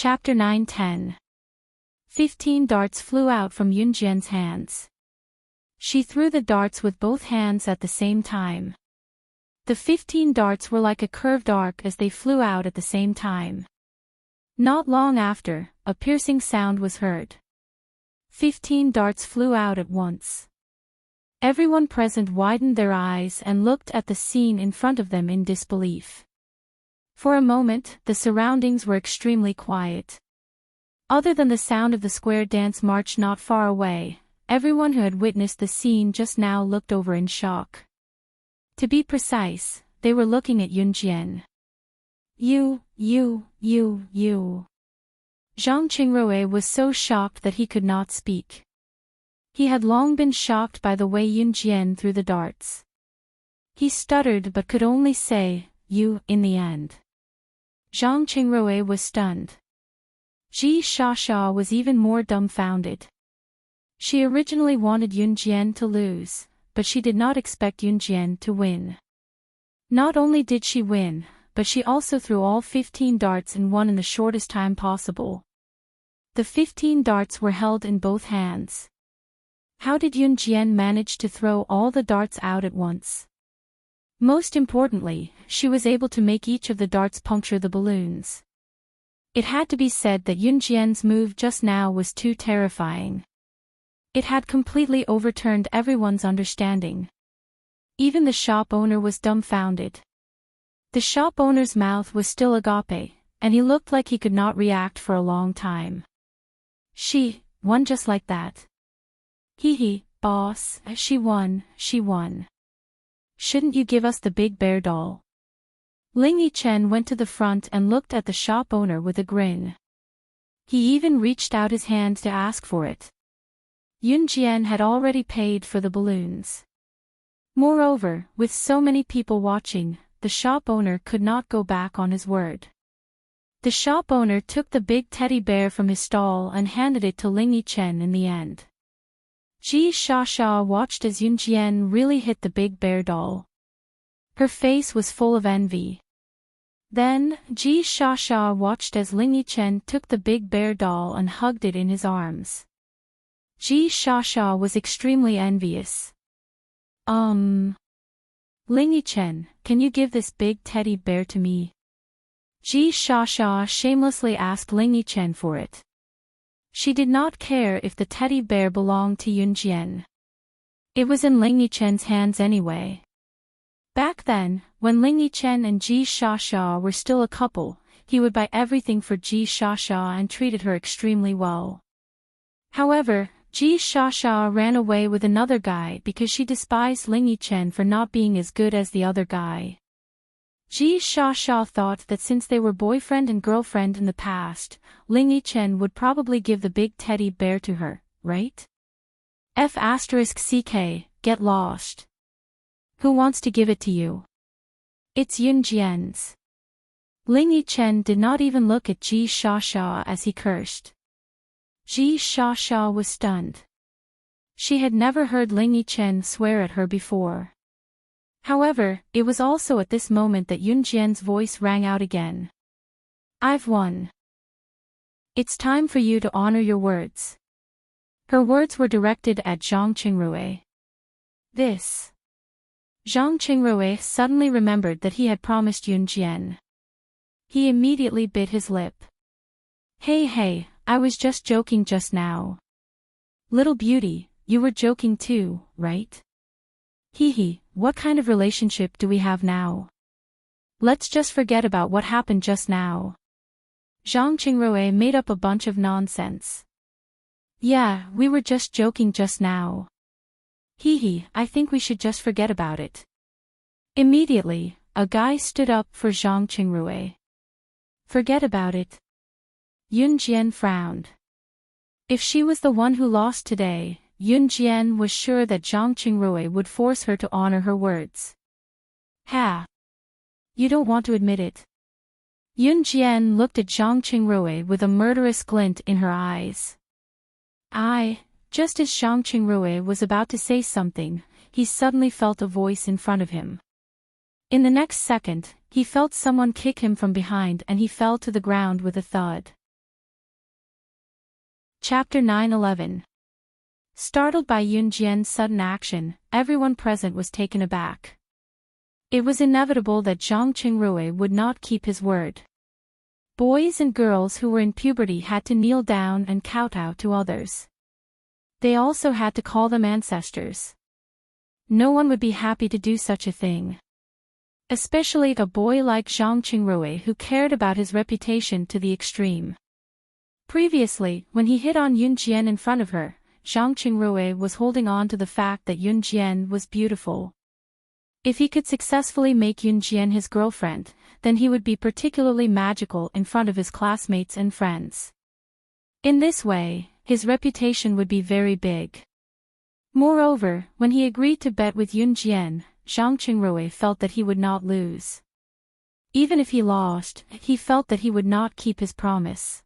Chapter 9-10. 15 darts flew out from Yunjian's hands. She threw the darts with both hands at the same time. The 15 darts were like a curved arc as they flew out at the same time. Not long after, a piercing sound was heard. 15 darts flew out at once. Everyone present widened their eyes and looked at the scene in front of them in disbelief. For a moment, the surroundings were extremely quiet. Other than the sound of the square dance march not far away, everyone who had witnessed the scene just now looked over in shock. To be precise, they were looking at Yunjian. You. Zhang Qingrui was so shocked that he could not speak. He had long been shocked by the way Yunjian threw the darts. He stuttered but could only say, "You," in the end. Zhang Qingrui was stunned. Ji Shasha was even more dumbfounded. She originally wanted Yunjian to lose, but she did not expect Yunjian to win. Not only did she win, but she also threw all 15 darts and won in the shortest time possible. The 15 darts were held in both hands. How did Yunjian manage to throw all the darts out at once? Most importantly, she was able to make each of the darts puncture the balloons. It had to be said that Yunjian's move just now was too terrifying. It had completely overturned everyone's understanding. Even the shop owner was dumbfounded. The shop owner's mouth was still agape, and he looked like he could not react for a long time. She won just like that. Hee, boss, she won. Shouldn't you give us the big bear doll? Ling Yichen went to the front and looked at the shop owner with a grin. He even reached out his hand to ask for it. Yunjian had already paid for the balloons. Moreover, with so many people watching, the shop owner could not go back on his word. The shop owner took the big teddy bear from his stall and handed it to Ling Yichen in the end. Ji Shasha watched as Yunjian really hit the big bear doll. Her face was full of envy. Then, Ji Shasha watched as Ling Yichen took the big bear doll and hugged it in his arms. Ji Shasha was extremely envious. Ling Yichen, can you give this big teddy bear to me? Ji Shasha shamelessly asked Ling Yichen for it. She did not care if the teddy bear belonged to Yunjian. It was in Ling Yichen's hands anyway. Back then, when Ling Yichen and Ji Shasha were still a couple, he would buy everything for Ji Shasha and treated her extremely well. However, Ji Shasha ran away with another guy because she despised Ling Yichen for not being as good as the other guy. Ji Shasha thought that since they were boyfriend and girlfriend in the past, Ling Yichen would probably give the big teddy bear to her, right? F***ck, get lost. Who wants to give it to you? It's Yunjian's. Ling Yichen did not even look at Ji Shasha as he cursed. Ji Shasha was stunned. She had never heard Ling Yichen swear at her before. However, it was also at this moment that Yunjian's voice rang out again. I've won. It's time for you to honor your words. Her words were directed at Zhang Qingrui. This. Zhang Qingrui suddenly remembered that he had promised Yunjian. He immediately bit his lip. Hey, I was just joking just now. Little beauty, you were joking too, right? Hee, what kind of relationship do we have now? Let's just forget about what happened just now. Zhang Qingrui made up a bunch of nonsense. Yeah, we were just joking just now. Hee, I think we should just forget about it. Immediately, a guy stood up for Zhang Qingrui. Forget about it. Yunjian frowned. If she was the one who lost today, Yunjian was sure that Zhang Qingrui would force her to honor her words. Ha! You don't want to admit it. Yunjian looked at Zhang Qingrui with a murderous glint in her eyes. Just as Zhang Qingrui was about to say something, he suddenly felt a voice in front of him. In the next second, he felt someone kick him from behind and he fell to the ground with a thud. Chapter 9:11. Startled by Yun Jian's sudden action, everyone present was taken aback. It was inevitable that Zhang Qingrui would not keep his word. Boys and girls who were in puberty had to kneel down and kowtow to others. They also had to call them ancestors. No one would be happy to do such a thing. Especially a boy like Zhang Qingrui who cared about his reputation to the extreme. Previously, when he hit on Yun Jian in front of her, Zhang Qingrui was holding on to the fact that Yun Jian was beautiful. If he could successfully make Yun Jian his girlfriend, then he would be particularly magical in front of his classmates and friends. In this way, his reputation would be very big. Moreover, when he agreed to bet with Yun Jian, Zhang Qingrui felt that he would not lose. Even if he lost, he felt that he would not keep his promise.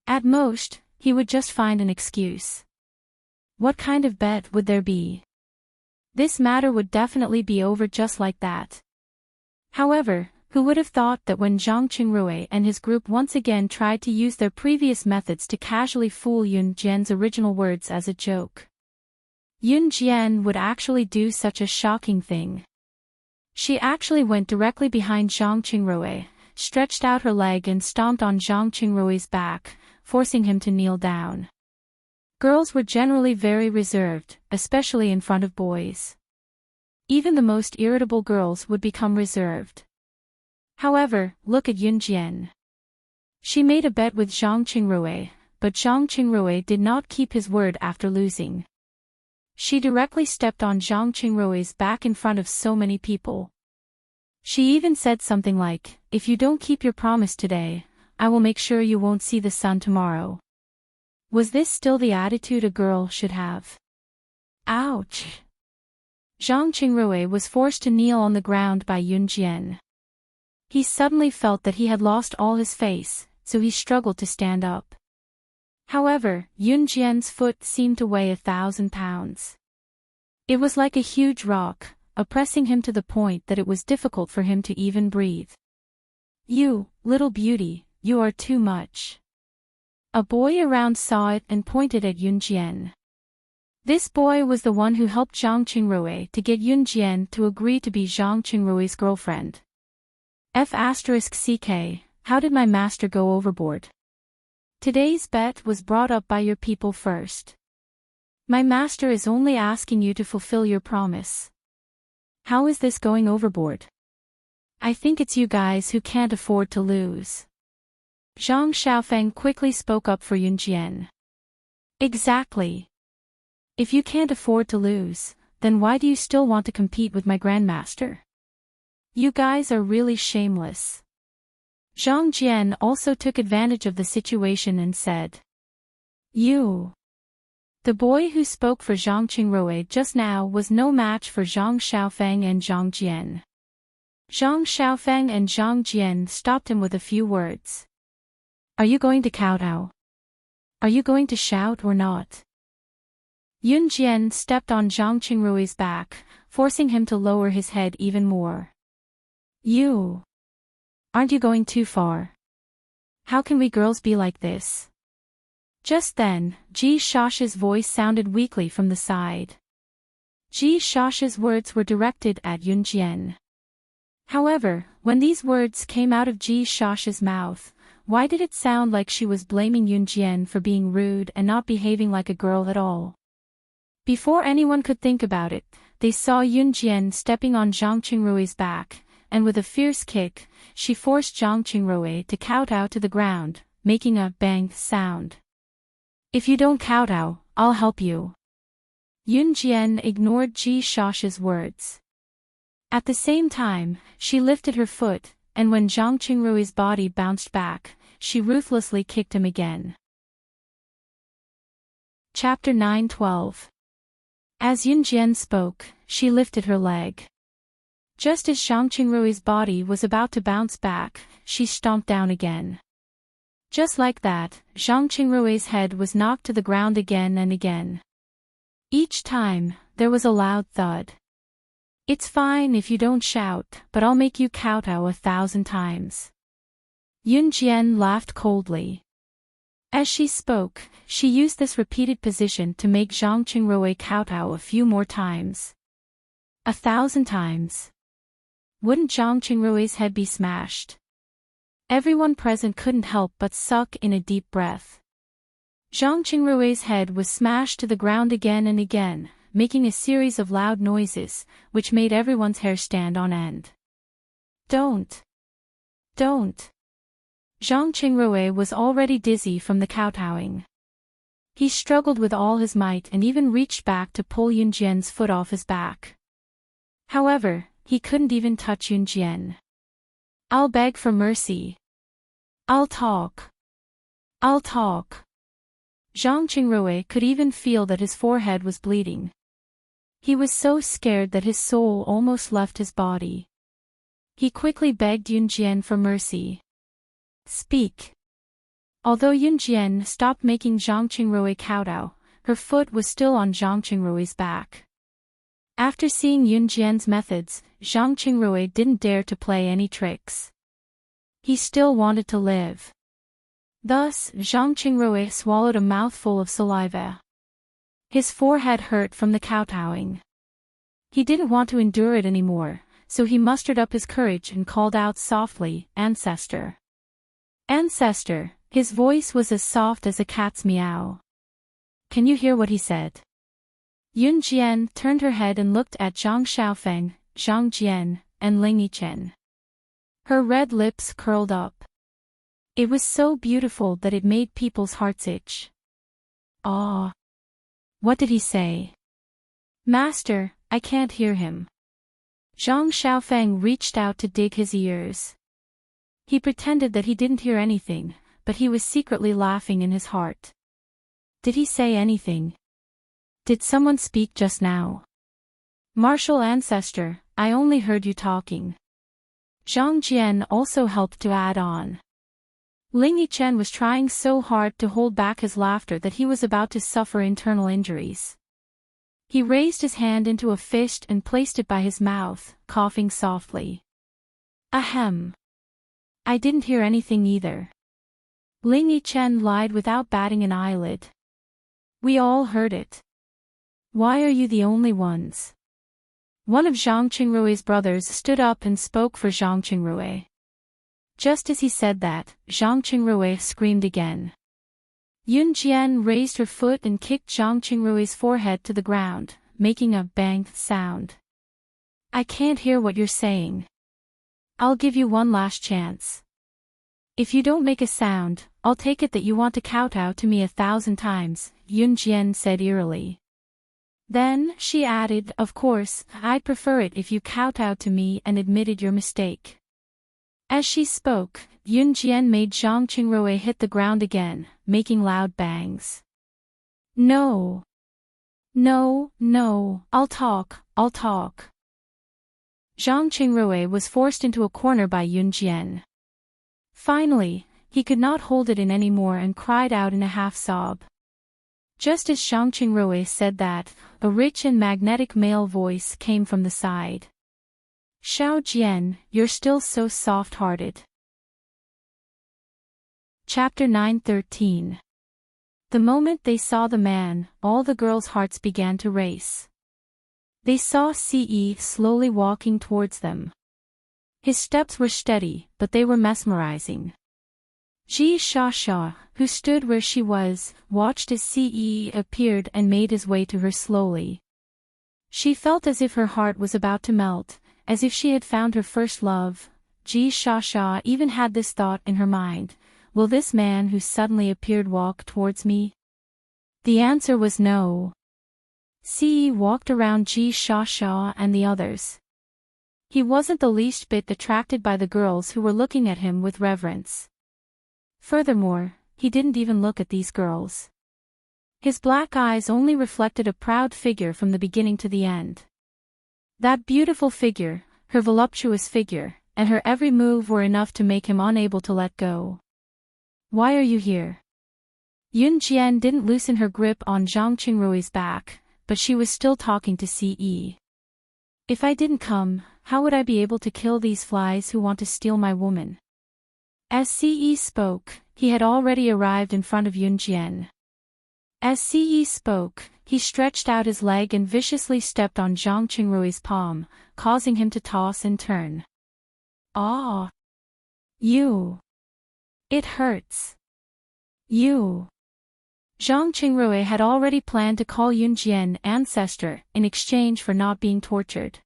At most, he would just find an excuse. What kind of bet would there be? This matter would definitely be over just like that. However, who would have thought that when Zhang Qingrui and his group once again tried to use their previous methods to casually fool Yun Jian's original words as a joke? Yun Jian would actually do such a shocking thing. She actually went directly behind Zhang Qingrui, stretched out her leg and stomped on Zhang Qingrui's back, forcing him to kneel down. Girls were generally very reserved, especially in front of boys. Even the most irritable girls would become reserved. However, look at Yun Jian. She made a bet with Zhang Qingrui, but Zhang Qingrui did not keep his word after losing. She directly stepped on Zhang Qingrui's back in front of so many people. She even said something like, "If you don't keep your promise today, I will make sure you won't see the sun tomorrow." Was this still the attitude a girl should have? Ouch! Zhang Qingrui was forced to kneel on the ground by Yun Jian. He suddenly felt that he had lost all his face, so he struggled to stand up. However, Yun Jian's foot seemed to weigh 1,000 pounds. It was like a huge rock, oppressing him to the point that it was difficult for him to even breathe. "You, little beauty, you are too much." A boy around saw it and pointed at Yun Jian. This boy was the one who helped Zhang Qingrui to get Yun Jian to agree to be Zhang Qingrui's girlfriend. F***ck, how did my master go overboard? Today's bet was brought up by your people first. My master is only asking you to fulfill your promise. How is this going overboard? I think it's you guys who can't afford to lose. Zhang Xiaofeng quickly spoke up for Yun Jian. Exactly. If you can't afford to lose, then why do you still want to compete with my grandmaster? You guys are really shameless. Zhang Jian also took advantage of the situation and said, "You." The boy who spoke for Zhang Qingrui just now was no match for Zhang Xiaofeng and Zhang Jian. Zhang Xiaofeng and Zhang Jian stopped him with a few words. "Are you going to kowtow? Are you going to shout or not?" Yun Jian stepped on Zhang Qingrui's back, forcing him to lower his head even more. "You. Aren't you going too far? How can we girls be like this?" Just then, Ji Shasha's voice sounded weakly from the side. Ji Shasha's words were directed at Yun Jian. However, when these words came out of Ji Shasha's mouth, why did it sound like she was blaming Yun Jian for being rude and not behaving like a girl at all? Before anyone could think about it, they saw Yun Jian stepping on Zhang Qingrui's back, and with a fierce kick, she forced Zhang Qingrui to kowtow to the ground, making a bang sound. "If you don't kowtow, I'll help you." Yun Jian ignored Ji Shasha's words. At the same time, she lifted her foot, and when Zhang Qingrui's body bounced back, she ruthlessly kicked him again. Chapter 9:12. As Yun Jian spoke, she lifted her leg. Just as Zhang Qingrui's body was about to bounce back, she stomped down again. Just like that, Zhang Qingrui's head was knocked to the ground again and again. Each time, there was a loud thud. "It's fine if you don't shout, but I'll make you kowtow 1,000 times." Yun Jian laughed coldly. As she spoke, she used this repeated position to make Zhang Qingrui kowtow a few more times. 1,000 times. Wouldn't Zhang Qingrui's head be smashed? Everyone present couldn't help but suck in a deep breath. Zhang Qingrui's head was smashed to the ground again and again, making a series of loud noises, which made everyone's hair stand on end. Don't. Don't. Zhang Qingrui was already dizzy from the kowtowing. He struggled with all his might and even reached back to pull Yunjian's foot off his back. However, he couldn't even touch Yunjian. I'll beg for mercy. I'll talk. I'll talk. Zhang Qingrui could even feel that his forehead was bleeding. He was so scared that his soul almost left his body. He quickly begged Yunjian for mercy. Speak. Although Yunjian stopped making Zhang Qingrui kowtow, her foot was still on Zhang Qingrui's back. After seeing Yunjian's methods, Zhang Qingrui didn't dare to play any tricks. He still wanted to live. Thus, Zhang Qingrui swallowed a mouthful of saliva. His forehead hurt from the kowtowing. He didn't want to endure it anymore, so he mustered up his courage and called out softly, "Ancestor." Ancestor, his voice was as soft as a cat's meow. Can you hear what he said? Yunjian turned her head and looked at Zhang Xiaofeng, Zhang Jian, and Ling Yichen. Her red lips curled up. It was so beautiful that it made people's hearts itch. Ah! What did he say? Master, I can't hear him. Zhang Xiaofeng reached out to dig his ears. He pretended that he didn't hear anything, but he was secretly laughing in his heart. Did he say anything? Did someone speak just now? Martial ancestor, I only heard you talking. Zhang Jian also helped to add on. Ling Yichen was trying so hard to hold back his laughter that he was about to suffer internal injuries. He raised his hand into a fist and placed it by his mouth, coughing softly. Ahem. I didn't hear anything either. Ling Yichen lied without batting an eyelid. We all heard it. Why are you the only ones? One of Zhang Qingrui's brothers stood up and spoke for Zhang Qingrui. Just as he said that, Zhang Qingrui screamed again. Yunjian raised her foot and kicked Zhang Qingrui's forehead to the ground, making a bang sound. I can't hear what you're saying. I'll give you one last chance. If you don't make a sound, I'll take it that you want to kowtow to me 1,000 times, Yunjian said eerily. Then, she added, of course, I'd prefer it if you kowtowed to me and admitted your mistake. As she spoke, Yunjian made Zhang Qingrui hit the ground again, making loud bangs. No. No, no, I'll talk, I'll talk. Zhang Qingrui was forced into a corner by Yunjian. Finally, he could not hold it in anymore and cried out in a half-sob. Just as Zhang Qingrui said that, a rich and magnetic male voice came from the side. Xiao Jian, you're still so soft-hearted. Chapter 9:13. The moment they saw the man, all the girls' hearts began to race. They saw Ce slowly walking towards them. His steps were steady, but they were mesmerizing. Ji Shasha, who stood where she was, watched as Ce appeared and made his way to her slowly. She felt as if her heart was about to melt, as if she had found her first love. Ji Shasha even had this thought in her mind, will this man who suddenly appeared walk towards me? The answer was no. Ce walked around Ji Shasha and the others. He wasn't the least bit attracted by the girls who were looking at him with reverence. Furthermore, he didn't even look at these girls. His black eyes only reflected a proud figure from the beginning to the end. That beautiful figure, her voluptuous figure, and her every move were enough to make him unable to let go. Why are you here? Yunjian didn't loosen her grip on Zhang Qingrui's back, but she was still talking to Ce. If I didn't come, how would I be able to kill these flies who want to steal my woman? As Ce spoke, he had already arrived in front of Yunjian. As Ce spoke, he stretched out his leg and viciously stepped on Zhang Qingrui's palm, causing him to toss and turn. "Ah! You! It hurts! You!" Zhang Qingrui had already planned to call Yunjian ancestor in exchange for not being tortured.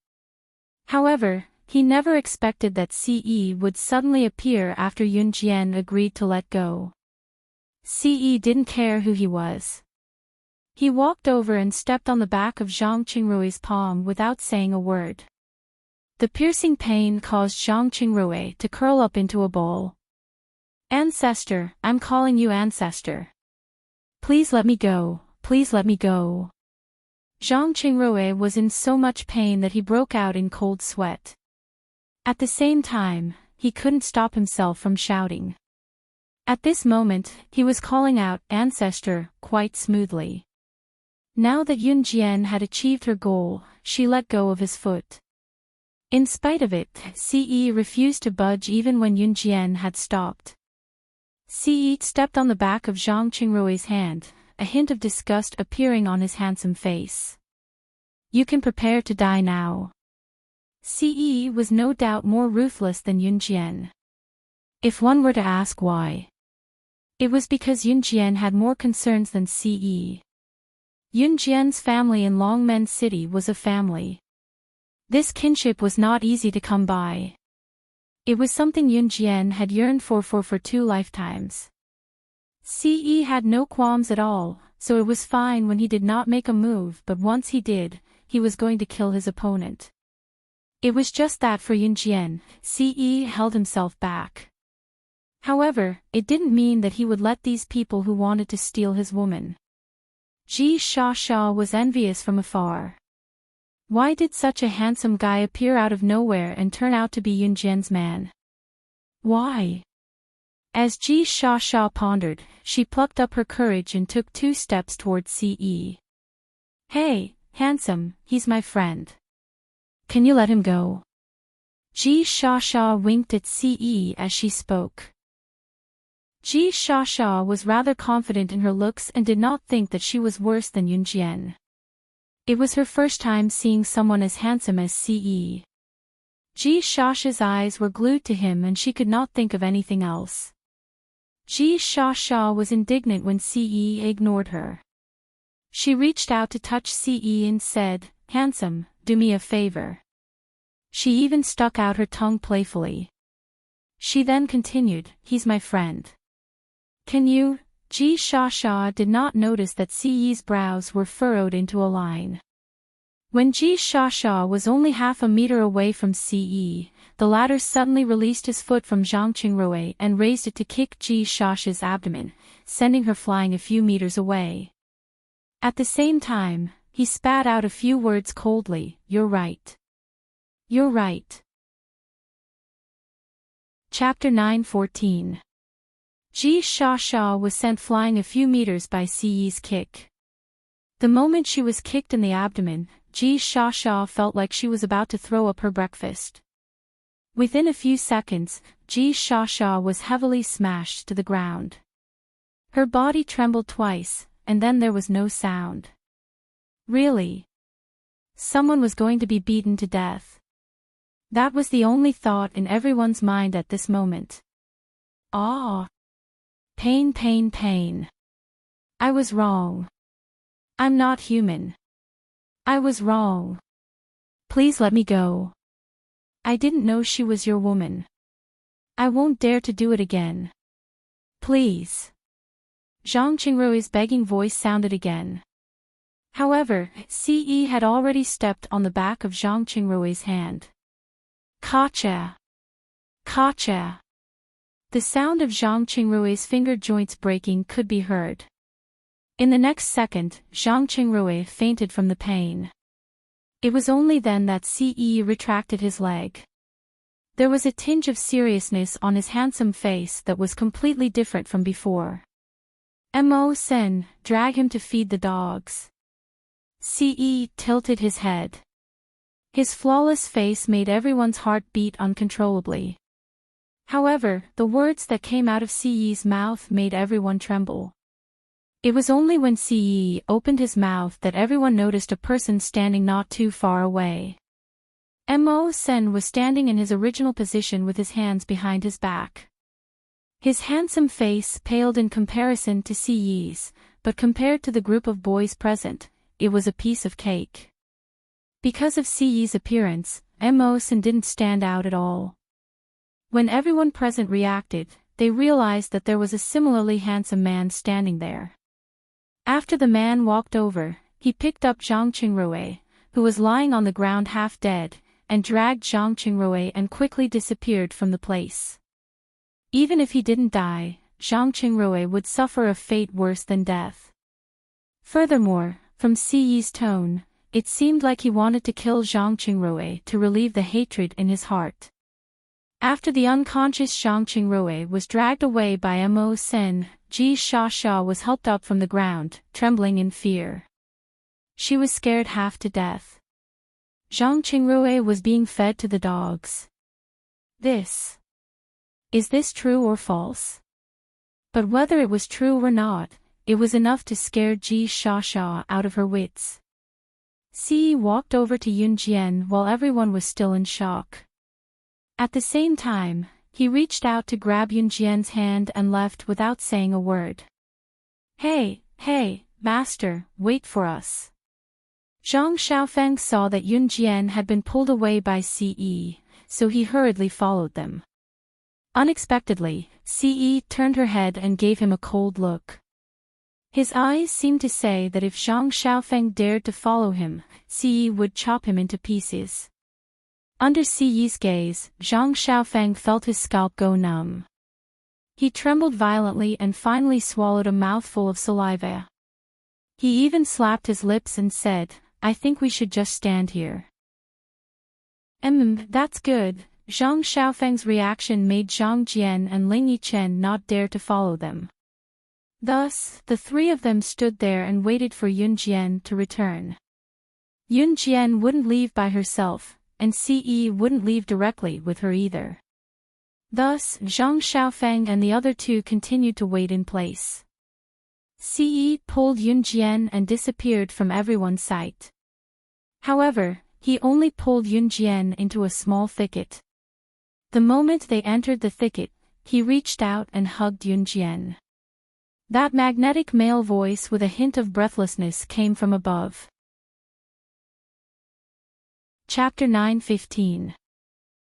However, he never expected that Ce would suddenly appear after Yunjian agreed to let go. Ce didn't care who he was. He walked over and stepped on the back of Zhang Qingrui's palm without saying a word. The piercing pain caused Zhang Qingrui to curl up into a ball. "Ancestor, I'm calling you ancestor. Please let me go, please let me go." Zhang Qingrui was in so much pain that he broke out in cold sweat. At the same time, he couldn't stop himself from shouting. At this moment, he was calling out ancestor quite smoothly. Now that Yunjian had achieved her goal, she let go of his foot. In spite of it, Ce refused to budge even when Yunjian had stopped. Ce stepped on the back of Zhang Qingrui's hand, a hint of disgust appearing on his handsome face. "You can prepare to die now." Ce was no doubt more ruthless than Yunjian. If one were to ask why, it was because Yunjian had more concerns than Ce. Yunjian's family in Longmen City was a family. This kinship was not easy to come by. It was something Yunjian had yearned for 2 lifetimes. Ce had no qualms at all, so it was fine when he did not make a move, but once he did, he was going to kill his opponent. It was just that for Yunjian, Ce held himself back. However, it didn't mean that he would let these people who wanted to steal his woman. Ji Sha was envious from afar. Why did such a handsome guy appear out of nowhere and turn out to be Yunjian's man? Why? As Ji Sha pondered, she plucked up her courage and took 2 steps towards Ce. "Hey, handsome, he's my friend. Can you let him go?" Ji Sha winked at Ce as she spoke. Ji Sha was rather confident in her looks and did not think that she was worse than Yunjian. It was her first time seeing someone as handsome as Ce. Ji Sha's eyes were glued to him and she could not think of anything else. Ji Sha was indignant when Ce ignored her. She reached out to touch Ce and said, "Handsome, do me a favor." She even stuck out her tongue playfully. She then continued, "He's my friend. Can you?" Ji Sha did not notice that Ce's brows were furrowed into a line. When Ji Sha was only half a meter away from Ce, the latter suddenly released his foot from Zhang Qingrui and raised it to kick Ji Sha's abdomen, sending her flying a few meters away. At the same time, he spat out a few words coldly, "You're right. You're right." Chapter 9:14. Ji Sha was sent flying a few meters by Ce's kick. The moment she was kicked in the abdomen, Ji Sha felt like she was about to throw up her breakfast. Within a few seconds, Ji Sha was heavily smashed to the ground. Her body trembled twice, and then there was no sound. Really? Someone was going to be beaten to death. That was the only thought in everyone's mind at this moment. Ah! Pain, pain, pain. I was wrong. I'm not human. I was wrong. Please let me go. I didn't know she was your woman. I won't dare to do it again. Please. Zhang Qingrui's begging voice sounded again. However, Ce had already stepped on the back of Zhang Qingrui's hand. Kacha! Kacha! The sound of Zhang Qingrui's finger joints breaking could be heard. In the next second, Zhang Qingrui fainted from the pain. It was only then that Ce retracted his leg. There was a tinge of seriousness on his handsome face that was completely different from before. Mo-sen, drag him to feed the dogs. Ce tilted his head. His flawless face made everyone's heart beat uncontrollably. However, the words that came out of Ce's mouth made everyone tremble. It was only when Ce opened his mouth that everyone noticed a person standing not too far away. Mo Sen was standing in his original position with his hands behind his back. His handsome face paled in comparison to Ce's, but compared to the group of boys present, it was a piece of cake. Because of Ce's appearance, Mo Sen didn't stand out at all. When everyone present reacted, they realized that there was a similarly handsome man standing there. After the man walked over, he picked up Zhang Qingrui, who was lying on the ground half dead, and dragged Zhang Qingrui and quickly disappeared from the place. Even if he didn't die, Zhang Qingrui would suffer a fate worse than death. Furthermore, from Ce's tone, it seemed like he wanted to kill Zhang Qingrui to relieve the hatred in his heart. After the unconscious Zhang Qingrui was dragged away by Mo Sen, Ji Shasha was helped up from the ground, trembling in fear. She was scared half to death. Zhang Qingrui was being fed to the dogs. Is this true or false? But whether it was true or not, it was enough to scare Ji Shasha out of her wits. Ce walked over to Yunjian while everyone was still in shock. At the same time, he reached out to grab Yunjian's hand and left without saying a word. Hey, master, wait for us. Zhang Xiaofeng saw that Yunjian had been pulled away by Ce, so he hurriedly followed them. Unexpectedly, Ce turned her head and gave him a cold look. His eyes seemed to say that if Zhang Xiaofeng dared to follow him, Ce would chop him into pieces. Under Ce's gaze, Zhang Xiaofeng felt his scalp go numb. He trembled violently and finally swallowed a mouthful of saliva. He even slapped his lips and said, "I think we should just stand here." That's good." Zhang Xiaofeng's reaction made Zhang Jian and Ling Yichen not dare to follow them. Thus, the three of them stood there and waited for Yunjian to return. Yunjian wouldn't leave by herself, and Ce wouldn't leave directly with her either. Thus, Zhang Xiaofeng and the other two continued to wait in place. Ce pulled Yunjian and disappeared from everyone's sight. However, he only pulled Yunjian into a small thicket. The moment they entered the thicket, he reached out and hugged Yunjian. That magnetic male voice with a hint of breathlessness came from above. Chapter 9:15.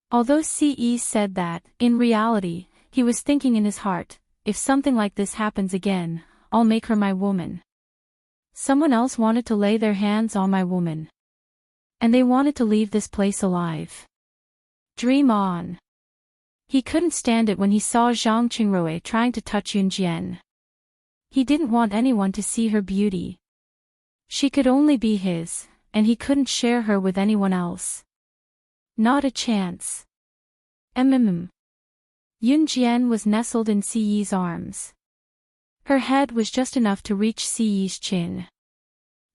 Although Ce said that, in reality, he was thinking in his heart, if something like this happens again, I'll make her my woman. Someone else wanted to lay their hands on my woman. And they wanted to leave this place alive. Dream on. He couldn't stand it when he saw Zhang Qingrui trying to touch Yunjian. He didn't want anyone to see her beauty. She could only be his, and he couldn't share her with anyone else. Not a chance. Yunjian was nestled in Ce's arms. Her head was just enough to reach Ce's chin.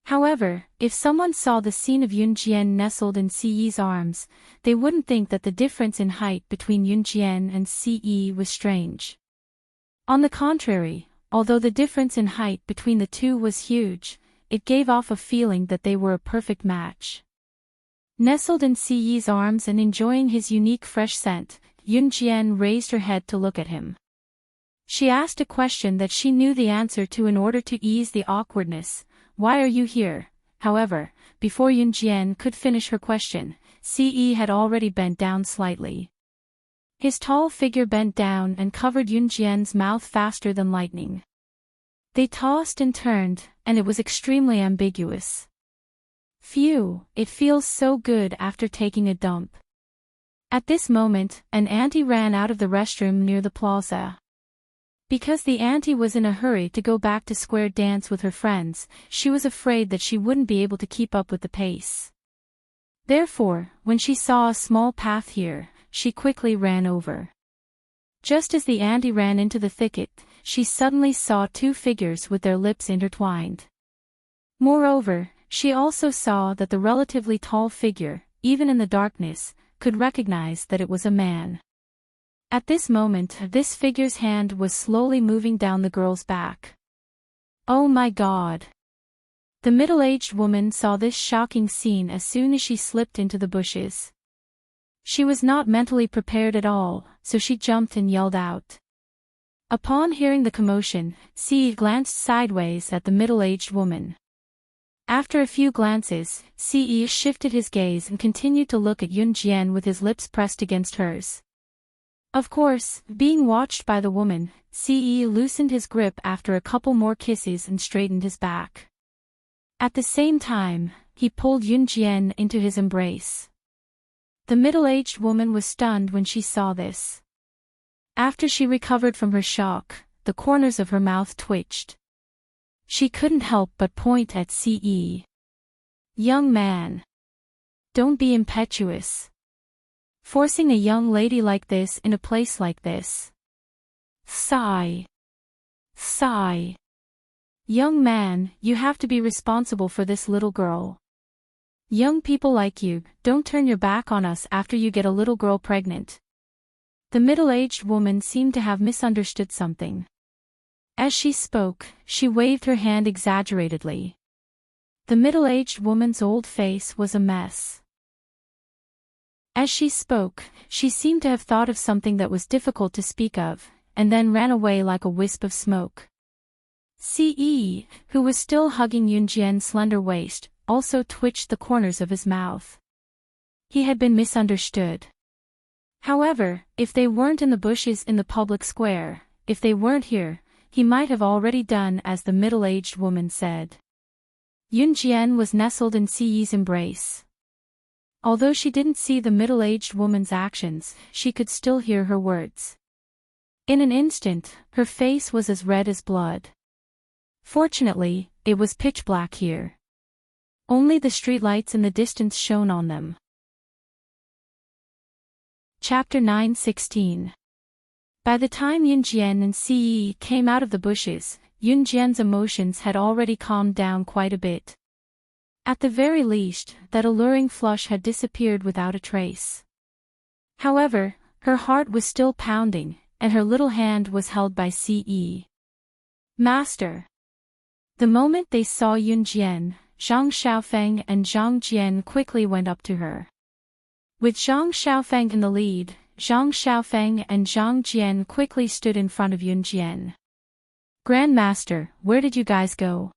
However, if someone saw the scene of Yunjian nestled in Ce's arms, they wouldn't think that the difference in height between Yunjian and Ce was strange. On the contrary, although the difference in height between the two was huge, it gave off a feeling that they were a perfect match. Nestled in Ce's arms and enjoying his unique fresh scent, Yunjian raised her head to look at him. She asked a question that she knew the answer to in order to ease the awkwardness. "Why are you here?" However, before Yunjian could finish her question, Ce had already bent down slightly. His tall figure bent down and covered Yunjian's mouth faster than lightning. They tossed and turned, and it was extremely ambiguous. Phew, it feels so good after taking a dump. At this moment, an auntie ran out of the restroom near the plaza. Because the auntie was in a hurry to go back to square dance with her friends, she was afraid that she wouldn't be able to keep up with the pace. Therefore, when she saw a small path here, she quickly ran over. Just as the auntie ran into the thicket, she suddenly saw two figures with their lips intertwined. Moreover, she also saw that the relatively tall figure, even in the darkness, could recognize that it was a man. At this moment, this figure's hand was slowly moving down the girl's back. Oh my God! The middle-aged woman saw this shocking scene as soon as she slipped into the bushes. She was not mentally prepared at all, so she jumped and yelled out. Upon hearing the commotion, Ce glanced sideways at the middle-aged woman. After a few glances, Ce shifted his gaze and continued to look at Yunjian with his lips pressed against hers. Of course, being watched by the woman, Ce loosened his grip after a couple more kisses and straightened his back. At the same time, he pulled Yunjian into his embrace. The middle-aged woman was stunned when she saw this. After she recovered from her shock, the corners of her mouth twitched. She couldn't help but point at Ce. Young man. Don't be impetuous. Forcing a young lady like this in a place like this. Sigh. Sigh. Young man, you have to be responsible for this little girl. Young people like you, don't turn your back on us after you get a little girl pregnant. The middle-aged woman seemed to have misunderstood something. As she spoke, she waved her hand exaggeratedly. The middle-aged woman's old face was a mess. As she spoke, she seemed to have thought of something that was difficult to speak of, and then ran away like a wisp of smoke. Ce, who was still hugging Yunjian's slender waist, also twitched the corners of his mouth. He had been misunderstood. However, if they weren't in the bushes in the public square, if they weren't here, he might have already done as the middle-aged woman said. Yunjian was nestled in Ce's embrace. Although she didn't see the middle-aged woman's actions, she could still hear her words. In an instant, her face was as red as blood. Fortunately, it was pitch black here. Only the streetlights in the distance shone on them. Chapter 9:16. By the time Yunjian and Ce came out of the bushes, Yunjian's emotions had already calmed down quite a bit. At the very least, that alluring flush had disappeared without a trace. However, her heart was still pounding, and her little hand was held by Ce. Master. The moment they saw Yunjian, Zhang Xiaofeng and Zhang Jian quickly went up to her. With Zhang Xiaofeng in the lead, Zhang Xiaofeng and Zhang Jian quickly stood in front of Yunjian. Grandmaster, where did you guys go?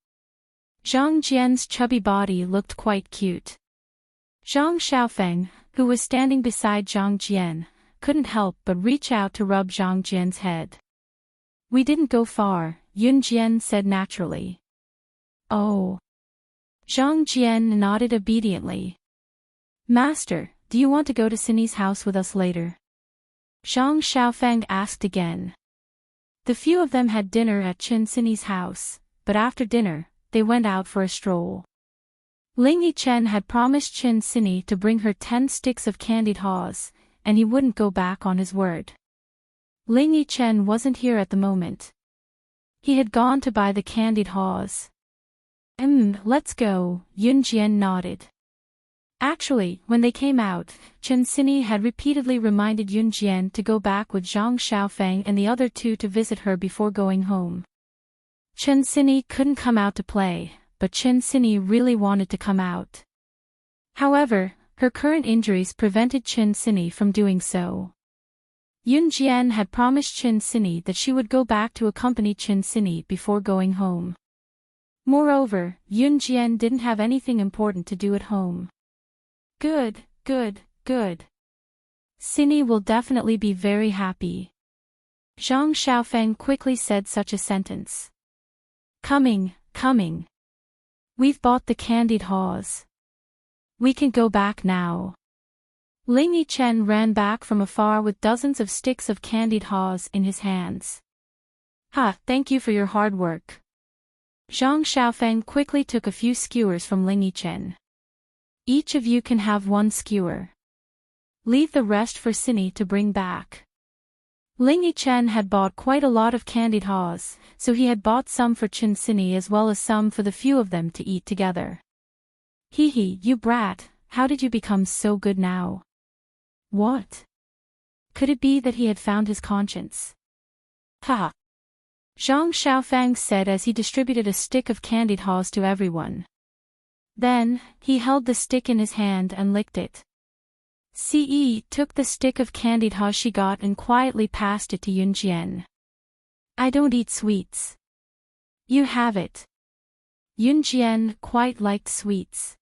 Zhang Jian's chubby body looked quite cute. Zhang Xiaofeng, who was standing beside Zhang Jian, couldn't help but reach out to rub Zhang Jian's head. We didn't go far, Yunjian said naturally. Oh. Zhang Jian nodded obediently. Master, do you want to go to Cindy's house with us later? Zhang Xiaofeng asked again. The few of them had dinner at Chen Cindy's house, but after dinner, they went out for a stroll. Ling Yichen had promised Chen Cindy to bring her 10 sticks of candied haws, and he wouldn't go back on his word. Ling Yichen wasn't here at the moment. He had gone to buy the candied haws. Let's go, Yunjian nodded. Actually, when they came out, Chen Cindy had repeatedly reminded Yunjian to go back with Zhang Xiaofeng and the other two to visit her before going home. Chen Cindy couldn't come out to play, but Chen Cindy really wanted to come out. However, her current injuries prevented Chen Cindy from doing so. Yunjian had promised Chen Cindy that she would go back to accompany Chen Cindy before going home. Moreover, Yunjian didn't have anything important to do at home. Good. Cindy will definitely be very happy. Zhang Xiaofeng quickly said such a sentence. Coming. We've bought the candied haws. We can go back now. Ling Yichen ran back from afar with dozens of sticks of candied haws in his hands. Thank you for your hard work. Zhang Xiaofeng quickly took a few skewers from Ling Yichen. Each of you can have 1 skewer. Leave the rest for Cindy to bring back. Ling Yichen had bought quite a lot of candied haws, so he had bought some for Chen Cindy as well as some for the few of them to eat together. Hee, you brat, how did you become so good now? What? Could it be that he had found his conscience? Ha! Zhang Xiaofang said as he distributed a stick of candied haws to everyone. Then, he held the stick in his hand and licked it. Ce took the stick of candied haws she got and quietly passed it to Yunjian. I don't eat sweets. You have it. Yunjian quite liked sweets.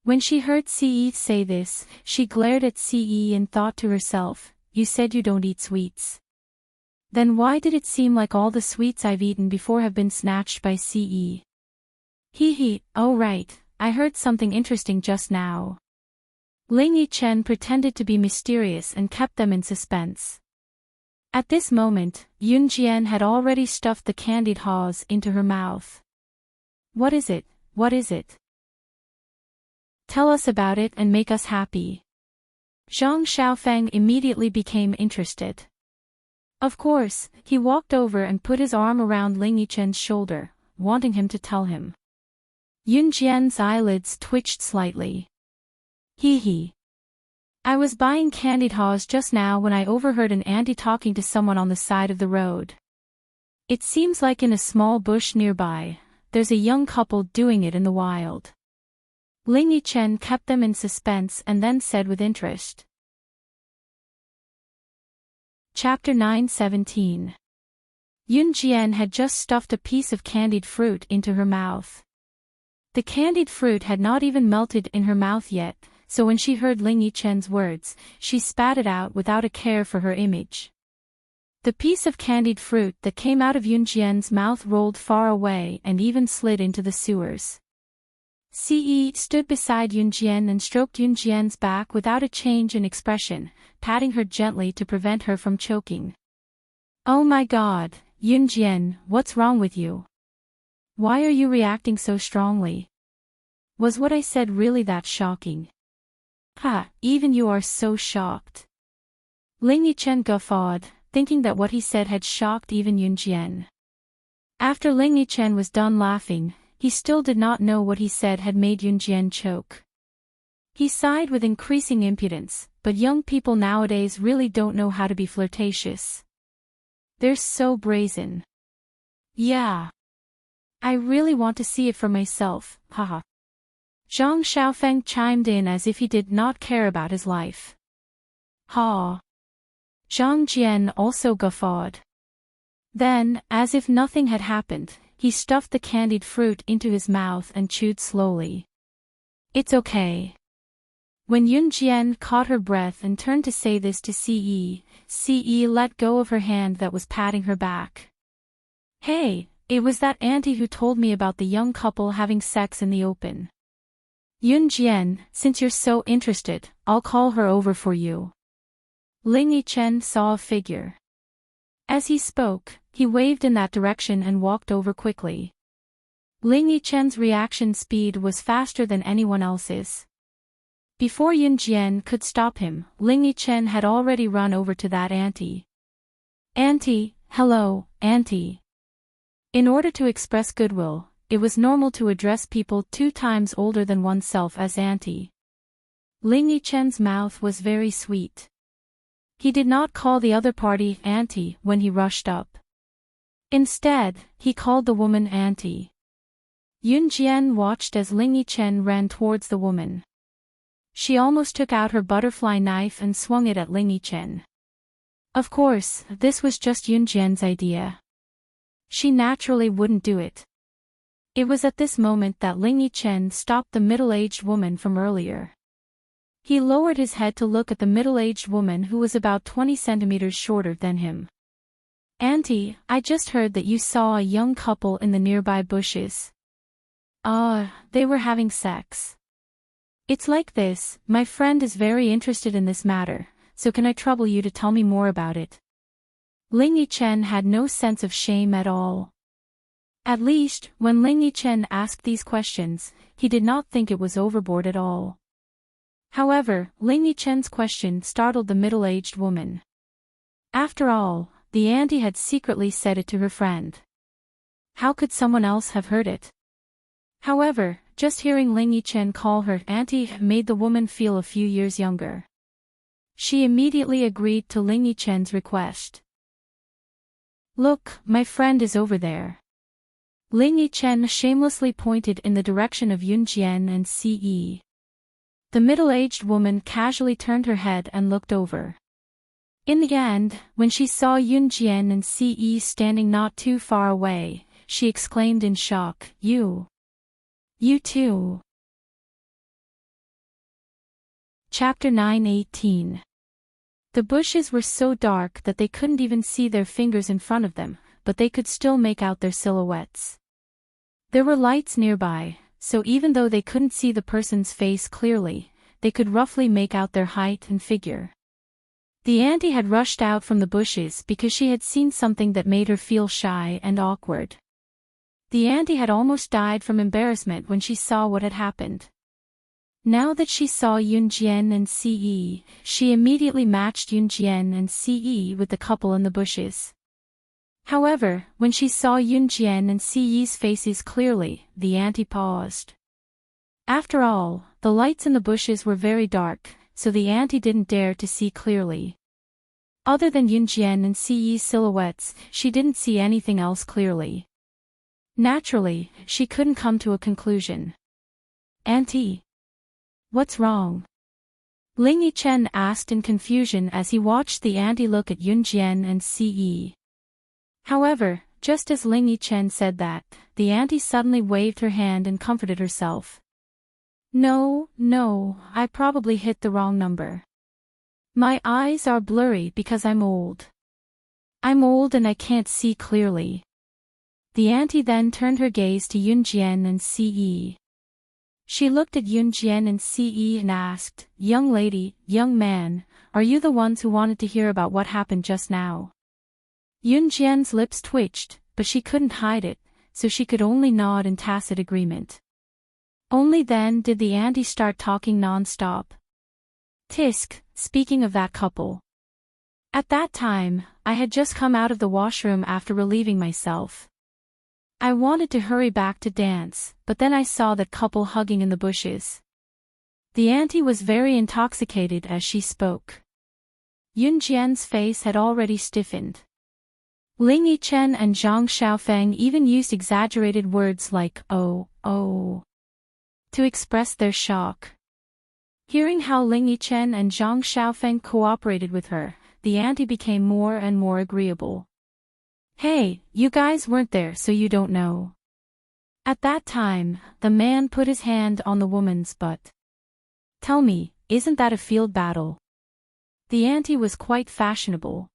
When she heard Ce say this, she glared at Ce and thought to herself, you said you don't eat sweets. Then why did it seem like all the sweets I've eaten before have been snatched by Ce? Hee hee, oh right, I heard something interesting just now. Ling Yichen pretended to be mysterious and kept them in suspense. At this moment, Yunjian had already stuffed the candied haws into her mouth. What is it? What is it? Tell us about it and make us happy. Zhang Xiaofang immediately became interested. Of course, he walked over and put his arm around Ling Yichen's shoulder, wanting him to tell him. Yunjian's eyelids twitched slightly. Hee hee. I was buying candied haws just now when I overheard an auntie talking to someone on the side of the road. It seems like in a small bush nearby, there's a young couple doing it in the wild. Ling Yichen kept them in suspense and then said with interest. Chapter 9:17. Yunjian had just stuffed a piece of candied fruit into her mouth. The candied fruit had not even melted in her mouth yet, so when she heard Ling Yichen's words, she spat it out without a care for her image. The piece of candied fruit that came out of Yunjian's mouth rolled far away and even slid into the sewers. Ce stood beside Yunjian and stroked Yunjian's back without a change in expression, patting her gently to prevent her from choking. Oh my God, Yunjian, what's wrong with you? Why are you reacting so strongly? Was what I said really that shocking? Ha, even you are so shocked. Ling Yichen guffawed, thinking that what he said had shocked even Yunjian. After Ling Yichen was done laughing, he still did not know what he said had made Yunjian choke. He sighed with increasing impudence, but young people nowadays really don't know how to be flirtatious. They're so brazen. Yeah. I really want to see it for myself, haha. Zhang Xiaofeng chimed in as if he did not care about his life. Ha. Zhang Jian also guffawed. Then, as if nothing had happened, he stuffed the candied fruit into his mouth and chewed slowly. It's okay. When Yunjian caught her breath and turned to say this to Ce let go of her hand that was patting her back. Hey, it was that auntie who told me about the young couple having sex in the open. Yunjian, since you're so interested, I'll call her over for you. Ling Yichen saw a figure. As he spoke, he waved in that direction and walked over quickly. Ling Yichen's reaction speed was faster than anyone else's. Before Yunjian could stop him, Ling Yichen had already run over to that auntie. Auntie, hello, auntie. In order to express goodwill, it was normal to address people 2 times older than oneself as auntie. Ling Yichen's mouth was very sweet. He did not call the other party auntie when he rushed up. Instead, he called the woman auntie. Yunjian watched as Ling Yichen ran towards the woman. She almost took out her butterfly knife and swung it at Ling Yichen. Of course, this was just Yunjian's idea. She naturally wouldn't do it. It was at this moment that Ling Yichen stopped the middle-aged woman from earlier. He lowered his head to look at the middle-aged woman who was about 20 centimeters shorter than him. Auntie, I just heard that you saw a young couple in the nearby bushes. They were having sex. It's like this, my friend is very interested in this matter, so can I trouble you to tell me more about it? Ling Yichen had no sense of shame at all. At least, when Ling Yichen asked these questions, he did not think it was overboard at all. However, Ling Yichen's question startled the middle-aged woman. After all, the auntie had secretly said it to her friend. How could someone else have heard it? However, just hearing Ling Yichen call her auntie made the woman feel a few years younger. She immediately agreed to Ling Yichen's request. "Look, my friend is over there." Ling Yichen shamelessly pointed in the direction of Yunjian and Ce. The middle-aged woman casually turned her head and looked over. In the end, when she saw Yunjian and Ce standing not too far away, she exclaimed in shock, You too." Chapter 9:18. The bushes were so dark that they couldn't even see their fingers in front of them, but they could still make out their silhouettes. There were lights nearby, so even though they couldn't see the person's face clearly, they could roughly make out their height and figure. The auntie had rushed out from the bushes because she had seen something that made her feel shy and awkward. The auntie had almost died from embarrassment when she saw what had happened. Now that she saw Yunjian and Ce, she immediately matched Yunjian and Ce with the couple in the bushes. However, when she saw Yunjian and Ce's faces clearly, the auntie paused. After all, the lights in the bushes were very dark, so the auntie didn't dare to see clearly. Other than Yunjian and Ce's silhouettes, she didn't see anything else clearly. Naturally, she couldn't come to a conclusion. "Auntie, what's wrong?" Ling Yichen asked in confusion as he watched the auntie look at Yunjian and Ce. However, just as Ling Yichen said that, the auntie suddenly waved her hand and comforted herself. No, I probably hit the wrong number. My eyes are blurry because I'm old. I'm old and I can't see clearly." The auntie then turned her gaze to Yunjian and Ce. She looked at Yunjian and Ce and asked, "Young lady, young man, are you the ones who wanted to hear about what happened just now?" Yunjian's lips twitched, but she couldn't hide it, so she could only nod in tacit agreement. Only then did the auntie start talking non-stop. "Tisk, speaking of that couple. At that time, I had just come out of the washroom after relieving myself. I wanted to hurry back to dance, but then I saw that couple hugging in the bushes." The auntie was very intoxicated as she spoke. Yunjian's face had already stiffened. Ling Yichen and Zhang Xiaofeng even used exaggerated words like oh, to express their shock. Hearing how Ling Yichen and Zhang Xiaofeng cooperated with her, the auntie became more and more agreeable. "Hey, you guys weren't there so you don't know." At that time, the man put his hand on the woman's butt. "Tell me, isn't that a field battle?" The auntie was quite fashionable.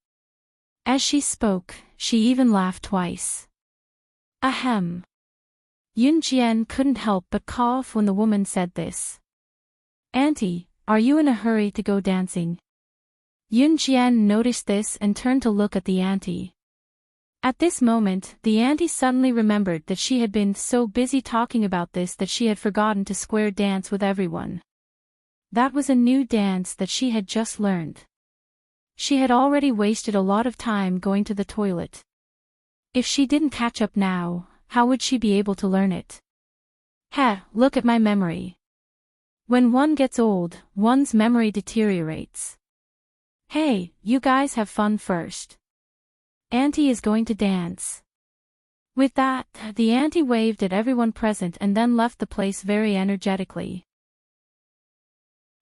As she spoke, she even laughed twice. Ahem. Yunjian couldn't help but cough when the woman said this. "Auntie, are you in a hurry to go dancing?" Yunjian noticed this and turned to look at the auntie. At this moment, the auntie suddenly remembered that she had been so busy talking about this that she had forgotten to square dance with everyone. That was a new dance that she had just learned. She had already wasted a lot of time going to the toilet. If she didn't catch up now, how would she be able to learn it? Look at my memory. When one gets old, one's memory deteriorates. Hey, you guys have fun first. Auntie is going to dance. With that, the auntie waved at everyone present and then left the place very energetically.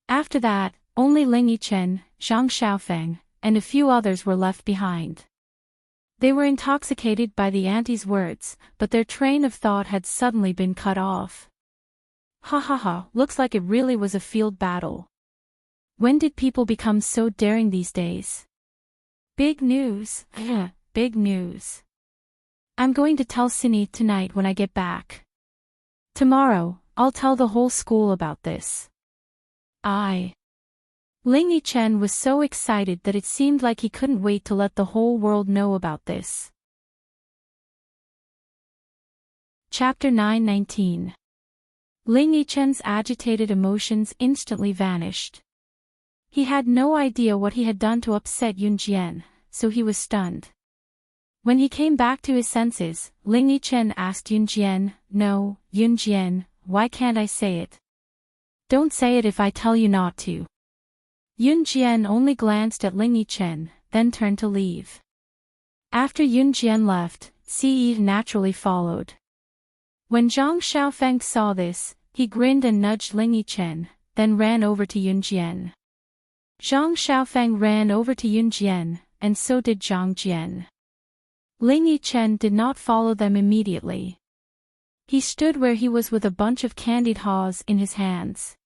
After that, only Ling Yichen, Zhang Xiaofeng, and a few others were left behind. They were intoxicated by the auntie's words, but their train of thought had suddenly been cut off. Looks like it really was a field battle. When did people become so daring these days? Big news, big news. I'm going to tell Cindy tonight when I get back. Tomorrow, I'll tell the whole school about this. Ling Yichen was so excited that it seemed like he couldn't wait to let the whole world know about this. Chapter 9:19. Ling Yichen's agitated emotions instantly vanished. He had no idea what he had done to upset Yunjian, so he was stunned. When he came back to his senses, Ling Yichen asked Yunjian, "No, Yunjian, why can't I say it?" "Don't say it if I tell you not to." Yun Jian only glanced at Ling Yichen, then turned to leave. After Yun Jian left, Ce naturally followed. When Zhang Xiaofeng saw this, he grinned and nudged Ling Yichen, then ran over to Yun Jian. Zhang Xiaofeng ran over to Yun Jian, and so did Zhang Jian. Ling Yichen did not follow them immediately. He stood where he was with a bunch of candied haws in his hands.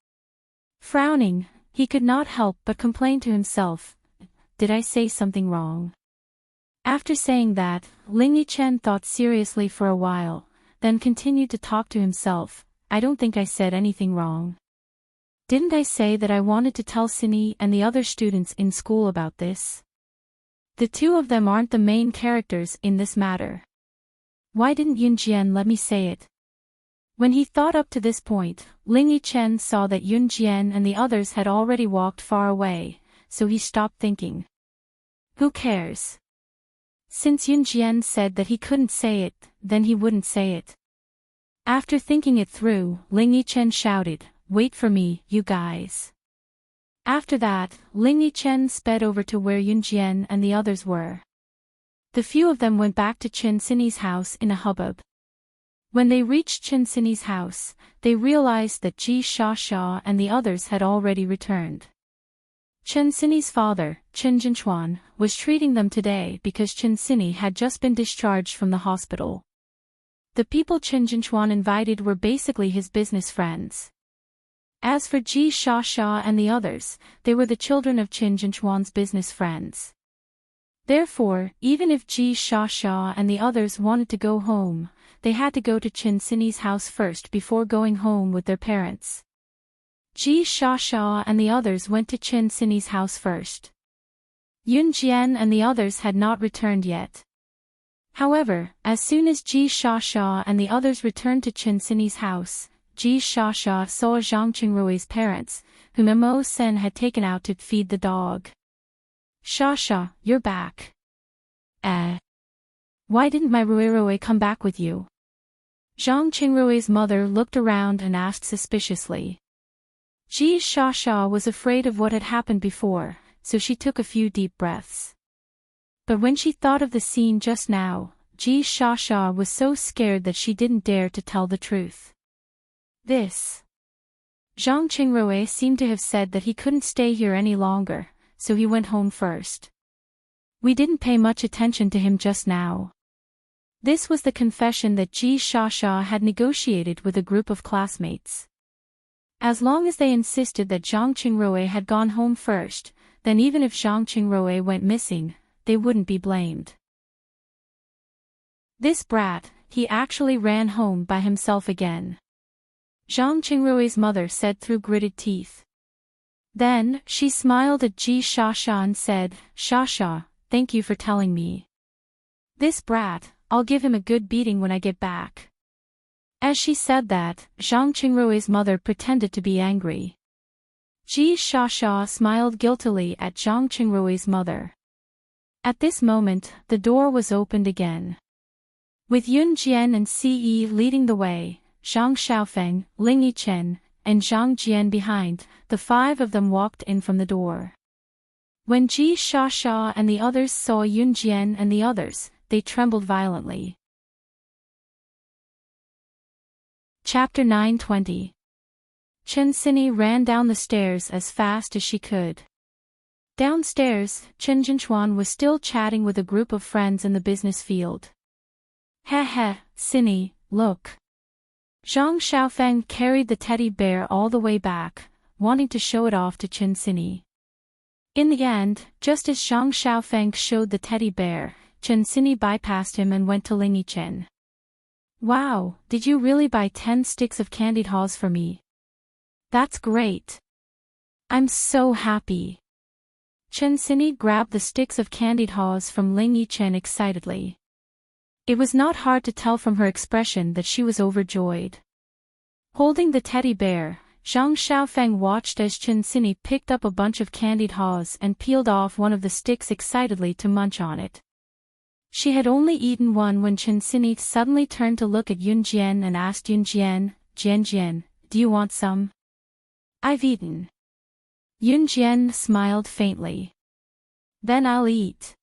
Frowning, he could not help but complain to himself, "Did I say something wrong?" After saying that, Ling Yichen thought seriously for a while, then continued to talk to himself, "I don't think I said anything wrong. Didn't I say that I wanted to tell Cindy and the other students in school about this? The two of them aren't the main characters in this matter. Why didn't Yun Jian let me say it?" When he thought up to this point, Ling Yichen saw that Yun Jian and the others had already walked far away, so he stopped thinking. Who cares? Since Yun Jian said that he couldn't say it, then he wouldn't say it. After thinking it through, Ling Yichen shouted, "Wait for me, you guys." After that, Ling Yichen sped over to where Yun Jian and the others were. The few of them went back to Chen Sini's house in a hubbub. When they reached Chen Sini's house, they realized that Ji Sha and the others had already returned. Chen Sini's father, Chen Jinchuan, was treating them today because Chen Sini had just been discharged from the hospital. The people Chen Jinchuan invited were basically his business friends. As for Ji Sha and the others, they were the children of Chen Jinchuan's business friends. Therefore, even if Ji Sha and the others wanted to go home, they had to go to Chen Sini's house first before going home with their parents. Ji Sha and the others went to Chen Sini's house first. Yun Jian and the others had not returned yet. However, as soon as Ji Sha and the others returned to Chen Sini's house, Ji Sha saw Zhang Qingrui's parents, whom Mo Sen had taken out to feed the dog. "Sha, you're back. Why didn't my Ruirui come back with you?" Zhang Qingrui's mother looked around and asked suspiciously. Ji Sha was afraid of what had happened before, so she took a few deep breaths. But when she thought of the scene just now, Ji Sha was so scared that she didn't dare to tell the truth. Zhang Qingrui seemed to have said that he couldn't stay here any longer, so he went home first. We didn't pay much attention to him just now. This was the confession that Ji Sha had negotiated with a group of classmates. As long as they insisted that Zhang Qingrui had gone home first, then even if Zhang Qingrui went missing, they wouldn't be blamed. This brat, he actually ran home by himself again. Zhang Qingrui's mother said through gritted teeth. Then, she smiled at Ji Sha and said, "Sha, thank you for telling me. This brat, I'll give him a good beating when I get back." As she said that, Zhang Qingrui's mother pretended to be angry. Ji Sha smiled guiltily at Zhang Qingrui's mother. At this moment, the door was opened again. With Yun Jian and Ce leading the way, Zhang Xiaofeng, Ling Yichen, and Zhang Jian behind, the five of them walked in from the door. When Ji Sha and the others saw Yun Jian and the others, they trembled violently. Chapter 9:20. Chen Sini ran down the stairs as fast as she could. Downstairs, Chen Jinchuan was still chatting with a group of friends in the business field. Sini, look. Zhang Xiaofeng carried the teddy bear all the way back, wanting to show it off to Chen Sini. In the end, just as Zhang Xiaofeng showed the teddy bear, Chen Sini bypassed him and went to Ling Yichen. "Wow, did you really buy 10 sticks of candied haws for me? That's great. I'm so happy." Chen Sini grabbed the sticks of candied haws from Ling Yichen excitedly. It was not hard to tell from her expression that she was overjoyed. Holding the teddy bear, Zhang Xiaofeng watched as Chen Sini picked up a bunch of candied haws and peeled off one of the sticks excitedly to munch on it. She had only eaten one when Chen Sini suddenly turned to look at Yun Jian and asked Yun Jian, Jian, do you want some? I've eaten. Yunjian smiled faintly. Then I'll eat.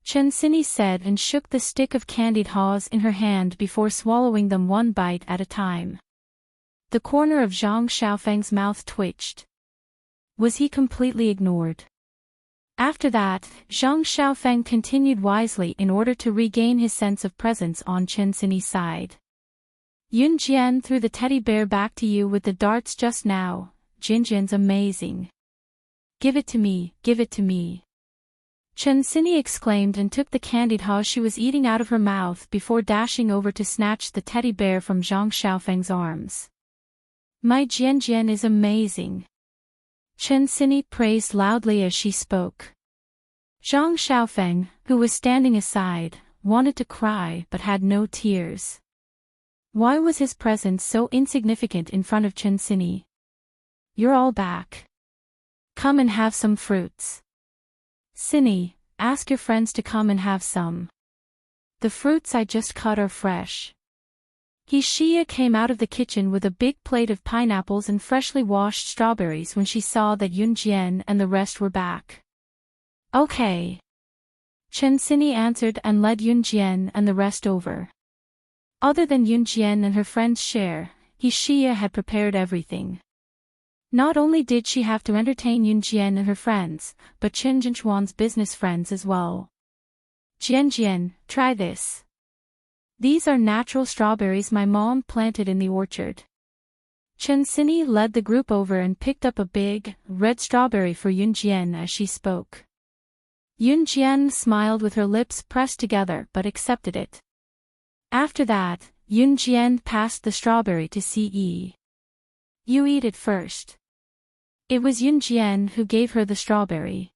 Chen Xinyi said and shook the stick of candied haws in her hand before swallowing them one bite at a time. The corner of Zhang Xiaofeng's mouth twitched. Was he completely ignored? After that, Zhang Xiaofeng continued wisely in order to regain his sense of presence on Chen Xinyi's side. Yunjian threw the teddy bear back to you with the darts just now. Jinjian's amazing. Give it to me, give it to me. Chen Xinyi exclaimed and took the candied haw she was eating out of her mouth before dashing over to snatch the teddy bear from Zhang Xiaofeng's arms. My Jianjian is amazing. Chen Xinyi praised loudly as she spoke. Zhang Xiaofeng, who was standing aside, wanted to cry but had no tears. Why was his presence so insignificant in front of Chen Xinyi? You're all back. Come and have some fruits. Xinyi, ask your friends to come and have some. The fruits I just cut are fresh. Xia came out of the kitchen with a big plate of pineapples and freshly washed strawberries when she saw that Yunjian and the rest were back. Okay. Chen Xinyi answered and led Yunjian and the rest over. Other than Yunjian and her friend's share, Xia had prepared everything. Not only did she have to entertain Yunjian and her friends, but Chen Jinchuan's business friends as well. Jianjian, try this. These are natural strawberries my mom planted in the orchard. Chen Xinyi led the group over and picked up a big, red strawberry for Yunjian as she spoke. Yunjian smiled with her lips pressed together but accepted it. After that, Yunjian passed the strawberry to Ce. You eat it first. It was Yunjian who gave her the strawberry.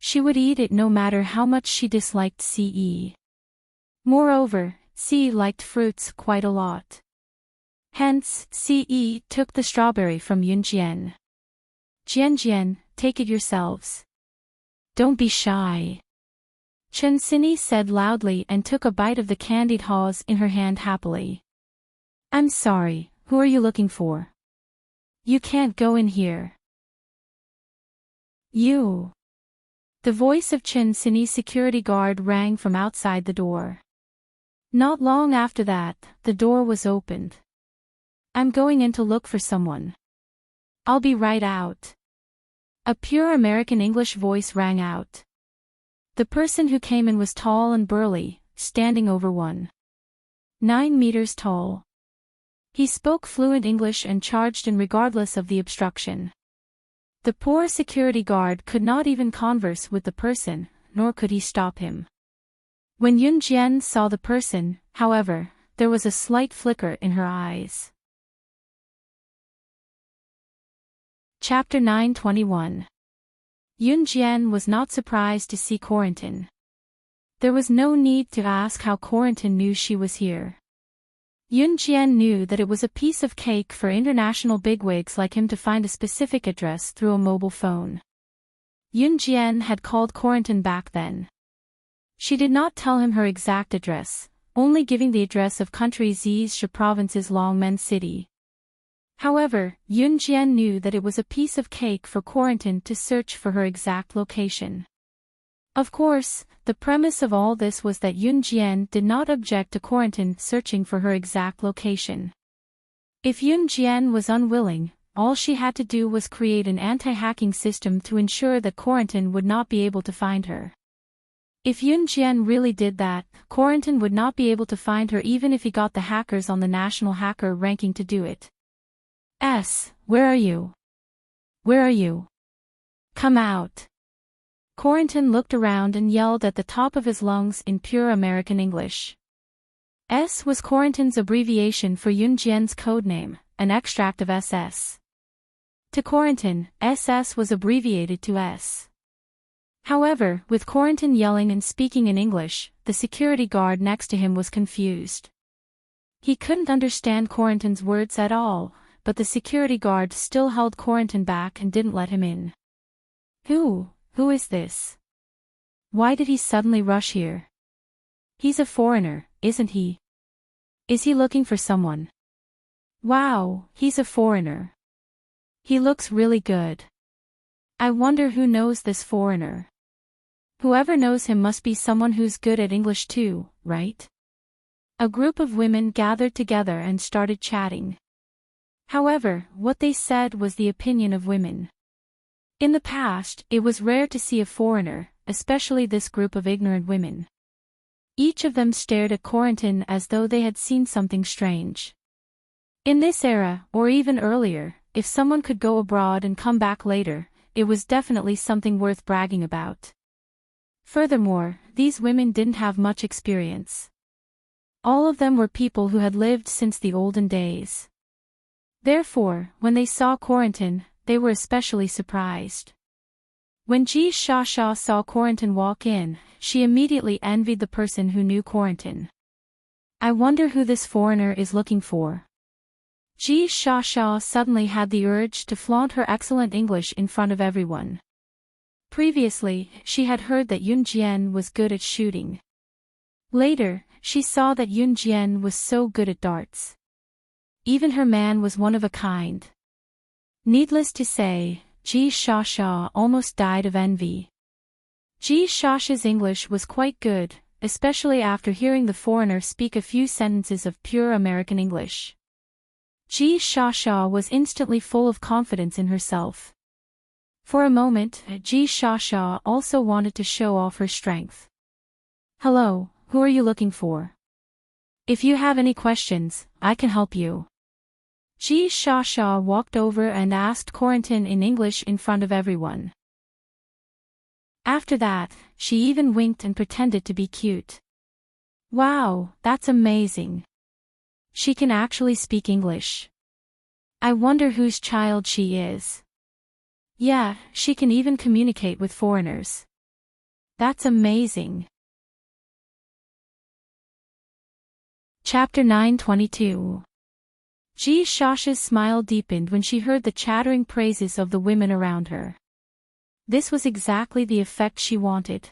She would eat it no matter how much she disliked Ce. Moreover, Ce liked fruits quite a lot. Hence, Ce took the strawberry from Yunjian. Jianjian, take it yourselves. Don't be shy. Chen Xinyi said loudly and took a bite of the candied haws in her hand happily. I'm sorry, who are you looking for? You can't go in here. You. The voice of Chen Xinyi's security guard rang from outside the door. Not long after that, the door was opened. I'm going in to look for someone. I'll be right out. A pure American English voice rang out. The person who came in was tall and burly, standing over 1.9 meters tall. He spoke fluent English and charged in regardless of the obstruction. The poor security guard could not even converse with the person, nor could he stop him. When Yunjian saw the person, however, there was a slight flicker in her eyes. Chapter 921. Yunjian was not surprised to see Corentin. There was no need to ask how Corentin knew she was here. Yunjian knew that it was a piece of cake for international bigwigs like him to find a specific address through a mobile phone. Yunjian had called Corentin back then. She did not tell him her exact address, only giving the address of country Zhejiang province's Longmen city. However, Yunjian knew that it was a piece of cake for Corentin to search for her exact location. Of course, the premise of all this was that Yunjian did not object to Corentin searching for her exact location. If Yunjian was unwilling, all she had to do was create an anti-hacking system to ensure that Corentin would not be able to find her. If Yunjian really did that, Corentin would not be able to find her even if he got the hackers on the national hacker ranking to do it. Where are you? Where are you? Come out. Corentin looked around and yelled at the top of his lungs in pure American English. S was Corentin's abbreviation for Yunjian's codename, an extract of SS. To Corentin, SS was abbreviated to S. However, with Corentin yelling and speaking in English, the security guard next to him was confused. He couldn't understand Corentin's words at all, but the security guard still held Corentin back and didn't let him in. Who is this? Why did he suddenly rush here? He's a foreigner, isn't he? Is he looking for someone? Wow, he's a foreigner. He looks really good. I wonder who knows this foreigner. Whoever knows him must be someone who's good at English too, right? A group of women gathered together and started chatting. However, what they said was the opinion of women. In the past, it was rare to see a foreigner, especially this group of ignorant women. Each of them stared at Corentin as though they had seen something strange. In this era, or even earlier, if someone could go abroad and come back later, it was definitely something worth bragging about. Furthermore, these women didn't have much experience. All of them were people who had lived since the olden days. Therefore, when they saw Corentin, they were especially surprised. When Ji Shasha saw Corentin walk in, she immediately envied the person who knew Corentin. I wonder who this foreigner is looking for. Ji Shasha suddenly had the urge to flaunt her excellent English in front of everyone. Previously, she had heard that Yun Jian was good at shooting. Later, she saw that Yun Jian was so good at darts. Even her man was one of a kind. Needless to say, Ji Shasha almost died of envy. Ji Shasha's English was quite good, especially after hearing the foreigner speak a few sentences of pure American English. Ji Shasha was instantly full of confidence in herself. For a moment, Ji Shasha also wanted to show off her strength. Hello, who are you looking for? If you have any questions, I can help you. Ji Shasha walked over and asked Corentin in English in front of everyone. After that, she even winked and pretended to be cute. Wow, that's amazing. She can actually speak English. I wonder whose child she is. Yeah, she can even communicate with foreigners. That's amazing. Chapter 922. Ji Shasha's smile deepened when she heard the chattering praises of the women around her. This was exactly the effect she wanted.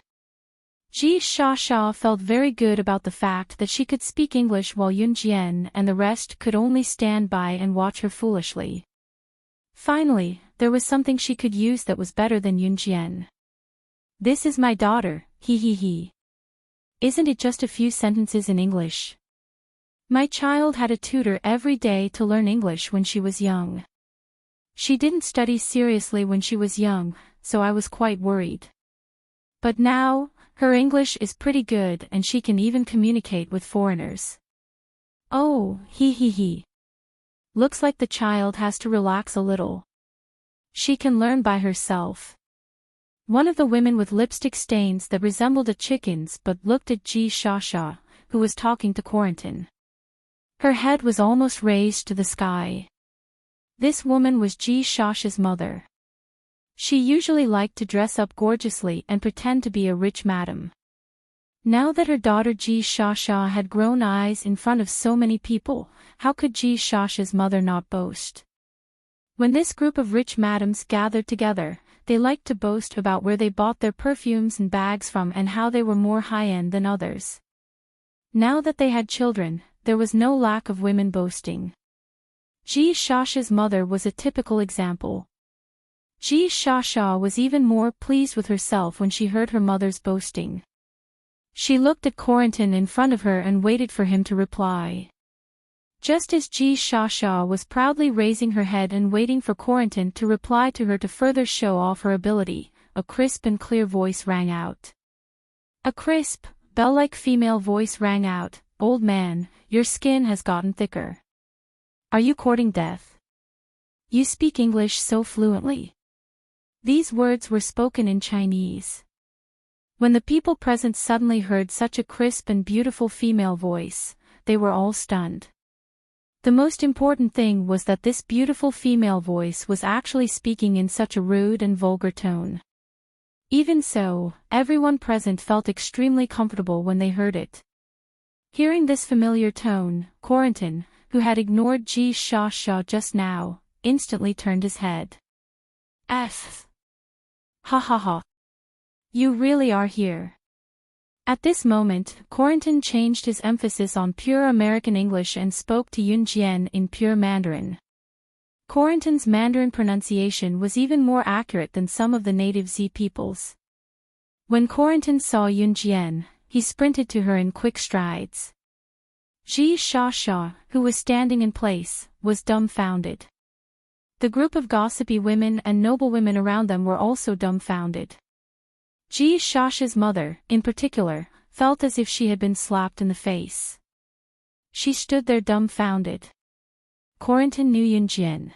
Ji Shasha felt very good about the fact that she could speak English while Yun Jian and the rest could only stand by and watch her foolishly. Finally, there was something she could use that was better than Yun Jian. This is my daughter, he he he. Isn't it just a few sentences in English? My child had a tutor every day to learn English when she was young. She didn't study seriously when she was young, so I was quite worried. But now, her English is pretty good and she can even communicate with foreigners. Oh, he he he. Looks like the child has to relax a little. She can learn by herself. One of the women with lipstick stains that resembled a chicken's but looked at Ji Shasha, who was talking to Corentin. Her head was almost raised to the sky. This woman was Ji Shasha's mother. She usually liked to dress up gorgeously and pretend to be a rich madam. Now that her daughter Ji Shasha had grown eyes in front of so many people, how could Ji Shasha's mother not boast? When this group of rich madams gathered together, they liked to boast about where they bought their perfumes and bags from and how they were more high-end than others. Now that they had children, there was no lack of women boasting. Ji Shasha's mother was a typical example. Ji Shasha was even more pleased with herself when she heard her mother's boasting. She looked at Corentin in front of her and waited for him to reply. Just as Ji Shasha was proudly raising her head and waiting for Corentin to reply to her to further show off her ability, a crisp and clear voice rang out. A crisp, bell-like female voice rang out, "Old man, your skin has gotten thicker. Are you courting death? You speak English so fluently." These words were spoken in Chinese. When the people present suddenly heard such a crisp and beautiful female voice, they were all stunned. The most important thing was that this beautiful female voice was actually speaking in such a rude and vulgar tone. Even so, everyone present felt extremely comfortable when they heard it. Hearing this familiar tone, Corentin, who had ignored Ji Shasha just now, instantly turned his head. F. Ha ha ha. You really are here. At this moment, Corentin changed his emphasis on pure American English and spoke to Yun Jian in pure Mandarin. Corentin's Mandarin pronunciation was even more accurate than some of the native Z peoples. When Corentin saw Yunjian, he sprinted to her in quick strides. Ji Sha, who was standing in place, was dumbfounded. The group of gossipy women and noblewomen around them were also dumbfounded. Ji Sha's mother, in particular, felt as if she had been slapped in the face. She stood there dumbfounded. Corentin knew Yunjian.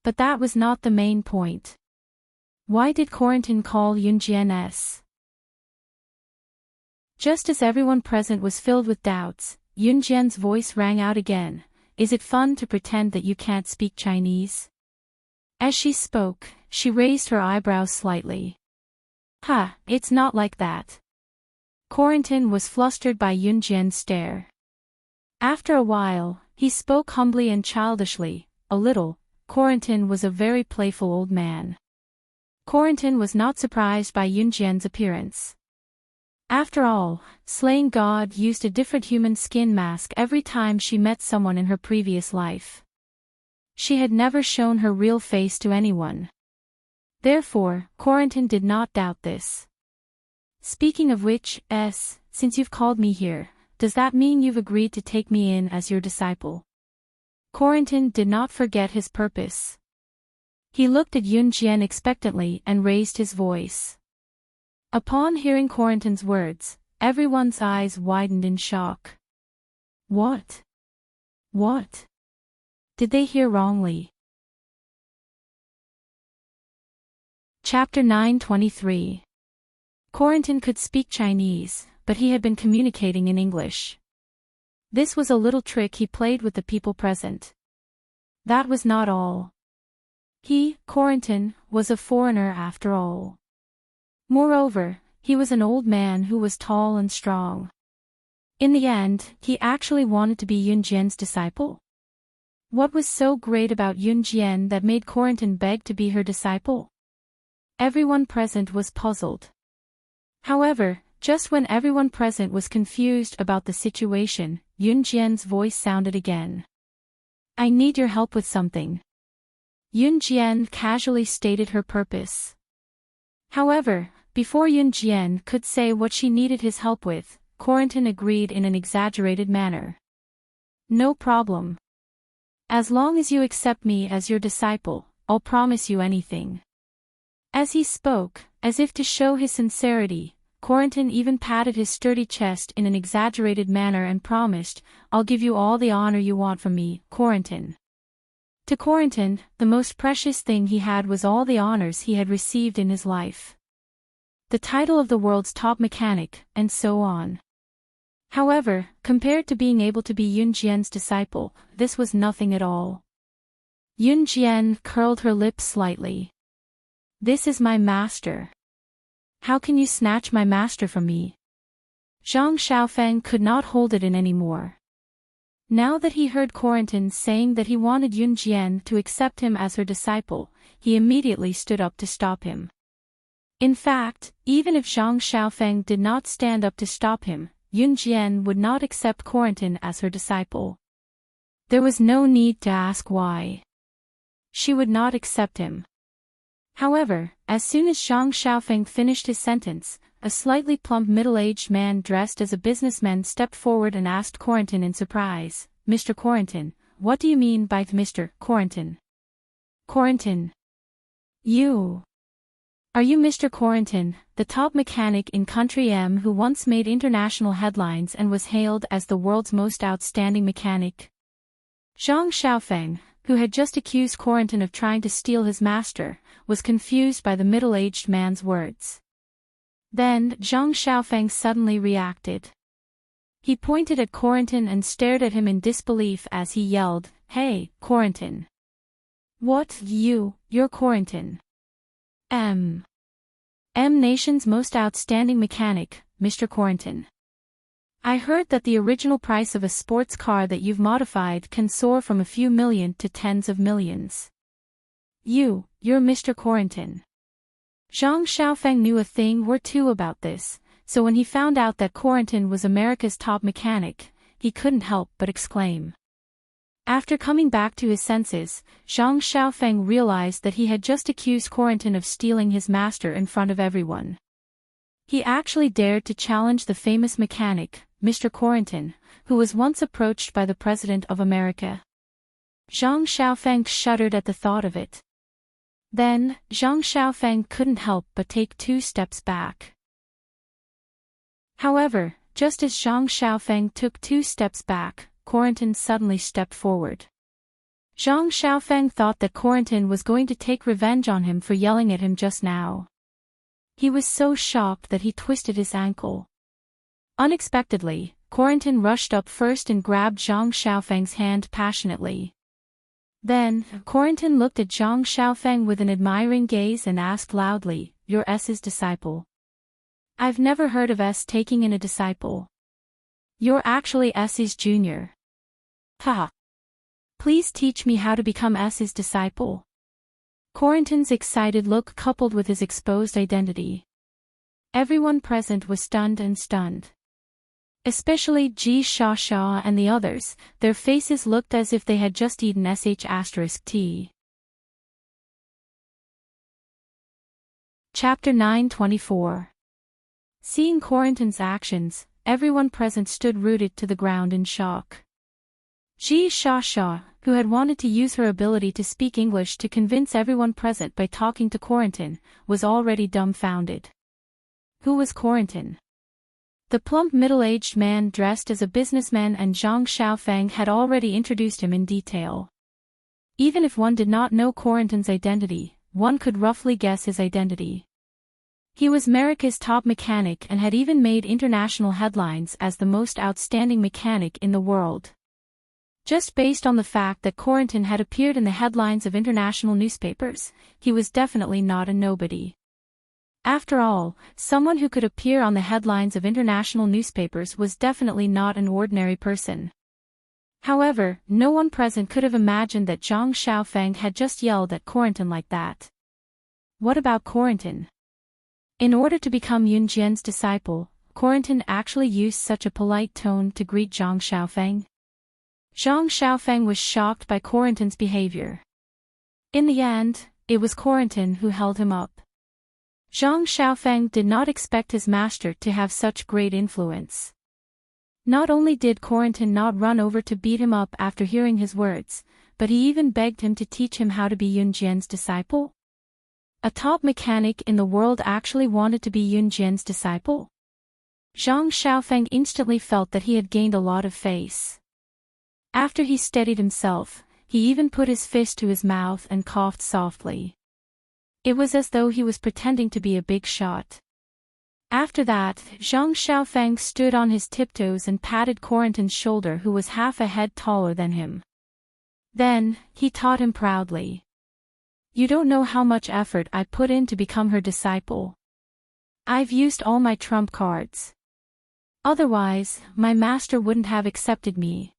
But that was not the main point. Why did Corentin call Yunjian S? Just as everyone present was filled with doubts, Yunjian's voice rang out again. Is it fun to pretend that you can't speak Chinese? As she spoke, she raised her eyebrows slightly. Ha, it's not like that. Corentin was flustered by Yunjian's stare. After a while, he spoke humbly and childishly, a little. Corentin was a very playful old man. Corentin was not surprised by Yunjian's appearance. After all, Slaying God used a different human skin mask every time she met someone in her previous life. She had never shown her real face to anyone. Therefore, Corentin did not doubt this. Speaking of which, since you've called me here, does that mean you've agreed to take me in as your disciple? Corentin did not forget his purpose. He looked at Yunjian expectantly and raised his voice. Upon hearing Corentin's words, everyone's eyes widened in shock. What? What? Did they hear wrongly? Chapter 923. Corentin could speak Chinese, but he had been communicating in English. This was a little trick he played with the people present. That was not all. He, Corentin, was a foreigner after all. Moreover, he was an old man who was tall and strong. In the end, he actually wanted to be Yunjian's disciple. What was so great about Yunjian that made Corentin beg to be her disciple? Everyone present was puzzled. However, just when everyone present was confused about the situation, Yunjian's voice sounded again. I need your help with something. Yunjian casually stated her purpose. However, before Yunjian could say what she needed his help with, Corentin agreed in an exaggerated manner. No problem. As long as you accept me as your disciple, I'll promise you anything. As he spoke, as if to show his sincerity, Corentin even patted his sturdy chest in an exaggerated manner and promised, I'll give you all the honor you want from me, Corentin. To Corentin, the most precious thing he had was all the honors he had received in his life. The title of the world's top mechanic, and so on. However, compared to being able to be Yunjian's disciple, this was nothing at all. Yunjian curled her lips slightly. This is my master. How can you snatch my master from me? Zhang Xiaofeng could not hold it in anymore. Now that he heard Corentin saying that he wanted Yunjian to accept him as her disciple, he immediately stood up to stop him. In fact, even if Zhang Xiaofeng did not stand up to stop him, Yunjian would not accept Corentin as her disciple. There was no need to ask why. She would not accept him. However, as soon as Zhang Xiaofeng finished his sentence, a slightly plump middle-aged man dressed as a businessman stepped forward and asked Corentin in surprise, Mr. Corentin, what do you mean by Mr. Corentin? Corentin. You. Are you Mr. Corentin, the top mechanic in Country M who once made international headlines and was hailed as the world's most outstanding mechanic? Zhang Xiaofeng, who had just accused Corentin of trying to steal his master, was confused by the middle-aged man's words. Then, Zhang Xiaofeng suddenly reacted. He pointed at Corentin and stared at him in disbelief as he yelled, Hey, Corentin. What, you're Corentin. M Nation's most outstanding mechanic, Mr. Corentin. I heard that the original price of a sports car that you've modified can soar from a few million to tens of millions. You're Mr. Corentin. Zhang Xiaofeng knew a thing or two about this, so when he found out that Corentin was America's top mechanic, he couldn't help but exclaim. After coming back to his senses, Zhang Xiaofeng realized that he had just accused Corentin of stealing his master in front of everyone. He actually dared to challenge the famous mechanic, Mr. Corentin, who was once approached by the President of America. Zhang Xiaofeng shuddered at the thought of it. Then, Zhang Xiaofeng couldn't help but take 2 steps back. However, just as Zhang Xiaofeng took 2 steps back, Corentin suddenly stepped forward. Zhang Xiaofeng thought that Corentin was going to take revenge on him for yelling at him just now. He was so shocked that he twisted his ankle. Unexpectedly, Corentin rushed up first and grabbed Zhang Xiaofeng's hand passionately. Then, Corentin looked at Zhang Xiaofeng with an admiring gaze and asked loudly, "You're S's disciple?" "I've never heard of S taking in a disciple." "You're actually S's junior." "Haha. Please teach me how to become S's disciple." Corentin's excited look coupled with his exposed identity. Everyone present was stunned. Especially Ji Sha and the others, their faces looked as if they had just eaten **tea. Chapter 924. Seeing Corentin's actions, everyone present stood rooted to the ground in shock. Ji Sha, who had wanted to use her ability to speak English to convince everyone present by talking to Corentin, was already dumbfounded. Who was Corentin? The plump middle-aged man dressed as a businessman, and Zhang Xiaofeng had already introduced him in detail. Even if one did not know Corentin's identity, one could roughly guess his identity. He was America's top mechanic and had even made international headlines as the most outstanding mechanic in the world. Just based on the fact that Corentin had appeared in the headlines of international newspapers, he was definitely not a nobody. After all, someone who could appear on the headlines of international newspapers was definitely not an ordinary person. However, no one present could have imagined that Zhang Xiaofeng had just yelled at Corentin like that. What about Corentin? In order to become Yun Jian's disciple, Corentin actually used such a polite tone to greet Zhang Xiaofeng? Zhang Xiaofeng was shocked by Corentin's behavior. In the end, it was Corentin who held him up. Zhang Xiaofeng did not expect his master to have such great influence. Not only did Corentin not run over to beat him up after hearing his words, but he even begged him to teach him how to be Yun Jian's disciple. A top mechanic in the world actually wanted to be Yun Jian's disciple? Zhang Xiaofeng instantly felt that he had gained a lot of face. After he steadied himself, he even put his fist to his mouth and coughed softly. It was as though he was pretending to be a big shot. After that, Zhang Xiaofeng stood on his tiptoes and patted Corentin's shoulder, who was half a head taller than him. Then, he taught him proudly. "You don't know how much effort I put in to become her disciple. I've used all my trump cards. Otherwise, my master wouldn't have accepted me.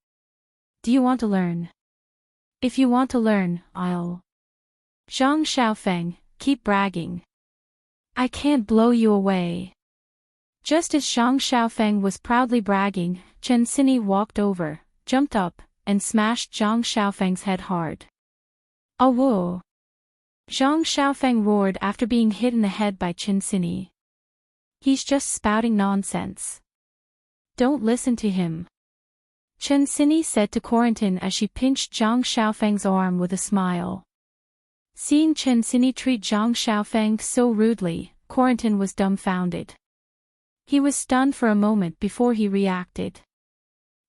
Do you want to learn?" "If you want to learn, I'll." "Zhang Xiaofeng, keep bragging. I can't blow you away." Just as Zhang Xiaofeng was proudly bragging, Chen Xinyi walked over, jumped up, and smashed Zhang Xiaofeng's head hard. "Oh whoa!" Zhang Xiaofeng roared after being hit in the head by Chen Xinyi. "He's just spouting nonsense. Don't listen to him," Chen Xinyi said to Corentin as she pinched Zhang Xiaofeng's arm with a smile. Seeing Chen Xinyi treat Zhang Xiaofeng so rudely, Corentin was dumbfounded. He was stunned for a moment before he reacted.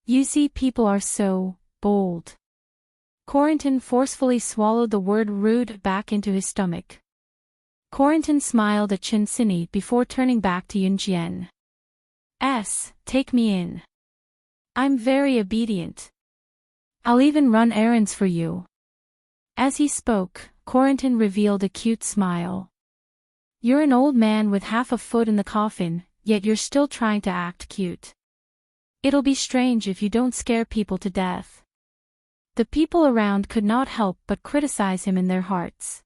"You see, people are so bold." Corentin forcefully swallowed the word rude back into his stomach. Corentin smiled at Chen Xinyi before turning back to Yun Jian. "Take me in. I'm very obedient. I'll even run errands for you." As he spoke, Corentin revealed a cute smile. "You're an old man with half a foot in the coffin, yet you're still trying to act cute. It'll be strange if you don't scare people to death." The people around could not help but criticize him in their hearts.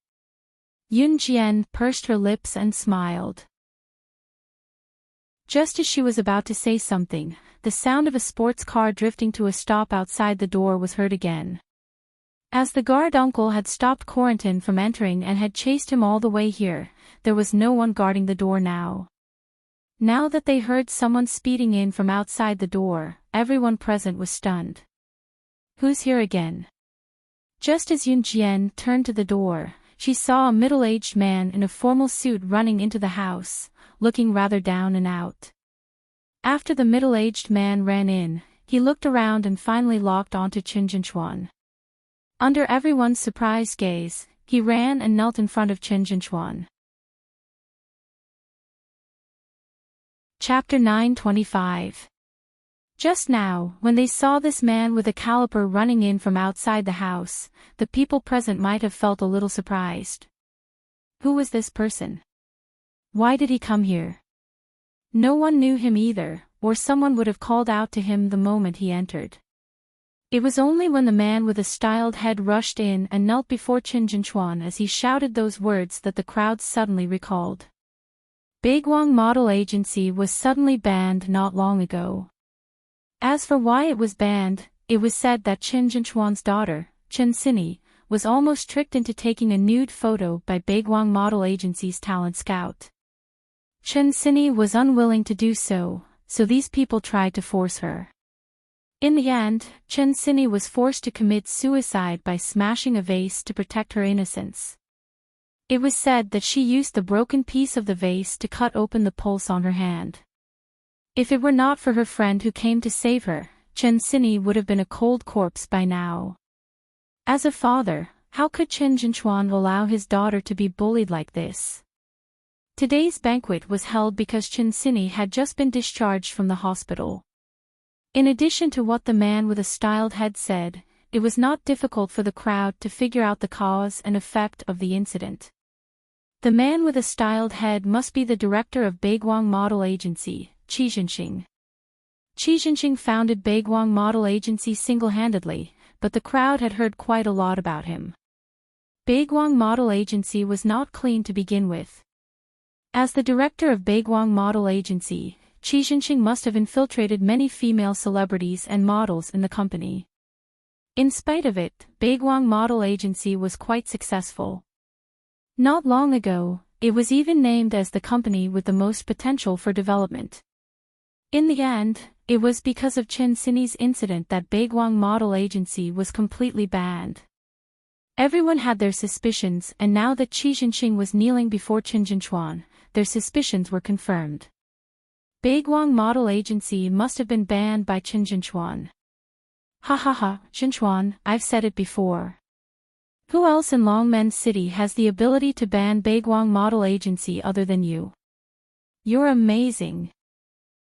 Yun Jian pursed her lips and smiled. Just as she was about to say something, the sound of a sports car drifting to a stop outside the door was heard again. As the guard uncle had stopped Corentin from entering and had chased him all the way here, there was no one guarding the door now. Now that they heard someone speeding in from outside the door, everyone present was stunned. Who's here again? Just as Yun Jian turned to the door, she saw a middle-aged man in a formal suit running into the house, looking rather down and out. After the middle-aged man ran in, he looked around and finally locked onto Chen Jinchuan. Under everyone's surprised gaze, he ran and knelt in front of Chen Jinchuan. Chapter 925. Just now, when they saw this man with a caliper running in from outside the house, the people present might have felt a little surprised. Who was this person? Why did he come here? No one knew him either, or someone would have called out to him the moment he entered. It was only when the man with a styled head rushed in and knelt before Chen Jinchuan as he shouted those words that the crowd suddenly recalled. Baiguang Model Agency was suddenly banned not long ago. As for why it was banned, it was said that Chen Jinchuan's daughter, Chen Xinyi, was almost tricked into taking a nude photo by Baiguang Model Agency's talent scout. Chen Xinyi was unwilling to do so, so these people tried to force her. In the end, Chen Xinyi was forced to commit suicide by smashing a vase to protect her innocence. It was said that she used the broken piece of the vase to cut open the pulse on her hand. If it were not for her friend who came to save her, Chen Xinyi would have been a cold corpse by now. As a father, how could Chen Jinchuan allow his daughter to be bullied like this? Today's banquet was held because Chen Xinyi had just been discharged from the hospital. In addition to what the man with a styled head said, it was not difficult for the crowd to figure out the cause and effect of the incident. The man with a styled head must be the director of Baiguang Model Agency, Qi Jinxing. Qi Jinxing founded Baiguang Model Agency single-handedly, but the crowd had heard quite a lot about him. Baiguang Model Agency was not clean to begin with. As the director of Baiguang Model Agency, Qi Jinxing must have infiltrated many female celebrities and models in the company. In spite of it, Baiguang Model Agency was quite successful. Not long ago, it was even named as the company with the most potential for development. In the end, it was because of Chen Xinyi's incident that Baiguang Model Agency was completely banned. Everyone had their suspicions, and now that Qi Jinxing was kneeling before Chen Jinchuan, their suspicions were confirmed. Baiguang Model Agency must have been banned by Chen Jinchuan. Ha ha ha, Jinchuan, I've said it before. Who else in Longmen City has the ability to ban Baiguang Model Agency other than you? You're amazing.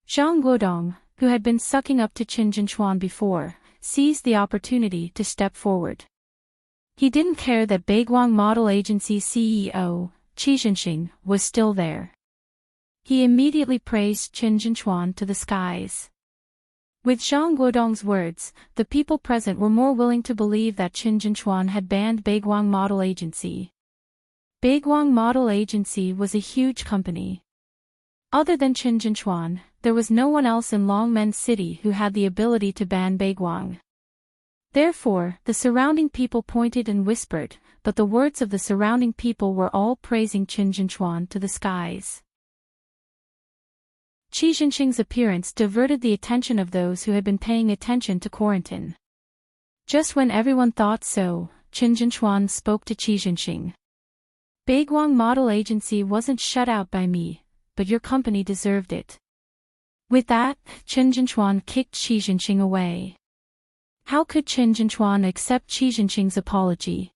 Zhang Guodong, who had been sucking up to Chen Jinchuan before, seized the opportunity to step forward. He didn't care that Baiguang Model Agency CEO, Qi Jinxing, was still there. He immediately praised Chen Jinchuan to the skies. With Zhang Guodong's words, the people present were more willing to believe that Chen Jinchuan had banned Baiguang Model Agency. Baiguang Model Agency was a huge company. Other than Chen Jinchuan, there was no one else in Longmen City who had the ability to ban Baiguang. Therefore, the surrounding people pointed and whispered, but the words of the surrounding people were all praising Chen Jinchuan to the skies. Qi Jinxing's appearance diverted the attention of those who had been paying attention to Corentin. Just when everyone thought so, Chen Jinchuan spoke to Qi Jinxing. Baiguang Model Agency wasn't shut out by me, but your company deserved it. With that, Chen Jinchuan kicked Qi Jinxing away. How could Chen Jinchuan accept Qi Jinxing's apology?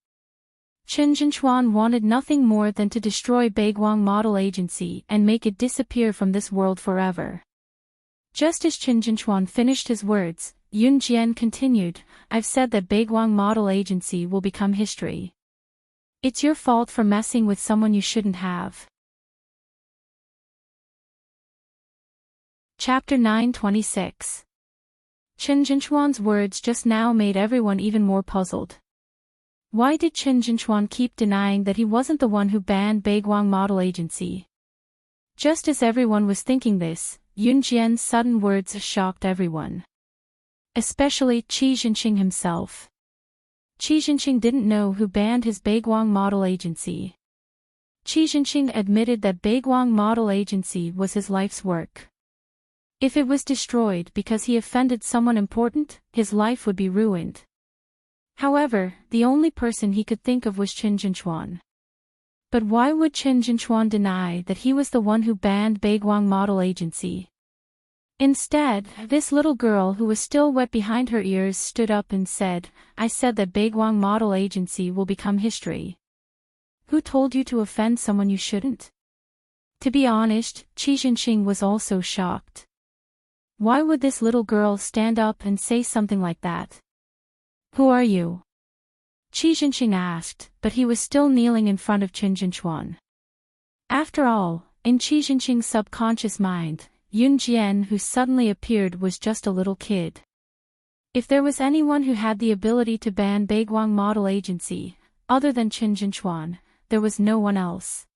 Chen Jinchuan wanted nothing more than to destroy Baiguang Model Agency and make it disappear from this world forever. Just as Chen Jinchuan finished his words, Yun Jian continued, I've said that Baiguang Model Agency will become history. It's your fault for messing with someone you shouldn't have. Chapter 926. Chen Jinchuan's words just now made everyone even more puzzled. Why did Chen Jinchuan keep denying that he wasn't the one who banned Baiguang Model Agency? Just as everyone was thinking this, Yun Jian's sudden words shocked everyone. Especially Qi Jinqing himself. Qi Jinqing didn't know who banned his Baiguang model agency. Qi Jinqing admitted that Baiguang model agency was his life's work. If it was destroyed because he offended someone important, his life would be ruined. However, the only person he could think of was Chen Jinchuan. But why would Chen Jinchuan deny that he was the one who banned Baiguang model agency? Instead, this little girl who was still wet behind her ears stood up and said, "I said that Baiguang model agency will become history." Who told you to offend someone you shouldn't? To be honest, Qi Jinqing was also shocked. Why would this little girl stand up and say something like that? Who are you? Qi Jinqing asked, but he was still kneeling in front of Chen Jinchuan. After all, in Qi Jinqing's subconscious mind, Yun Jian who suddenly appeared was just a little kid. If there was anyone who had the ability to ban Baiguang model agency, other than Chen Jinchuan, there was no one else.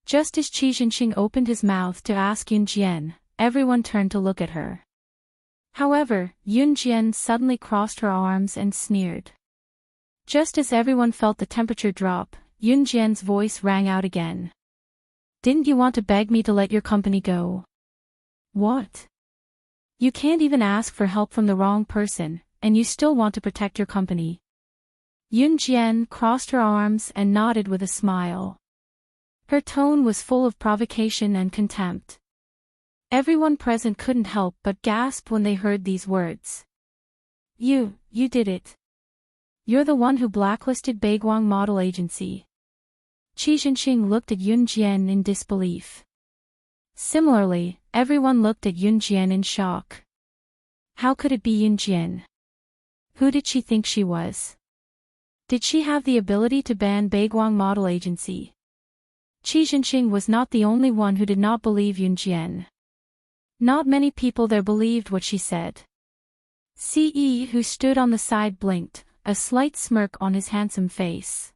Just as Qi Jinqing opened his mouth to ask Yun Jian, everyone turned to look at her. However, Yun Jian suddenly crossed her arms and sneered. Just as everyone felt the temperature drop, Yun Jian's voice rang out again. "Didn't you want to beg me to let your company go? What? You can't even ask for help from the wrong person, and you still want to protect your company." Yun Jian crossed her arms and nodded with a smile. Her tone was full of provocation and contempt. Everyone present couldn't help but gasp when they heard these words. You did it. You're the one who blacklisted Baiguang model agency." Qi Jinqing looked at Yun Jian in disbelief. Similarly, everyone looked at Yun Jian in shock. How could it be Yun Jian? Who did she think she was? Did she have the ability to ban Baiguang model agency? Qi Jinqing was not the only one who did not believe Yun Jian. Not many people there believed what she said. Ce, who stood on the side, blinked, a slight smirk on his handsome face.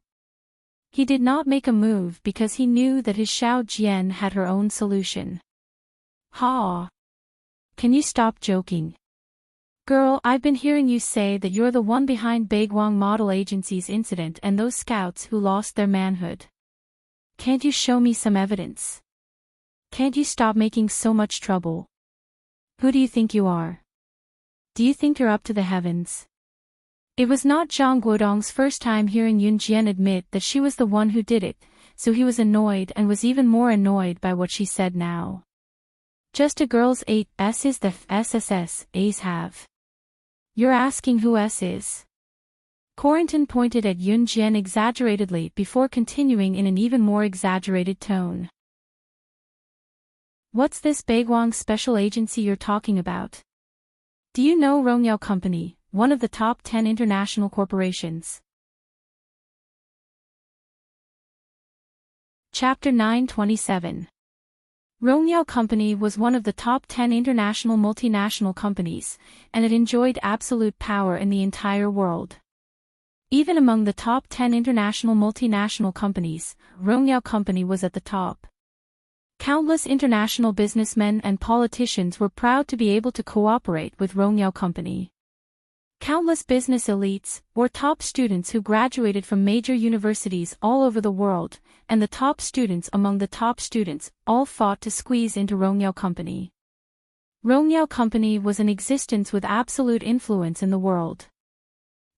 He did not make a move because he knew that his Xiao Jian had her own solution. "Ha! Can you stop joking? Girl, I've been hearing you say that you're the one behind Baiguang model agency's incident and those scouts who lost their manhood. Can't you show me some evidence? Can't you stop making so much trouble? Who do you think you are? Do you think you're up to the heavens?" It was not Zhang Guodong's first time hearing Yun Jian admit that she was the one who did it, so he was annoyed and was even more annoyed by what she said now. Just a girl's 8S is the SSS A's have. You're asking who S is? Corentin pointed at Yun Jian exaggeratedly before continuing in an even more exaggerated tone. What's this Baiguang special agency you're talking about? Do you know Rongyao Company, one of the top 10 international corporations? Chapter 927. Rongyao Company was one of the top 10 international multinational companies, and it enjoyed absolute power in the entire world. Even among the top 10 international multinational companies, Rongyao Company was at the top. Countless international businessmen and politicians were proud to be able to cooperate with Rongyao Company. Countless business elites, or top students who graduated from major universities all over the world, and the top students among the top students, all fought to squeeze into Rongyao Company. Rongyao Company was in existence with absolute influence in the world.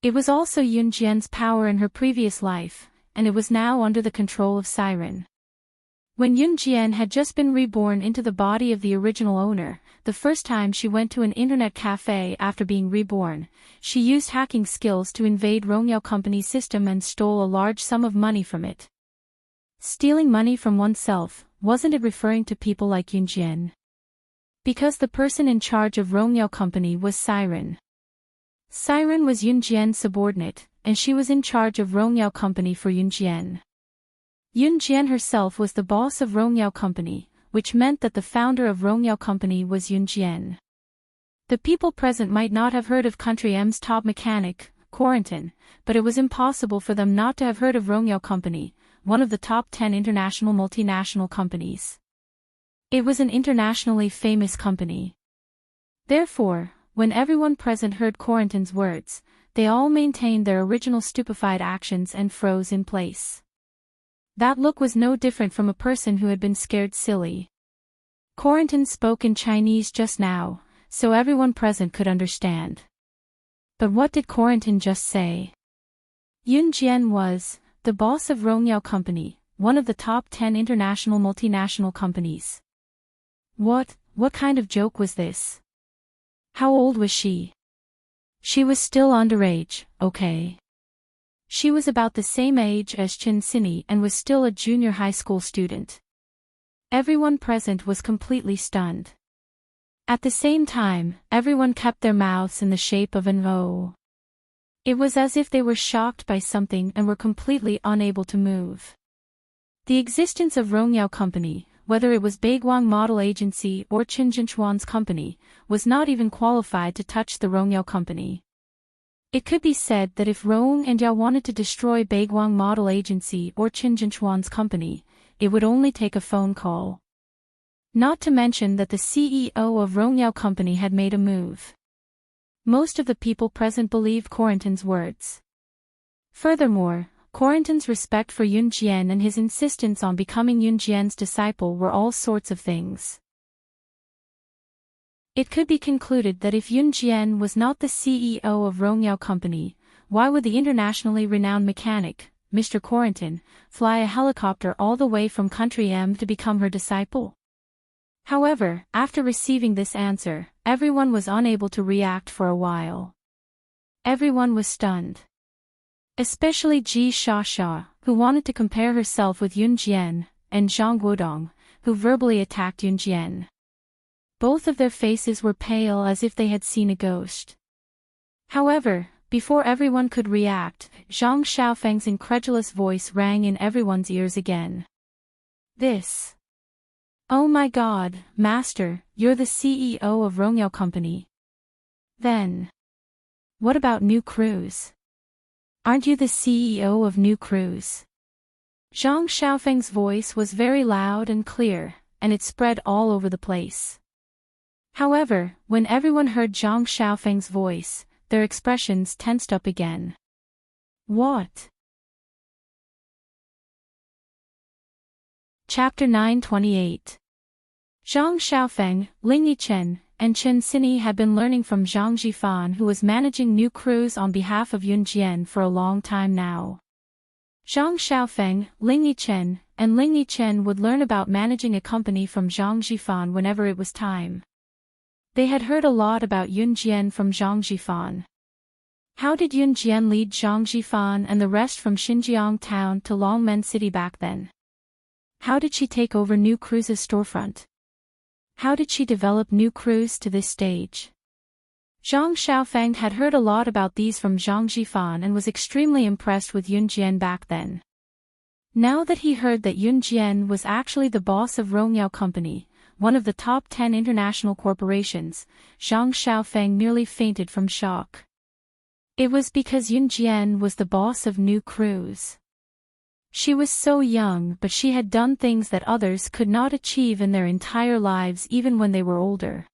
It was also Yun Jian's power in her previous life, and it was now under the control of Siren. When Yun Jian had just been reborn into the body of the original owner, the first time she went to an internet cafe after being reborn, she used hacking skills to invade Rongyao Company's system and stole a large sum of money from it. Stealing money from oneself, wasn't it referring to people like Yun Jian? Because the person in charge of Rongyao Company was Siren. Siren was Yun Jian's subordinate, and she was in charge of Rongyao Company for Yun Jian. Yun Jian herself was the boss of Rongyao Company, which meant that the founder of Rongyao Company was Yun Jian. The people present might not have heard of Country M's top mechanic, Corentin, but it was impossible for them not to have heard of Rongyao Company, one of the top 10 international multinational companies. It was an internationally famous company. Therefore, when everyone present heard Corentin's words, they all maintained their original stupefied actions and froze in place. That look was no different from a person who had been scared silly. Corentin spoke in Chinese just now, so everyone present could understand. But what did Corentin just say? Yun Jian was the boss of Rongyao Company, one of the top 10 international multinational companies. What kind of joke was this? How old was she? She was still underage, okay. She was about the same age as Chen Sini and was still a junior high school student. Everyone present was completely stunned. At the same time, everyone kept their mouths in the shape of an O. It was as if they were shocked by something and were completely unable to move. The existence of Rongyao Company, whether it was Beiguang Model Agency or Qinjinshuan's company, was not even qualified to touch the Rongyao Company. It could be said that if Rong and Yao wanted to destroy Beiguang Model Agency or Qinjinshuan's company, it would only take a phone call. Not to mention that the CEO of Rongyao Company had made a move. Most of the people present believed Corentin's words. Furthermore, Corentin's respect for Yun Jian and his insistence on becoming Yun Jian's disciple were all sorts of things. It could be concluded that if Yun Jian was not the CEO of Rongyao Company, why would the internationally renowned mechanic, Mr. Corentin, fly a helicopter all the way from Country M to become her disciple? However, after receiving this answer, everyone was unable to react for a while. Everyone was stunned. Especially Ji Shasha, who wanted to compare herself with Yun Jian, and Zhang Guodong, who verbally attacked Yun Jian. Both of their faces were pale as if they had seen a ghost. However, before everyone could react, Zhang Xiaofeng's incredulous voice rang in everyone's ears again. This. Oh my God, Master, you're the CEO of Rongyao Company. Then. What about New Cruise? Aren't you the CEO of New Cruise? Zhang Xiaofeng's voice was very loud and clear, and it spread all over the place. However, when everyone heard Zhang Xiaofeng's voice, their expressions tensed up again. What? Chapter 928. Zhang Xiaofeng, Ling Yichen, and Chen Sini had been learning from Zhang Jifan, who was managing New Cruise on behalf of Yun Jian for a long time now. Zhang Xiaofeng, Ling Yichen, and Ling Yichen would learn about managing a company from Zhang Jifan whenever it was time. They had heard a lot about Yun Jian from Zhang Jifan. How did Yun Jian lead Zhang Jifan and the rest from Xinjiang town to Longmen City back then? How did she take over New Cruise's storefront? How did she develop New Cruise to this stage? Zhang Xiaofeng had heard a lot about these from Zhang Jifan and was extremely impressed with Yun Jian back then. Now that he heard that Yun Jian was actually the boss of Rongyao Company, one of the top 10 international corporations, Zhang Xiaofeng nearly fainted from shock. It was because Yun Jian was the boss of New Cruise. She was so young, but she had done things that others could not achieve in their entire lives even when they were older.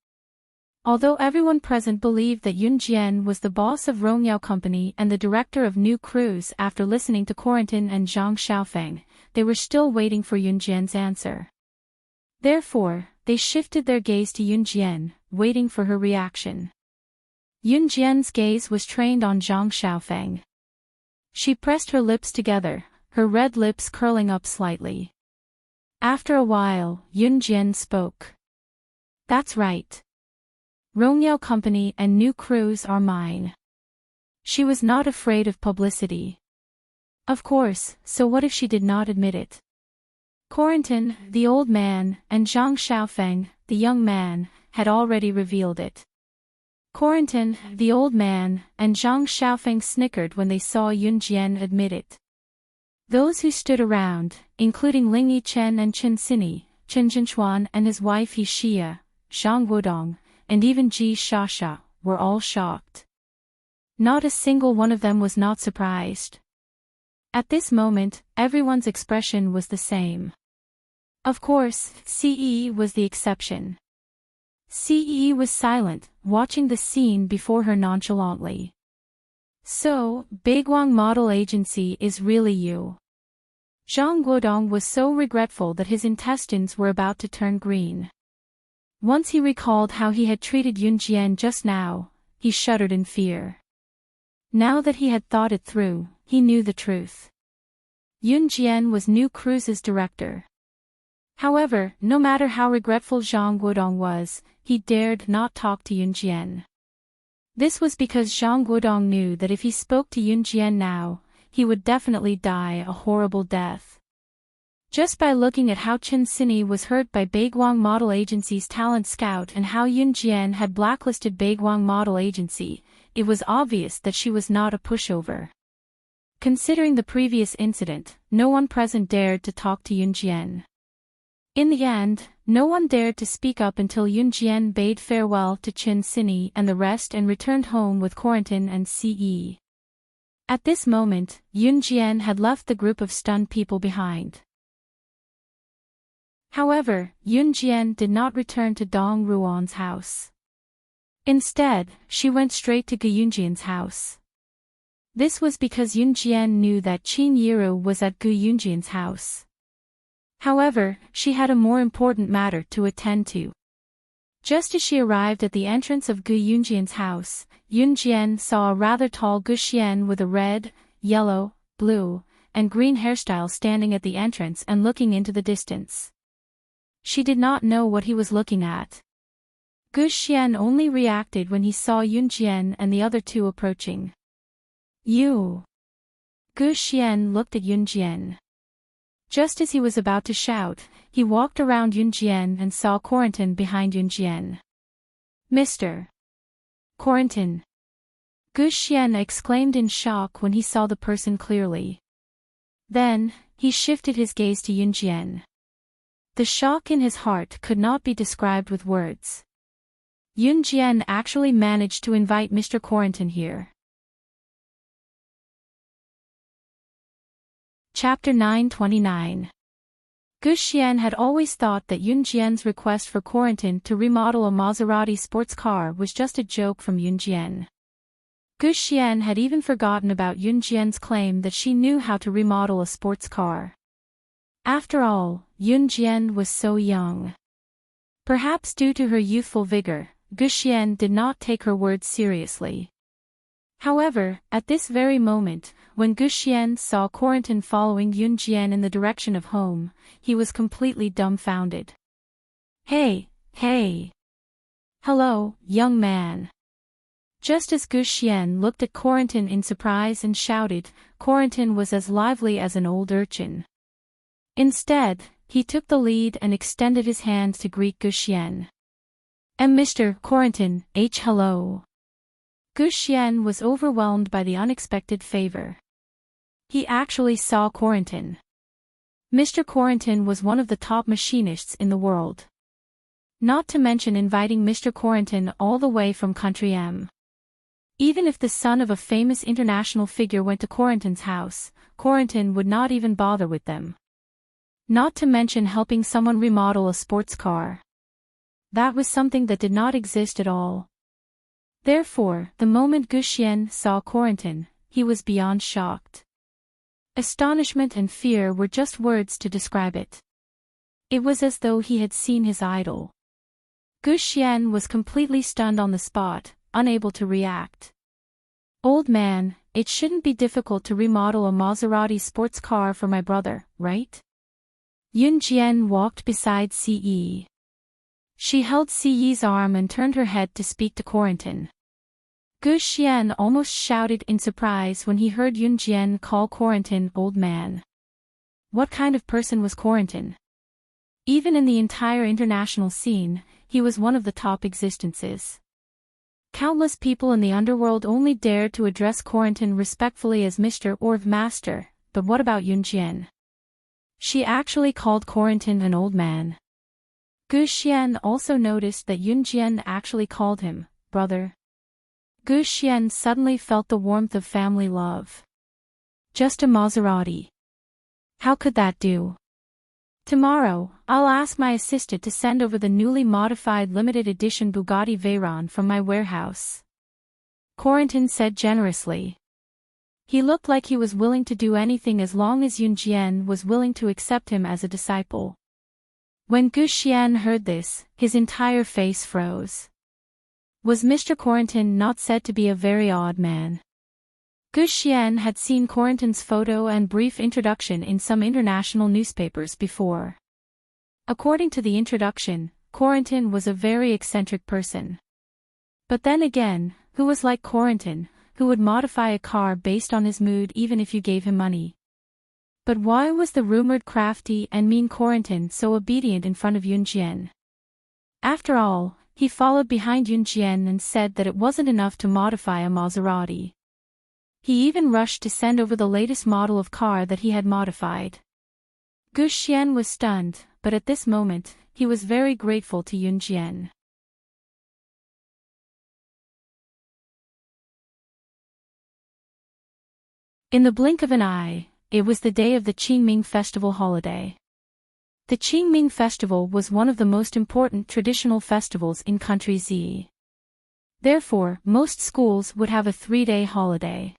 Although everyone present believed that Yun Jian was the boss of Rongyao Company and the director of New Cruise after listening to Corentin and Zhang Xiaofeng, they were still waiting for Yun Jian's answer. Therefore, they shifted their gaze to Yun Jian, waiting for her reaction. Yun Jian's gaze was trained on Zhang Xiaofeng. She pressed her lips together, her red lips curling up slightly. After a while, Yun Jian spoke. That's right. Rongyao Company and New Cruise are mine. She was not afraid of publicity. Of course, so what if she did not admit it? Corentin, the old man, and Zhang Xiaofeng, the young man, had already revealed it. Corentin, the old man, and Zhang Xiaofeng snickered when they saw Yun Jian admit it. Those who stood around, including Ling Yichen and Chen Sini, Chen Jinshuan and his wife He Xia, Zhang Guodong, and even Ji Shasha, were all shocked. Not a single one of them was not surprised. At this moment, everyone's expression was the same. Of course, CE was the exception. CE was silent, watching the scene before her nonchalantly. So, Baegwang Model Agency is really you. Zhang Guodong was so regretful that his intestines were about to turn green. Once he recalled how he had treated Yun Jian just now, he shuddered in fear. Now that he had thought it through, he knew the truth. Yun Jian was New Cruise's director. However, no matter how regretful Zhang Guodong was, he dared not talk to Yun Jian. This was because Zhang Guodong knew that if he spoke to Yun Jian now, he would definitely die a horrible death. Just by looking at how Chen Sini was hurt by Baegwang Model Agency's talent scout and how Yun Jian had blacklisted Baegwang Model Agency, it was obvious that she was not a pushover. Considering the previous incident, no one present dared to talk to Yun Jian. In the end, no one dared to speak up until Yun Jian bade farewell to Chen Sini and the rest and returned home with Corentin and CE. At this moment, Yun Jian had left the group of stunned people behind. However, Yun Jian did not return to Dong Ruan's house. Instead, she went straight to Gu Yunjian's house. This was because Yun Jian knew that Qin Yiru was at Gu Yunjian's house. However, she had a more important matter to attend to. Just as she arrived at the entrance of Gu Yunjian's house, Yun Jian saw a rather tall Gu Xian with a red, yellow, blue, and green hairstyle standing at the entrance and looking into the distance. She did not know what he was looking at. Gu Xian only reacted when he saw Yun Jian and the other two approaching. You! Gu Xian looked at Yun Jian. Just as he was about to shout, he walked around Yun Jian and saw Corentin behind Yun Jian. Mr. Corentin! Gu Xian exclaimed in shock when he saw the person clearly. Then, he shifted his gaze to Yun Jian. The shock in his heart could not be described with words. Yun Jian actually managed to invite Mr. Corentin here. Chapter 929. Gu Xian had always thought that Yun Jian's request for Corentin to remodel a Maserati sports car was just a joke from Yun Jian. Gu Xian had even forgotten about Yun Jian's claim that she knew how to remodel a sports car. After all, Yun Jian was so young. Perhaps due to her youthful vigor, Gu Xian did not take her words seriously. However, at this very moment, when Gu Xian saw Corentin following Yun Jian in the direction of home, he was completely dumbfounded. Hey! Hello, young man! Just as Gu Xian looked at Corentin in surprise and shouted, Corentin was as lively as an old urchin. Instead, he took the lead and extended his hand to greet Gu Xian. Mr. Corentin, hello. Gu Xian was overwhelmed by the unexpected favor. He actually saw Corentin. Mr. Corentin was one of the top machinists in the world. Not to mention inviting Mr. Corentin all the way from Country M. Even if the son of a famous international figure went to Corentin's house, Corentin would not even bother with them. Not to mention helping someone remodel a sports car. That was something that did not exist at all. Therefore, the moment Gu Xian saw Corentin, he was beyond shocked. Astonishment and fear were just words to describe it. It was as though he had seen his idol. Gu Xian was completely stunned on the spot, unable to react. Old man, it shouldn't be difficult to remodel a Maserati sports car for my brother, right? Yun Jian walked beside Ce. She held Ce's arm and turned her head to speak to Corentin. Gu Xian almost shouted in surprise when he heard Yun Jian call Corentin old man. What kind of person was Corentin? Even in the entire international scene, he was one of the top existences. Countless people in the underworld only dared to address Corentin respectfully as Mr. or Master, but what about Yun Jian? She actually called Corentin an old man. Gu Xian also noticed that Yun Jian actually called him brother. Gu Xian suddenly felt the warmth of family love. Just a Maserati. How could that do? Tomorrow, I'll ask my assistant to send over the newly modified limited edition Bugatti Veyron from my warehouse. Corentin said generously. He looked like he was willing to do anything as long as Yunjian was willing to accept him as a disciple. When Gu Xian heard this, his entire face froze. Was Mr. Corentin not said to be a very odd man? Gu Xian had seen Corentin's photo and brief introduction in some international newspapers before. According to the introduction, Corentin was a very eccentric person. But then again, who was like Corentin, who would modify a car based on his mood even if you gave him money? But why was the rumored crafty and mean Corentin so obedient in front of Yunjian? After all, he followed behind Yunjian and said that it wasn't enough to modify a Maserati. He even rushed to send over the latest model of car that he had modified. Gu Xian was stunned, but at this moment, he was very grateful to Yunjian. In the blink of an eye, it was the day of the Qingming Festival holiday. The Qingming Festival was one of the most important traditional festivals in Country Z. Therefore, most schools would have a 3-day holiday.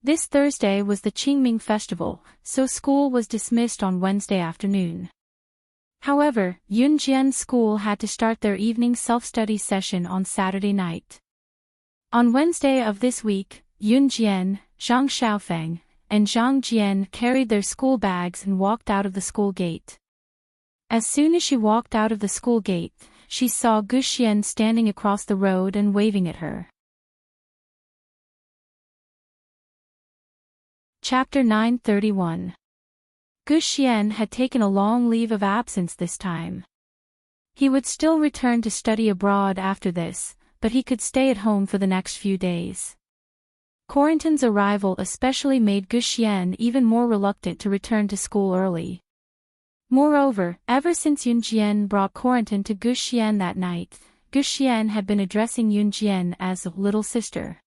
This Thursday was the Qingming Festival, so school was dismissed on Wednesday afternoon. However, Yunjian's school had to start their evening self-study session on Saturday night. On Wednesday of this week, Yunjian, Zhang Xiaofeng, and Zhang Jian carried their school bags and walked out of the school gate. As soon as she walked out of the school gate, she saw Gu Xian standing across the road and waving at her. Chapter 931. Gu Xian had taken a long leave of absence this time. He would still return to study abroad after this, but he could stay at home for the next few days. Corentin's arrival especially made Gu Xian even more reluctant to return to school early. Moreover, ever since Yunjian brought Corentin to Gu Xian that night, Gu Xian had been addressing Yunjian as little sister.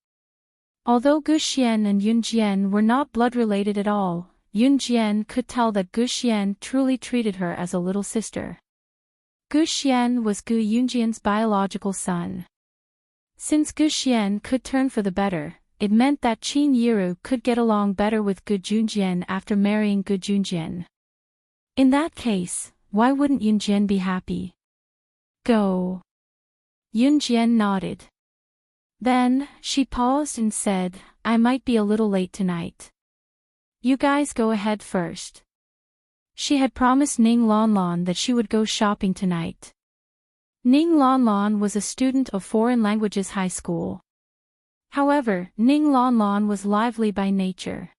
Although Gu Xian and Yunjian were not blood-related at all, Yunjian could tell that Gu Xian truly treated her as a little sister. Gu Xian was Gu Yunjian's biological son. Since Gu Xian could turn for the better, it meant that Qin Yiru could get along better with Gu Junjian after marrying Gu Junjian. In that case, why wouldn't Yunjian be happy? Go. Yunjian nodded. Then, she paused and said, I might be a little late tonight. You guys go ahead first. She had promised Ning Lanlan that she would go shopping tonight. Ning Lanlan was a student of foreign languages high school. However, Ning Lanlan was lively by nature.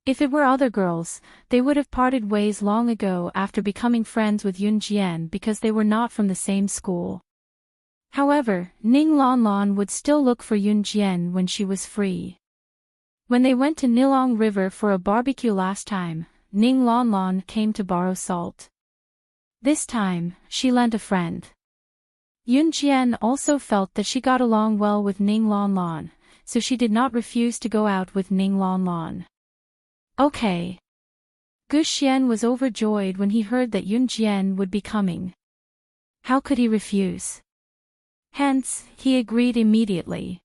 If it were other girls, they would have parted ways long ago after becoming friends with Yunjian because they were not from the same school. However, Ning Lanlan would still look for Yunjian when she was free. When they went to Nilong River for a barbecue last time, Ning Lanlan came to borrow salt. This time, she lent a friend. Yunjian also felt that she got along well with Ning Lanlan, so she did not refuse to go out with Ning Lanlan. Okay. Gu Xian was overjoyed when he heard that Yunjian would be coming. How could he refuse? Hence, he agreed immediately.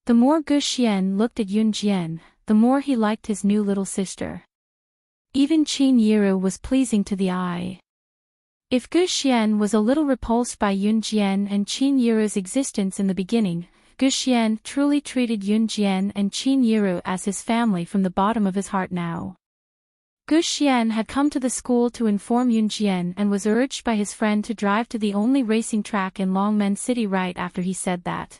The more Gu Xian looked at Yunjian, the more he liked his new little sister. Even Qin Yiru was pleasing to the eye. If Gu Xian was a little repulsed by Yunjian and Qin Yiru's existence in the beginning, Gu Xian truly treated Yunjian and Qin Yiru as his family from the bottom of his heart now. Gu Xian had come to the school to inform Yunjian and was urged by his friend to drive to the only racing track in Longmen City right after he said that.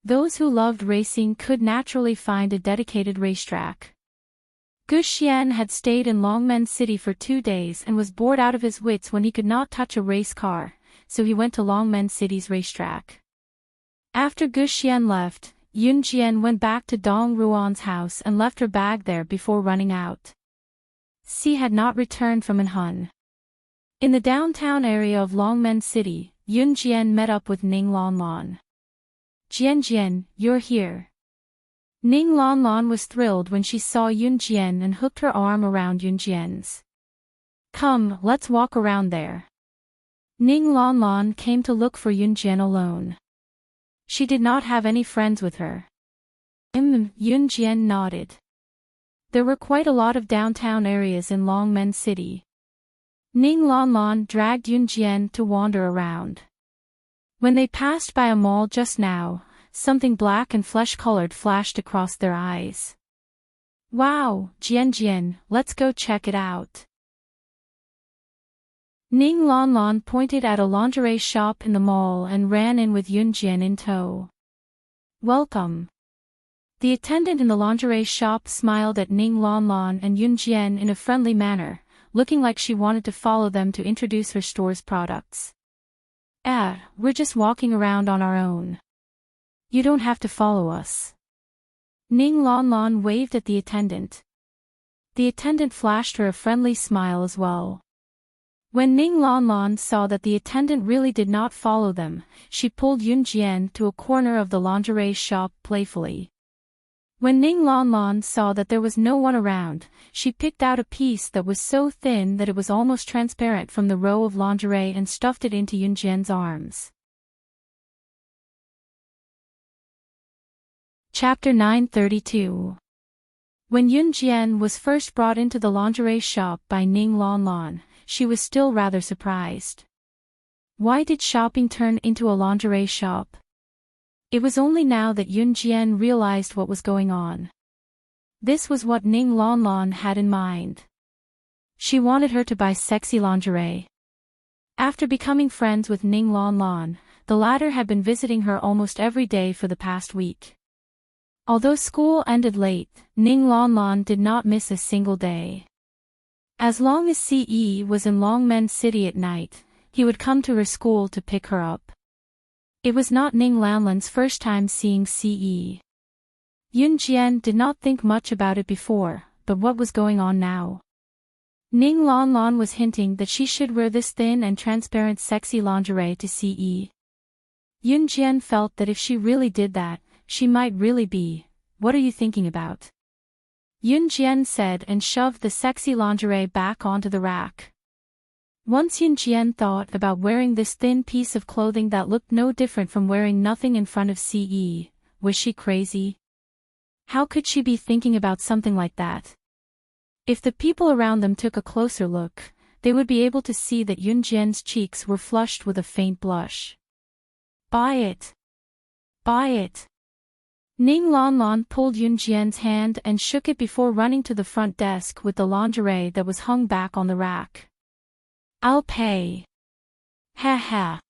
Those who loved racing could naturally find a dedicated racetrack. Gu Xian had stayed in Longmen City for 2 days and was bored out of his wits when he could not touch a race car, so he went to Longmen City's racetrack. After Gu Xian left, Yunjian went back to Dong Ruan's house and left her bag there before running out. Si had not returned from Anhun. In the downtown area of Longmen City, Yunjian met up with Ning Lanlan. Jian, you're here. Ning Lanlan was thrilled when she saw Yunjian and hooked her arm around Yunjian's. Come, let's walk around there. Ning Lon Lon came to look for Yunjian alone. She did not have any friends with her. Yunjian nodded. There were quite a lot of downtown areas in Longmen City. Ning Lon Lon dragged Yunjian to wander around. When they passed by a mall just now, something black and flesh-colored flashed across their eyes. Wow, Jian, let's go check it out. Ning Lon Lon pointed at a lingerie shop in the mall and ran in with Yunjian in tow. Welcome. The attendant in the lingerie shop smiled at Ning Lon Lon and Yunjian in a friendly manner, looking like she wanted to follow them to introduce her store's products. We're just walking around on our own. You don't have to follow us. Ning Lon Lon waved at the attendant. The attendant flashed her a friendly smile as well. When Ning Lon Lon saw that the attendant really did not follow them, she pulled Yunjian to a corner of the lingerie shop playfully. When Ning Lon Lon saw that there was no one around, she picked out a piece that was so thin that it was almost transparent from the row of lingerie and stuffed it into Yunjian's arms. Chapter 932. When Yunjian was first brought into the lingerie shop by Ning Lon Lon, she was still rather surprised. Why did shopping turn into a lingerie shop? It was only now that Yunjian realized what was going on. This was what Ning Lon Lon had in mind. She wanted her to buy sexy lingerie. After becoming friends with Ning Lon Lon, the latter had been visiting her almost every day for the past week. Although school ended late, Ning Lon Lon did not miss a single day. As long as CE was in Longmen City at night, he would come to her school to pick her up. It was not Ning Lon Lon's first time seeing CE. Yunjian did not think much about it before, but what was going on now? Ning Lon Lon was hinting that she should wear this thin and transparent sexy lingerie to CE. Yunjian felt that if she really did that, she might really be. What are you thinking about? Yunjian said and shoved the sexy lingerie back onto the rack. Once Yunjian thought about wearing this thin piece of clothing that looked no different from wearing nothing in front of CE. Was she crazy? How could she be thinking about something like that? If the people around them took a closer look, they would be able to see that Yunjian's cheeks were flushed with a faint blush. Buy it. Buy it. Ning Lon Lon pulled Yunjian's hand and shook it before running to the front desk with the lingerie that was hung back on the rack. I'll pay. Ha ha.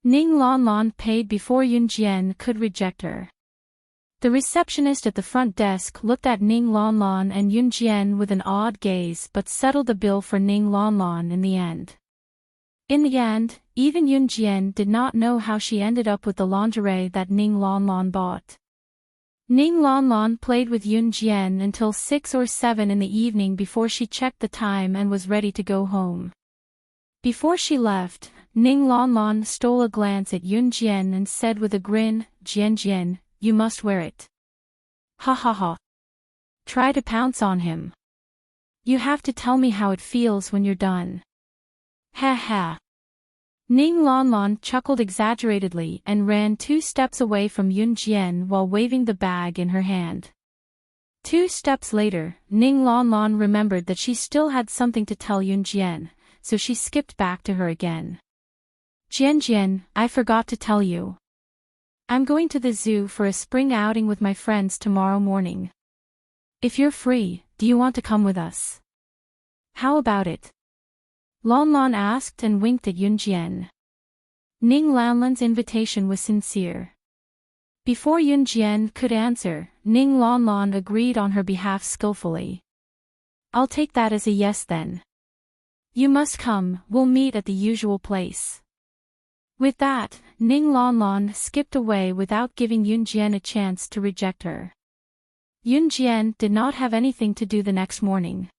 Ning Lon Lon paid before Yunjian could reject her. The receptionist at the front desk looked at Ning Lon Lon and Yunjian with an odd gaze but settled the bill for Ning Lon Lon in the end. In the end, even Yunjian did not know how she ended up with the lingerie that Ning Lon Lon bought. Ning Lon Lon played with Yunjian until 6 or 7 in the evening before she checked the time and was ready to go home. Before she left, Ning Lon Lon stole a glance at Yunjian and said with a grin, Jian, you must wear it. Ha ha ha. Try to pounce on him. You have to tell me how it feels when you're done. Ha ha. Ning Lon Lon chuckled exaggeratedly and ran 2 steps away from Yunjian while waving the bag in her hand. 2 steps later, Ning Lon Lon remembered that she still had something to tell Yunjian, so she skipped back to her again. Jian, I forgot to tell you. I'm going to the zoo for a spring outing with my friends tomorrow morning. If you're free, do you want to come with us? How about it? Lon Lon asked and winked at Yunjian. Ning Lon Lon's invitation was sincere. Before Yunjian could answer, Ning Lon Lon agreed on her behalf skillfully. I'll take that as a yes then. You must come, we'll meet at the usual place. With that, Ning Lon Lon skipped away without giving Yunjian a chance to reject her. Yunjian did not have anything to do the next morning.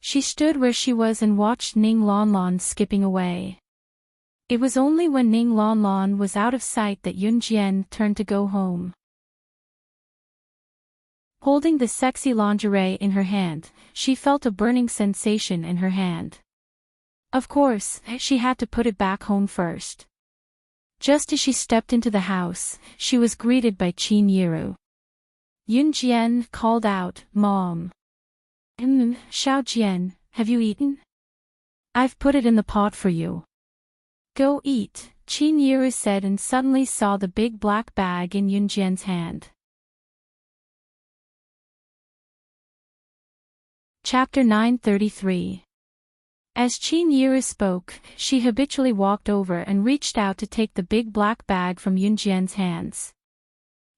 She stood where she was and watched Ning Lon Lon skipping away. It was only when Ning Lon Lon was out of sight that Yunjian turned to go home. Holding the sexy lingerie in her hand, she felt a burning sensation in her hand. Of course, she had to put it back home first. Just as she stepped into the house, she was greeted by Qin Yiru. Yunjian called out, "Mom." Xiao Jian, have you eaten? I've put it in the pot for you. Go eat, Qin Yiru said and suddenly saw the big black bag in Yunjian's hand. Chapter 933. As Qin Yiru spoke, she habitually walked over and reached out to take the big black bag from Yunjian's hands.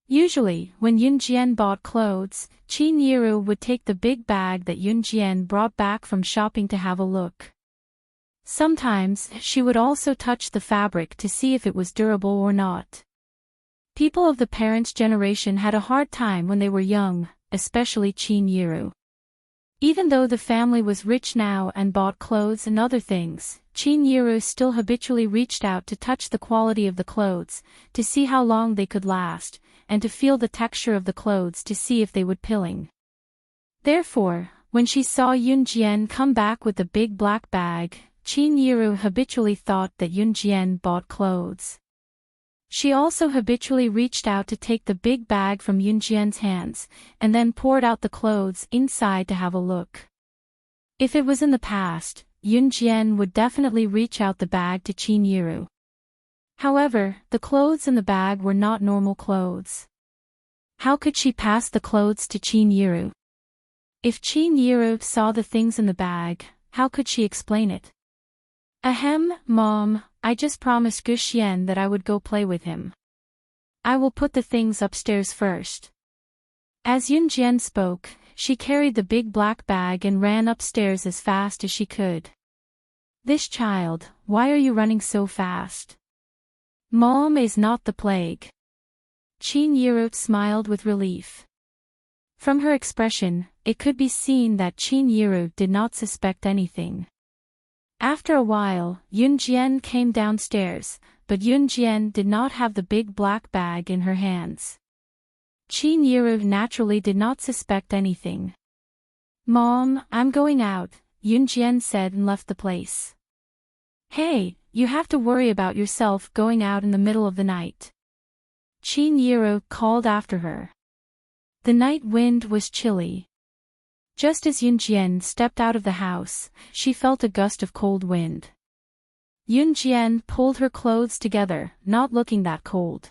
Usually, when Yunjian bought clothes, Qin Yiru would take the big bag that Yunjian brought back from shopping to have a look. Sometimes, she would also touch the fabric to see if it was durable or not. People of the parents' generation had a hard time when they were young, especially Qin Yiru. Even though the family was rich now and bought clothes and other things, Qin Yiru still habitually reached out to touch the quality of the clothes, to see how long they could last, and to feel the texture of the clothes to see if they would pilling. Therefore, when she saw Yunjian come back with the big black bag, Qin Yiru habitually thought that Yunjian bought clothes. She also habitually reached out to take the big bag from Yunjian's hands, and then poured out the clothes inside to have a look. If it was in the past, Yunjian would definitely reach out the bag to Qin Yiru. However, the clothes in the bag were not normal clothes. How could she pass the clothes to Qin Yiru? If Qin Yiru saw the things in the bag, how could she explain it? Ahem, Mom, I just promised Guxian that I would go play with him. I will put the things upstairs first. As Yunjian spoke, she carried the big black bag and ran upstairs as fast as she could. This child, why are you running so fast? Mom is not the plague. Qin Yiru smiled with relief. From her expression, it could be seen that Qin Yiru did not suspect anything. After a while, Yunjian came downstairs, but Yunjian did not have the big black bag in her hands. Qin Yiru naturally did not suspect anything. Mom, I'm going out, Yunjian said and left the place. Hey, you have to worry about yourself going out in the middle of the night. Qin Yiru called after her. The night wind was chilly. Just as Yunjian stepped out of the house, she felt a gust of cold wind. Yunjian pulled her clothes together, not looking that cold.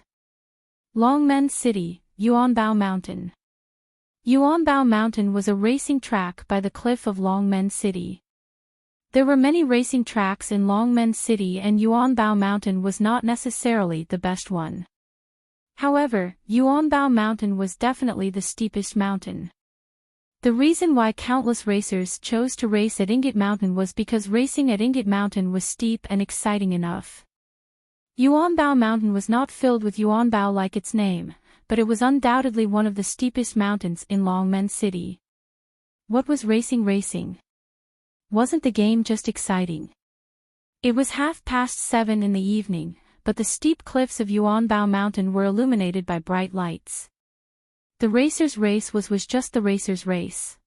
Longmen City, Yuanbao Mountain. Yuanbao Mountain was a racing track by the cliff of Longmen City. There were many racing tracks in Longmen City and Yuanbao Mountain was not necessarily the best one. However, Yuanbao Mountain was definitely the steepest mountain. The reason why countless racers chose to race at Ingot Mountain was because racing at Ingot Mountain was steep and exciting enough. Yuanbao Mountain was not filled with Yuanbao like its name, but it was undoubtedly one of the steepest mountains in Longmen City. What was racing? Wasn't the game just exciting? It was 7:30 in the evening, but the steep cliffs of Yuanbao Mountain were illuminated by bright lights. The racer's race was just the racer's race.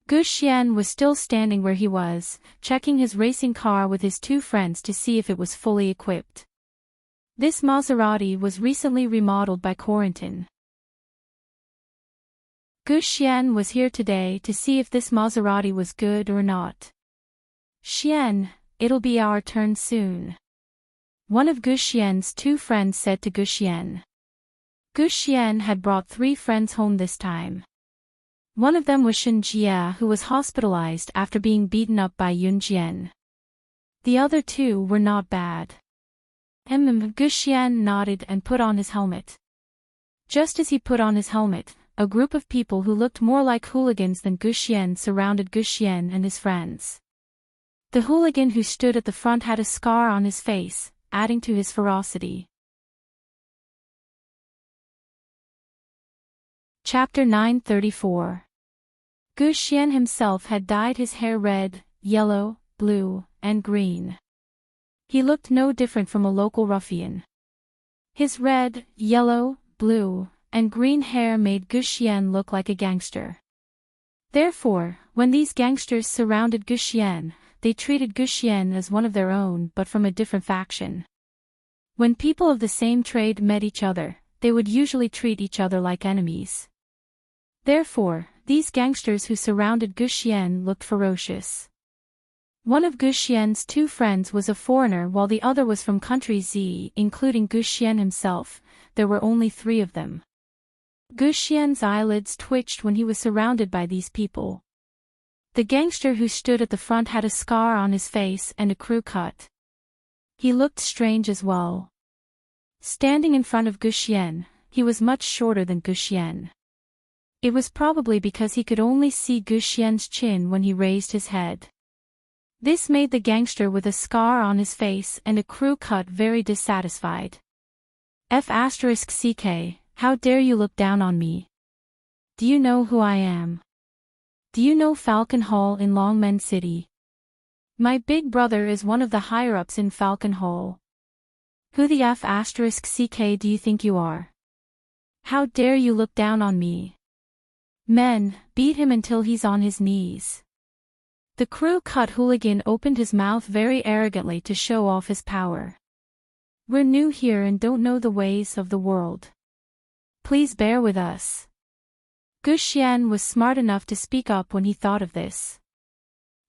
Guxian was still standing where he was, checking his racing car with his two friends to see if it was fully equipped. This Maserati was recently remodeled by Corentin. Guxian was here today to see if this Maserati was good or not. Xian, it'll be our turn soon. One of Guxian's two friends said to Guxian. Guxian had brought 3 friends home this time. One of them was Shenjia, who was hospitalized after being beaten up by Yunjian. The other 2 were not bad. Guxian nodded and put on his helmet. Just as he put on his helmet, a group of people who looked more like hooligans than Guxian surrounded Guxian and his friends. The hooligan who stood at the front had a scar on his face, adding to his ferocity. Chapter 934. Guxian himself had dyed his hair red, yellow, blue, and green. He looked no different from a local ruffian. His red, yellow, blue, and green hair made Gu Xian look like a gangster. Therefore, when these gangsters surrounded Gu Xian, they treated Gu Xian as one of their own but from a different faction. When people of the same trade met each other, they would usually treat each other like enemies. Therefore, these gangsters who surrounded Gu Xian looked ferocious. One of Gu Xian's two friends was a foreigner while the other was from country Z, including Gu Xian himself. There were only 3 of them. Gu Xian's eyelids twitched when he was surrounded by these people. The gangster who stood at the front had a scar on his face and a crew cut. He looked strange as well. Standing in front of Gu Xian, he was much shorter than Gu Xian. It was probably because he could only see Gu Xian's chin when he raised his head. This made the gangster with a scar on his face and a crew cut very dissatisfied. F***ck, how dare you look down on me? Do you know who I am? Do you know Falcon Hall in Longmen City? My big brother is one of the higher-ups in Falcon Hall. Who the F***ck do you think you are? How dare you look down on me? Men, beat him until he's on his knees. The crew-cut hooligan opened his mouth very arrogantly to show off his power. We're new here and don't know the ways of the world. Please bear with us. Gu Xian was smart enough to speak up when he thought of this.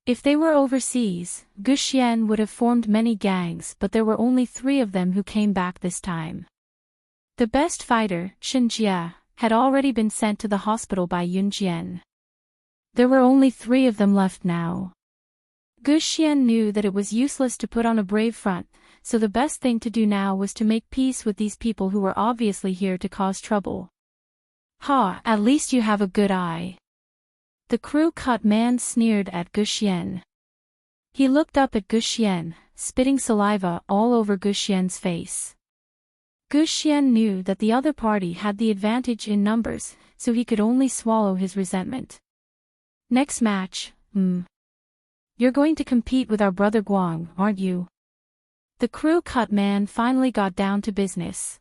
If they were overseas, Gu Xian would have formed many gangs, but there were only 3 of them who came back this time. The best fighter, Shen Jia, had already been sent to the hospital by Yun Jian. There were only 3 of them left now. Gu Xian knew that it was useless to put on a brave front, so the best thing to do now was to make peace with these people who were obviously here to cause trouble. Ha, at least you have a good eye. The crew-cut man sneered at Gu Xian. He looked up at Gu Xian, spitting saliva all over Gu Xian's face. Gu Xian knew that the other party had the advantage in numbers, so he could only swallow his resentment. Next match, You're going to compete with our brother Guang, aren't you? The crew-cut man finally got down to business.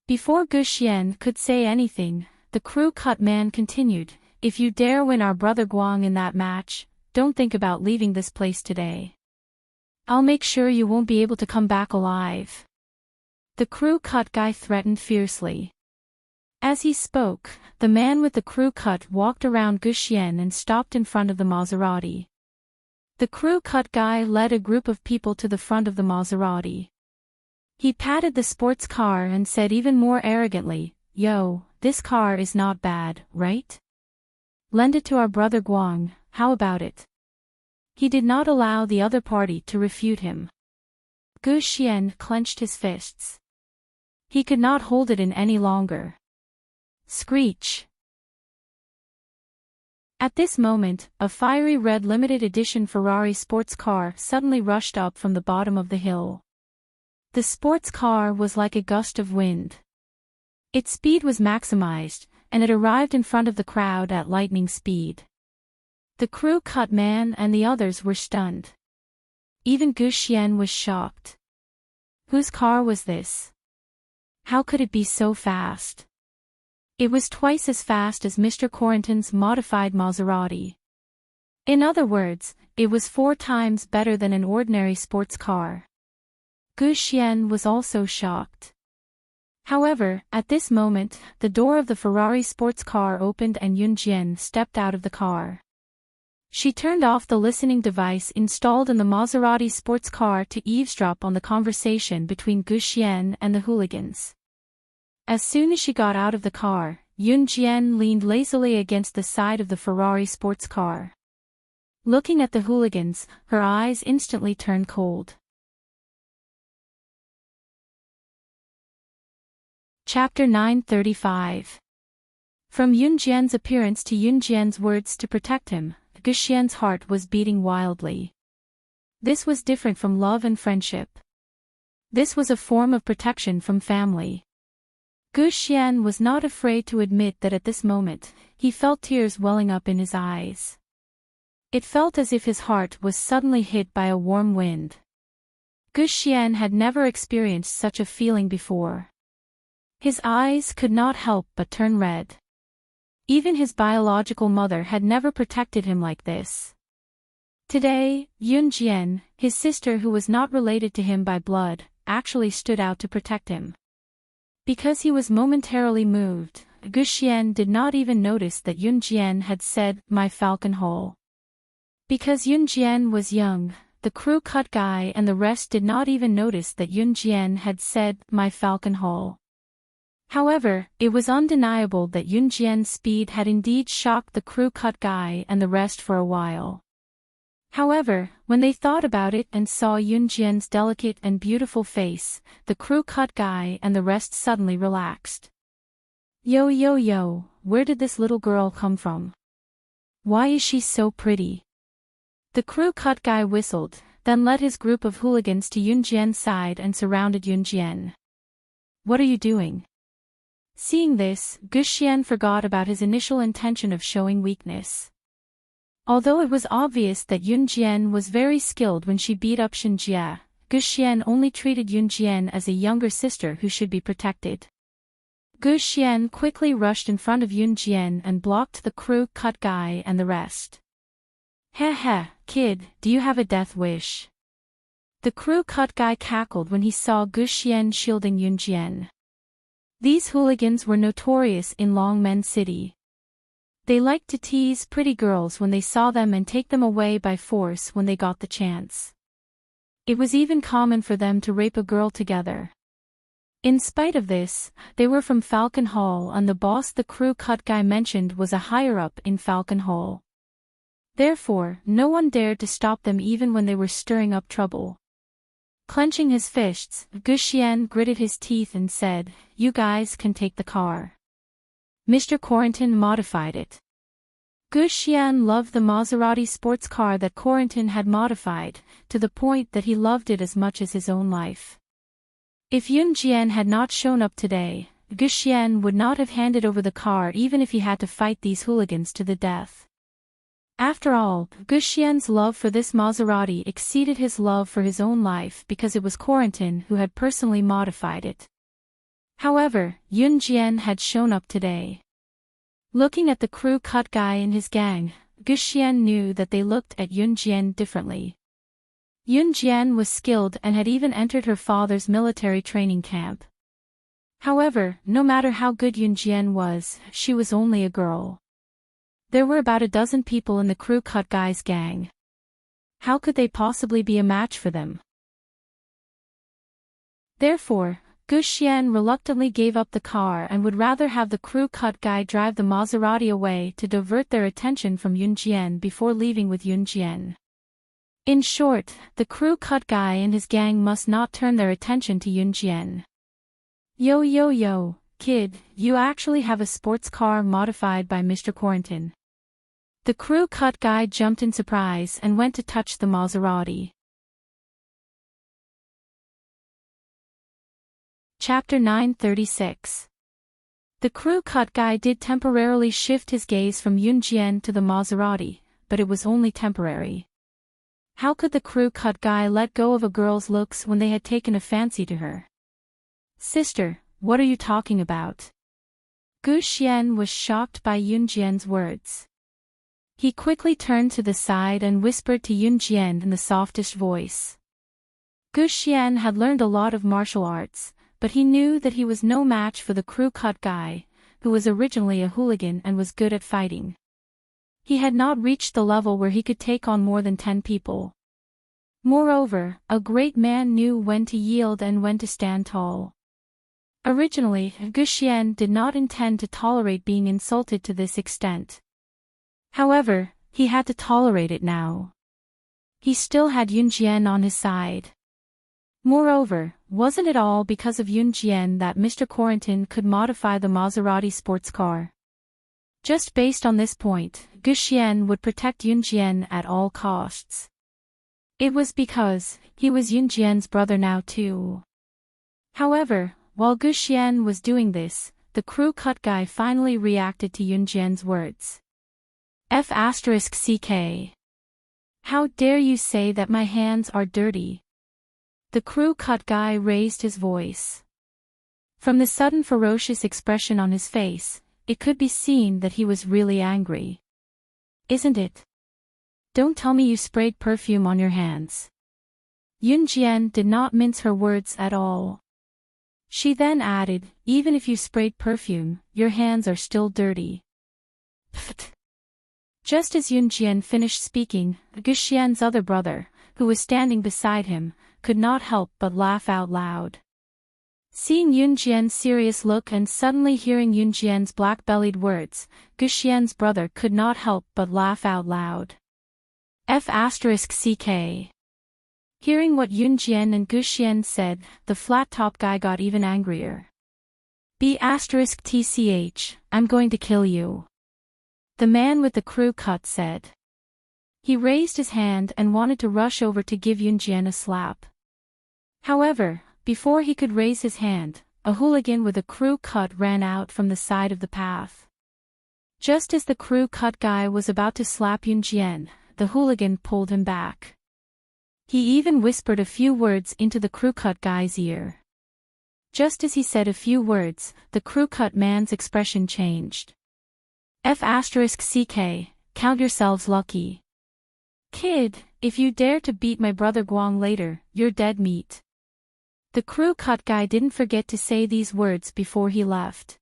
Before Gu Xian could say anything, the crew-cut man continued, if you dare win our brother Guang in that match, don't think about leaving this place today. I'll make sure you won't be able to come back alive. The crew-cut guy threatened fiercely. As he spoke, the man with the crew cut walked around Gu Xian and stopped in front of the Maserati. The crew cut guy led a group of people to the front of the Maserati. He patted the sports car and said even more arrogantly, Yo, this car is not bad, right? Lend it to our brother Guang, how about it? He did not allow the other party to refute him. Gu Xian clenched his fists. He could not hold it in any longer. Screech. At this moment, a fiery red limited edition Ferrari sports car suddenly rushed up from the bottom of the hill. The sports car was like a gust of wind. Its speed was maximized, and it arrived in front of the crowd at lightning speed. The crew cut man and the others were stunned. Even Gu Xian was shocked. Whose car was this? How could it be so fast? It was twice as fast as Mr. Corrington's modified Maserati. In other words, it was 4 times better than an ordinary sports car. Gu Xian was also shocked. However, at this moment, the door of the Ferrari sports car opened and Yun Jian stepped out of the car. She turned off the listening device installed in the Maserati sports car to eavesdrop on the conversation between Gu Xian and the hooligans. As soon as she got out of the car, Yun Jian leaned lazily against the side of the Ferrari sports car. Looking at the hooligans, her eyes instantly turned cold. Chapter 935. From Yun Jian's appearance to Yun Jian's words to protect him, Gu Xian's heart was beating wildly. This was different from love and friendship. This was a form of protection from family. Gu Xian was not afraid to admit that at this moment, he felt tears welling up in his eyes. It felt as if his heart was suddenly hit by a warm wind. Gu Xian had never experienced such a feeling before. His eyes could not help but turn red. Even his biological mother had never protected him like this. Today, Yunjian, his sister who was not related to him by blood, actually stood out to protect him. Because he was momentarily moved, Guxian did not even notice that Yunjian had said, "my falcon hole." Because Yunjian was young, the crew cut guy and the rest did not even notice that Yunjian had said, "my falcon hole." However, it was undeniable that Yunjian's speed had indeed shocked the crew cut guy and the rest for a while. However, when they thought about it and saw Yunjian's delicate and beautiful face, the crew cut guy and the rest suddenly relaxed. Yo yo yo, where did this little girl come from? Why is she so pretty? The crew cut guy whistled, then led his group of hooligans to Yunjian's side and surrounded Yunjian. What are you doing? Seeing this, Guxian forgot about his initial intention of showing weakness. Although it was obvious that Yunjian was very skilled when she beat up Shinjia, Guxian only treated Yunjian as a younger sister who should be protected. Guxian quickly rushed in front of Yunjian and blocked the crew cut guy and the rest. Heh heh, kid, do you have a death wish? The crew cut guy cackled when he saw Guxian shielding Yunjian. These hooligans were notorious in Longmen City. They liked to tease pretty girls when they saw them and take them away by force when they got the chance. It was even common for them to rape a girl together. In spite of this, they were from Falcon Hall and the boss the crew cut guy mentioned was a higher-up in Falcon Hall. Therefore, no one dared to stop them even when they were stirring up trouble. Clenching his fists, Guxian gritted his teeth and said, "You guys can take the car. Mr. Corentin modified it." Guxian loved the Maserati sports car that Corentin had modified, to the point that he loved it as much as his own life. If Yunjian had not shown up today, Guxian would not have handed over the car even if he had to fight these hooligans to the death. After all, Guxian's love for this Maserati exceeded his love for his own life because it was Corentin who had personally modified it. However, Yunjian had shown up today. Looking at the crew cut guy and his gang, Guxian knew that they looked at Yunjian differently. Yunjian was skilled and had even entered her father's military training camp. However, no matter how good Yunjian was, she was only a girl. There were about a dozen people in the crew cut guy's gang. How could they possibly be a match for them? Therefore, Guxian reluctantly gave up the car and would rather have the crew cut guy drive the Maserati away to divert their attention from Yunjian before leaving with Yunjian. In short, the crew cut guy and his gang must not turn their attention to Yunjian. Yo yo yo, kid, you actually have a sports car modified by Mr. Corentin. The crew cut guy jumped in surprise and went to touch the Maserati. Chapter 936. The crew cut guy did temporarily shift his gaze from Yunjian to the Maserati, but it was only temporary. How could the crew cut guy let go of a girl's looks when they had taken a fancy to her? Sister, what are you talking about? Guxian was shocked by Yunjian's words. He quickly turned to the side and whispered to Yunjian in the softest voice. Guxian had learned a lot of martial arts, but he knew that he was no match for the crew cut guy, who was originally a hooligan and was good at fighting. He had not reached the level where he could take on more than 10 people. Moreover, a great man knew when to yield and when to stand tall. Originally, Guxian did not intend to tolerate being insulted to this extent. However, he had to tolerate it now. He still had Yunjian on his side. Moreover, wasn't it all because of Yunjian that Mr. Corentin could modify the Maserati sports car? Just based on this point, Guxian would protect Yunjian at all costs. It was because he was Yunjian's brother now too. However, while Guxian was doing this, the crew cut guy finally reacted to Yunjian's words. F***ck. How dare you say that my hands are dirty? The crew cut guy raised his voice. From the sudden ferocious expression on his face, it could be seen that he was really angry. Isn't it? Don't tell me you sprayed perfume on your hands. Yunjian did not mince her words at all. She then added, even if you sprayed perfume, your hands are still dirty. Pfft. Just as Yunjian finished speaking, Guxian's other brother, who was standing beside him, could not help but laugh out loud. Seeing Yunjian's serious look and suddenly hearing Yunjian's black-bellied words, Guxian's brother could not help but laugh out loud. F***ck. Hearing what Yunjian and Guxian said, the flat-top guy got even angrier. B***tch, I'm going to kill you. The man with the crew cut said. He raised his hand and wanted to rush over to give Yunjian a slap. However, before he could raise his hand, a hooligan with a crew cut ran out from the side of the path. Just as the crew cut guy was about to slap Yunjian, the hooligan pulled him back. He even whispered a few words into the crew cut guy's ear. Just as he said a few words, the crew cut man's expression changed. F***ck, count yourselves lucky. Kid, if you dare to beat my brother Guang later, you're dead meat. The crew cut guy didn't forget to say these words before he left.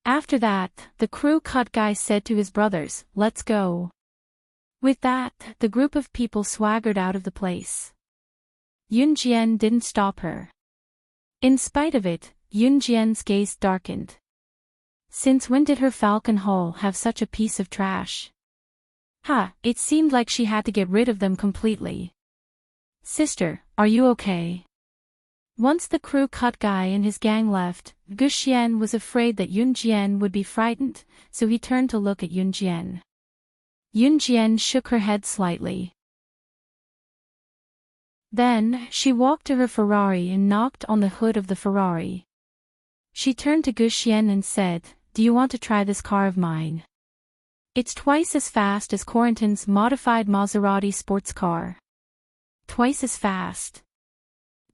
After that, the crew cut guy said to his brothers, let's go. With that, the group of people swaggered out of the place. Yunjian didn't stop her. In spite of it, Yunjian's gaze darkened. Since when did her Falcon Hall have such a piece of trash? It seemed like she had to get rid of them completely. Sister, are you okay? Once the crew cut guy and his gang left, Guxian was afraid that Yunjian would be frightened, so he turned to look at Yunjian. Yunjian shook her head slightly. Then, she walked to her Ferrari and knocked on the hood of the Ferrari. She turned to Guxian and said, do you want to try this car of mine? It's twice as fast as Corentin's modified Maserati sports car. Twice as fast.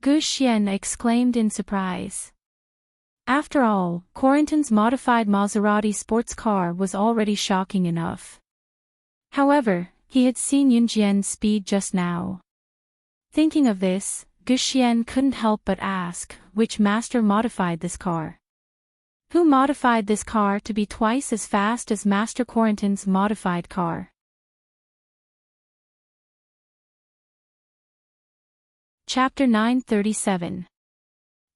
Guxian exclaimed in surprise. After all, Corentin's modified Maserati sports car was already shocking enough. However, he had seen Yunjian's speed just now. Thinking of this, Guxian couldn't help but ask, which master modified this car? Who modified this car to be twice as fast as Master Corentin's modified car? Chapter 937.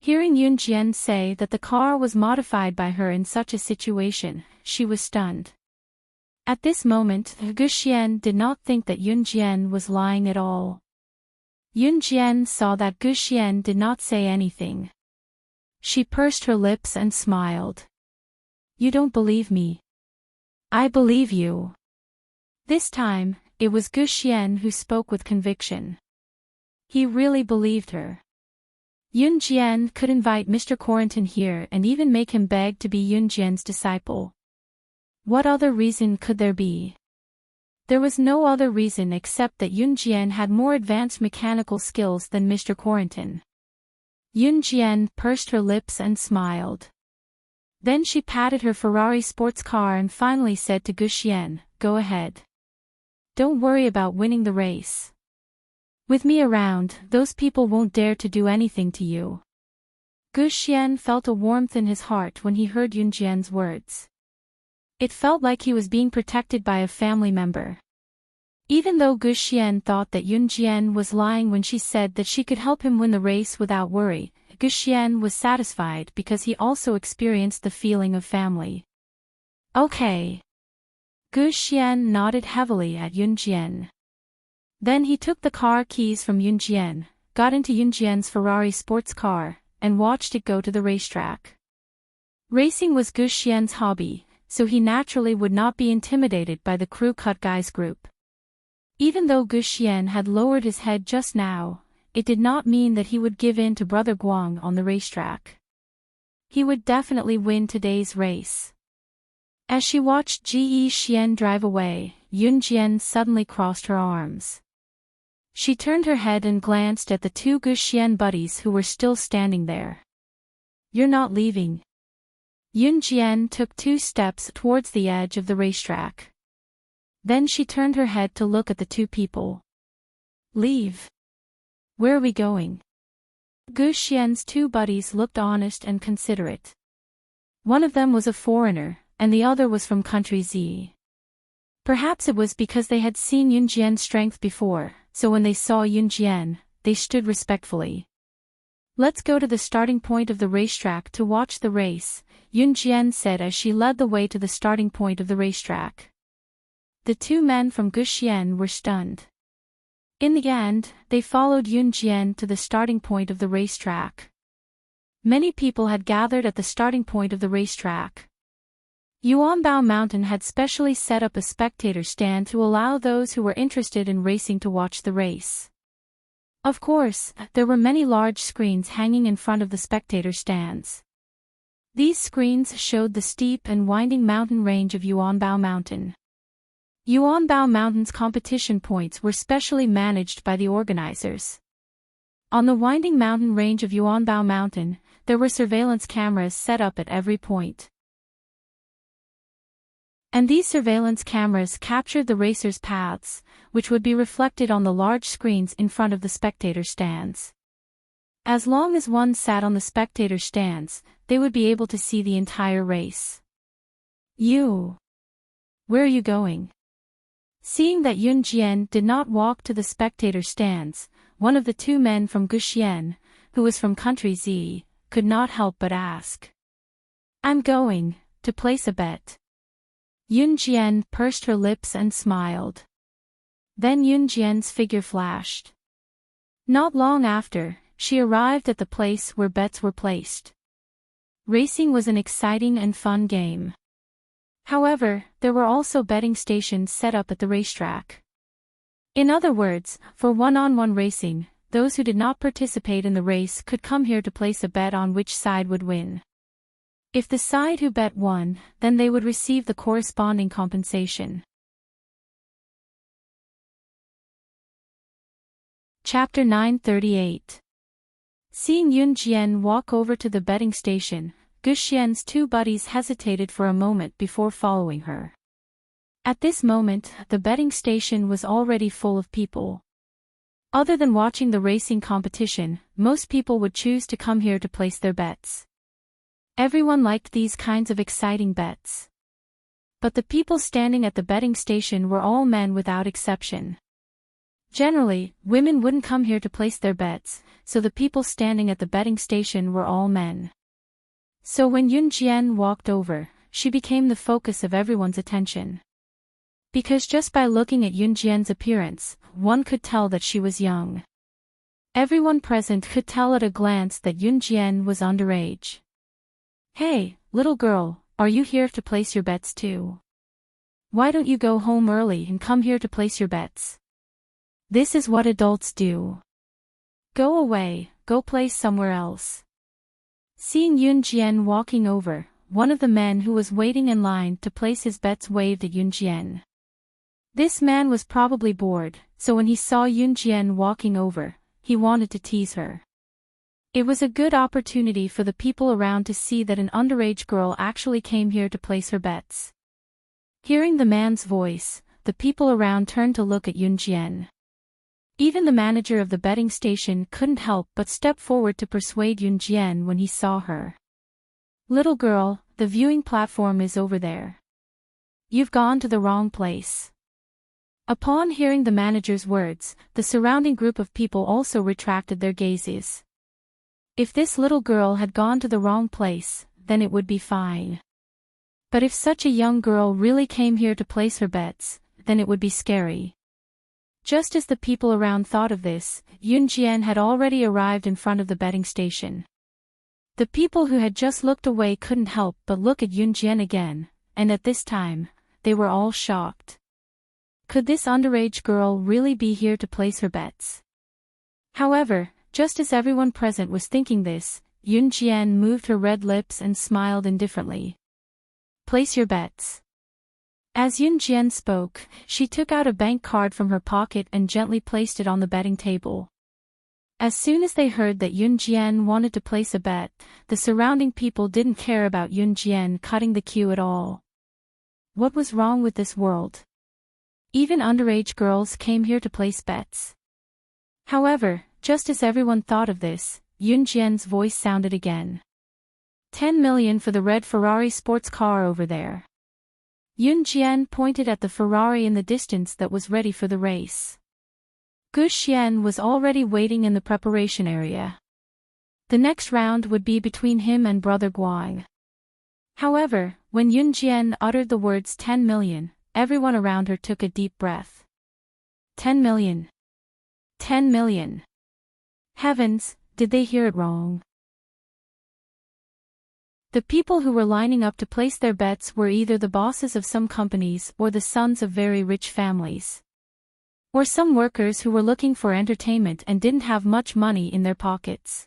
Hearing Yunjian say that the car was modified by her in such a situation, she was stunned. At this moment, Guxian did not think that Yunjian was lying at all. Yunjian saw that Guxian did not say anything. She pursed her lips and smiled. You don't believe me. I believe you. This time, it was Guxian who spoke with conviction. He really believed her. Yunjian could invite Mr. Corentin here and even make him beg to be Yunjian's disciple. What other reason could there be? There was no other reason except that Yunjian had more advanced mechanical skills than Mr. Corentin. Yunjian pursed her lips and smiled. Then she patted her Ferrari sports car and finally said to Guxian, go ahead. Don't worry about winning the race. With me around, those people won't dare to do anything to you. Guxian felt a warmth in his heart when he heard Yunjian's words. It felt like he was being protected by a family member. Even though Guxian thought that Yunjian was lying when she said that she could help him win the race without worry, Guxian was satisfied because he also experienced the feeling of family. Okay. Guxian nodded heavily at Yunjian. Then he took the car keys from Yunjian, got into Yunjian's Ferrari sports car, and watched it go to the racetrack. Racing was Guxian's hobby, so he naturally would not be intimidated by the crew cut guys group. Even though Guxian had lowered his head just now, it did not mean that he would give in to Brother Guang on the racetrack. He would definitely win today's race. As she watched Ji Xian drive away, Yunjian suddenly crossed her arms. She turned her head and glanced at the two Guxian buddies who were still standing there. You're not leaving. Yun Jian took 2 steps towards the edge of the racetrack. Then she turned her head to look at the 2 people. Leave. Where are we going? Gu Xian's 2 buddies looked honest and considerate. One of them was a foreigner, and the other was from country Z. Perhaps it was because they had seen Yun Jian's strength before, so when they saw Yun Jian, they stood respectfully. Let's go to the starting point of the racetrack to watch the race, Yun Jian said as she led the way to the starting point of the racetrack. The 2 men from Guxian were stunned. In the end, they followed Yun Jian to the starting point of the racetrack. Many people had gathered at the starting point of the racetrack. Yuanbao Mountain had specially set up a spectator stand to allow those who were interested in racing to watch the race. Of course, there were many large screens hanging in front of the spectator stands. These screens showed the steep and winding mountain range of Yuanbao Mountain. Yuanbao Mountain's competition points were specially managed by the organizers. On the winding mountain range of Yuanbao Mountain, there were surveillance cameras set up at every point. And these surveillance cameras captured the racers' paths, which would be reflected on the large screens in front of the spectator stands. As long as one sat on the spectator stands, they would be able to see the entire race. You. Where are you going? Seeing that Yun Jian did not walk to the spectator stands, one of the 2 men from Guxian, who was from country Z, could not help but ask. I'm going to place a bet. Yun Jian pursed her lips and smiled. Then Yun Jian's figure flashed. Not long after, she arrived at the place where bets were placed. Racing was an exciting and fun game. However, there were also betting stations set up at the racetrack. In other words, for one-on-one racing, those who did not participate in the race could come here to place a bet on which side would win. If the side who bet won, then they would receive the corresponding compensation. Chapter 938. Seeing Yun Jian walk over to the betting station, Guxian's 2 buddies hesitated for a moment before following her. At this moment, the betting station was already full of people. Other than watching the racing competition, most people would choose to come here to place their bets. Everyone liked these kinds of exciting bets. But the people standing at the betting station were all men without exception. Generally, women wouldn't come here to place their bets, so the people standing at the betting station were all men. So when Yun Jian walked over, she became the focus of everyone's attention. Because just by looking at Yun Jian's appearance, one could tell that she was young. Everyone present could tell at a glance that Yun Jian was underage. Hey, little girl, are you here to place your bets too? Why don't you go home early and come here to place your bets? This is what adults do. Go away, go place somewhere else. Seeing Yun Jian walking over, one of the men who was waiting in line to place his bets waved at Yun Jian. This man was probably bored, so when he saw Yun Jian walking over, he wanted to tease her. It was a good opportunity for the people around to see that an underage girl actually came here to place her bets. Hearing the man's voice, the people around turned to look at Yun Jian. Even the manager of the betting station couldn't help but step forward to persuade Yun Jian when he saw her. Little girl, the viewing platform is over there. You've gone to the wrong place. Upon hearing the manager's words, the surrounding group of people also retracted their gazes. If this little girl had gone to the wrong place, then it would be fine. But if such a young girl really came here to place her bets, then it would be scary. Just as the people around thought of this, Yun Jian had already arrived in front of the betting station. The people who had just looked away couldn't help but look at Yun Jian again, and at this time, they were all shocked. Could this underage girl really be here to place her bets? However, just as everyone present was thinking this, Yun Jian moved her red lips and smiled indifferently. Place your bets. As Yun Jian spoke, she took out a bank card from her pocket and gently placed it on the betting table. As soon as they heard that Yun Jian wanted to place a bet, the surrounding people didn't care about Yun Jian cutting the queue at all. What was wrong with this world? Even underage girls came here to place bets. However, just as everyone thought of this, Yun Jian's voice sounded again. 10 million for the red Ferrari sports car over there. Yun Jian pointed at the Ferrari in the distance that was ready for the race. Gu Xian was already waiting in the preparation area. The next round would be between him and Brother Guang. However, when Yun Jian uttered the words 10 million, everyone around her took a deep breath. 10 million. 10 million. Heavens, did they hear it wrong? The people who were lining up to place their bets were either the bosses of some companies or the sons of very rich families. Or some workers who were looking for entertainment and didn't have much money in their pockets.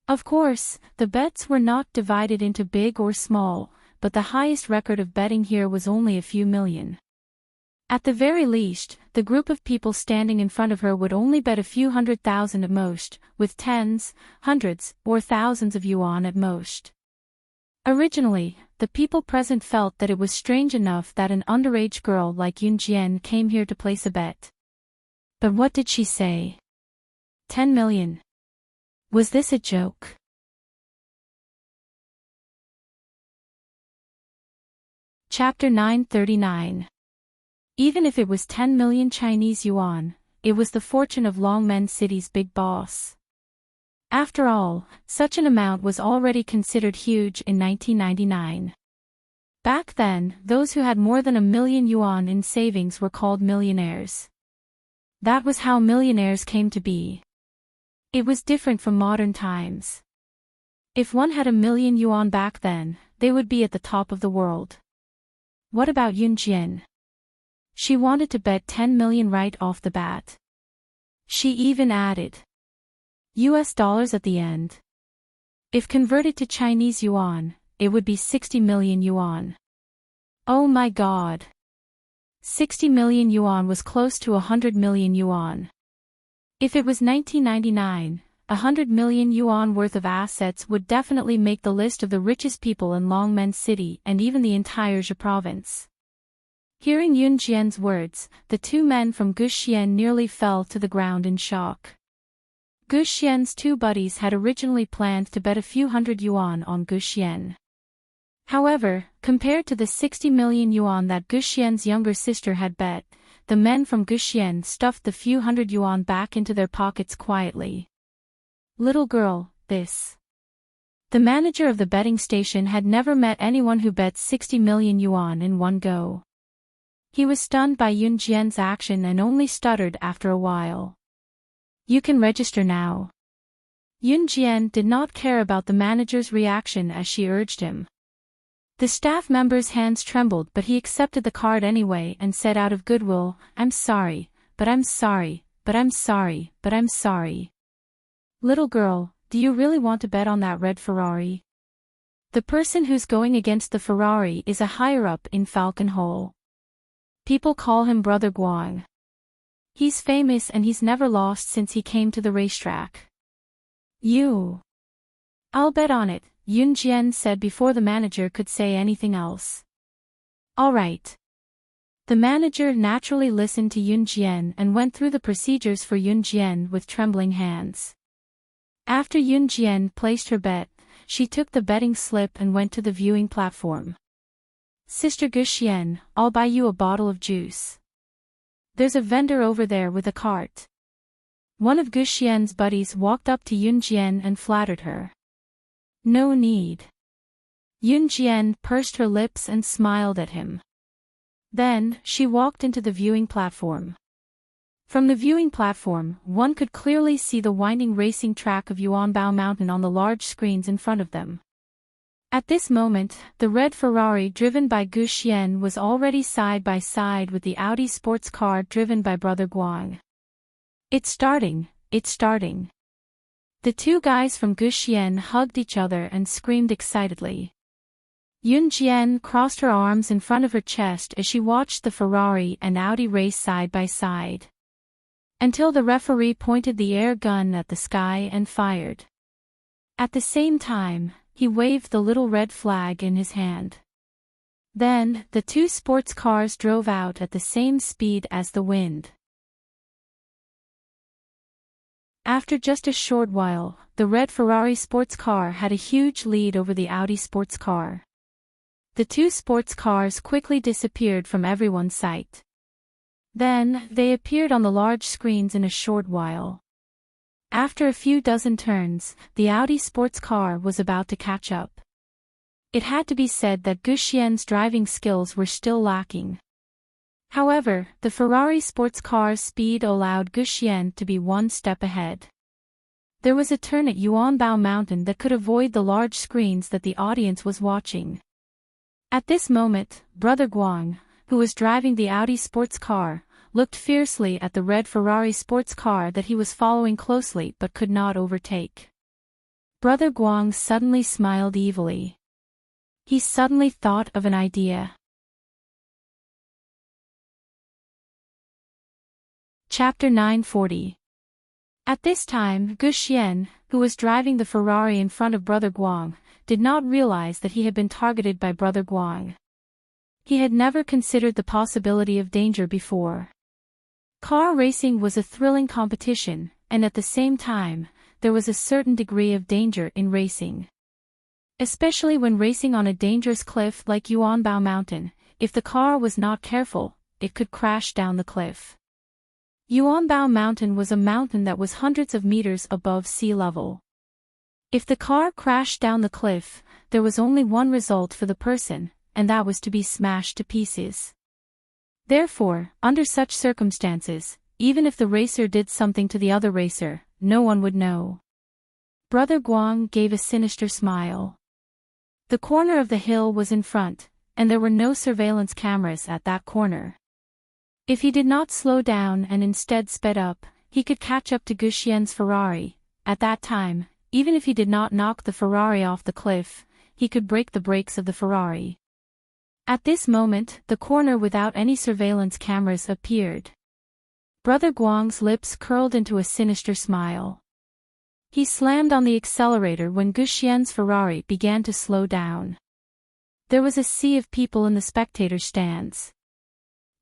Of course, the bets were not divided into big or small, but the highest record of betting here was only a few million. At the very least, the group of people standing in front of her would only bet a few 100,000 at most, with tens, hundreds, or thousands of yuan at most. Originally, the people present felt that it was strange enough that an underage girl like Yun Jian came here to place a bet. But what did she say? 10 million. Was this a joke? Chapter 939. Even if it was 10 million Chinese yuan, it was the fortune of Longmen City's big boss. After all, such an amount was already considered huge in 1999. Back then, those who had more than 1 million yuan in savings were called millionaires. That was how millionaires came to be. It was different from modern times. If one had 1 million yuan back then, they would be at the top of the world. What about Yun Jian? She wanted to bet 10 million right off the bat. She even added US dollars at the end. If converted to Chinese yuan, it would be 60 million yuan. Oh my god. 60 million yuan was close to 100 million yuan. If it was 1999, 100 million yuan worth of assets would definitely make the list of the richest people in Longmen City and even the entire Zhe province. Hearing Yun Jian's words, the two men from Gu Xian nearly fell to the ground in shock. Gu Xian's two buddies had originally planned to bet a few 100 yuan on Gu Xian. However, compared to the 60 million yuan that Gu Xian's younger sister had bet, the men from Gu Xian stuffed the few 100 yuan back into their pockets quietly. Little girl, this. The manager of the betting station had never met anyone who bet 60 million yuan in one go. He was stunned by Yun Jian's action and only stuttered after a while. You can register now. Yun Jian did not care about the manager's reaction as she urged him. The staff member's hands trembled, but he accepted the card anyway and said out of goodwill, I'm sorry, but I'm sorry, but I'm sorry, but I'm sorry. Little girl, do you really want to bet on that red Ferrari? The person who's going against the Ferrari is a higher-up in Falcon Hole. People call him Brother Guang. He's famous and he's never lost since he came to the racetrack. I'll bet on it, Yun Jian said before the manager could say anything else. All right. The manager naturally listened to Yun Jian and went through the procedures for Yun Jian with trembling hands. After Yun Jian placed her bet, she took the betting slip and went to the viewing platform. Sister Gu Xian, I'll buy you a bottle of juice. There's a vendor over there with a cart. One of Gu Xian's buddies walked up to Yun Jian and flattered her. No need. Yun Jian pursed her lips and smiled at him. Then, she walked into the viewing platform. From the viewing platform, one could clearly see the winding racing track of Yuanbao Mountain on the large screens in front of them. At this moment, the red Ferrari driven by Gu Xian was already side by side with the Audi sports car driven by Brother Guang. It's starting, it's starting. The two guys from Gu Xian hugged each other and screamed excitedly. Yun Jian crossed her arms in front of her chest as she watched the Ferrari and Audi race side by side. until the referee pointed the air gun at the sky and fired. At the same time, he waved the little red flag in his hand. Then, the two sports cars drove out at the same speed as the wind. After just a short while, the red Ferrari sports car had a huge lead over the Audi sports car. The two sports cars quickly disappeared from everyone's sight. Then, they appeared on the large screens in a short while. After a few dozen turns, the Audi sports car was about to catch up. It had to be said that Guxian's driving skills were still lacking. However, the Ferrari sports car's speed allowed Guxian to be one step ahead. There was a turn at Yuanbao Mountain that could avoid the large screens that the audience was watching. At this moment, Brother Guang, who was driving the Audi sports car, looked fiercely at the red Ferrari sports car that he was following closely but could not overtake. Brother Guang suddenly smiled evilly. He suddenly thought of an idea. Chapter 940. At this time, Guxian, who was driving the Ferrari in front of Brother Guang, did not realize that he had been targeted by Brother Guang. He had never considered the possibility of danger before. Car racing was a thrilling competition, and at the same time, there was a certain degree of danger in racing. Especially when racing on a dangerous cliff like Yuanbao Mountain, if the car was not careful, it could crash down the cliff. Yuanbao Mountain was a mountain that was hundreds of meters above sea level. If the car crashed down the cliff, there was only one result for the person, and that was to be smashed to pieces. Therefore, under such circumstances, even if the racer did something to the other racer, no one would know. Brother Guang gave a sinister smile. The corner of the hill was in front, and there were no surveillance cameras at that corner. If he did not slow down and instead sped up, he could catch up to Guxian's Ferrari. At that time, even if he did not knock the Ferrari off the cliff, he could break the brakes of the Ferrari. At this moment, the corner without any surveillance cameras appeared. Brother Guang's lips curled into a sinister smile. He slammed on the accelerator when Guxian's Ferrari began to slow down. There was a sea of people in the spectator stands.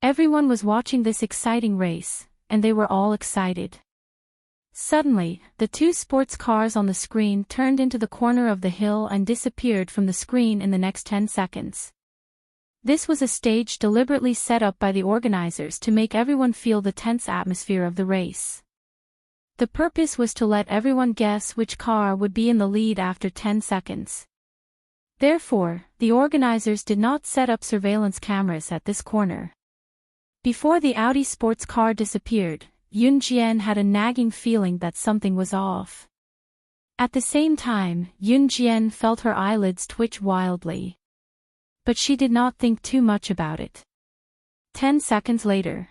Everyone was watching this exciting race, and they were all excited. Suddenly, the two sports cars on the screen turned into the corner of the hill and disappeared from the screen in the next 10 seconds. This was a stage deliberately set up by the organizers to make everyone feel the tense atmosphere of the race. The purpose was to let everyone guess which car would be in the lead after 10 seconds. Therefore, the organizers did not set up surveillance cameras at this corner. Before the Audi sports car disappeared, Yun Jian had a nagging feeling that something was off. At the same time, Yun Jian felt her eyelids twitch wildly. But she did not think too much about it. 10 seconds later,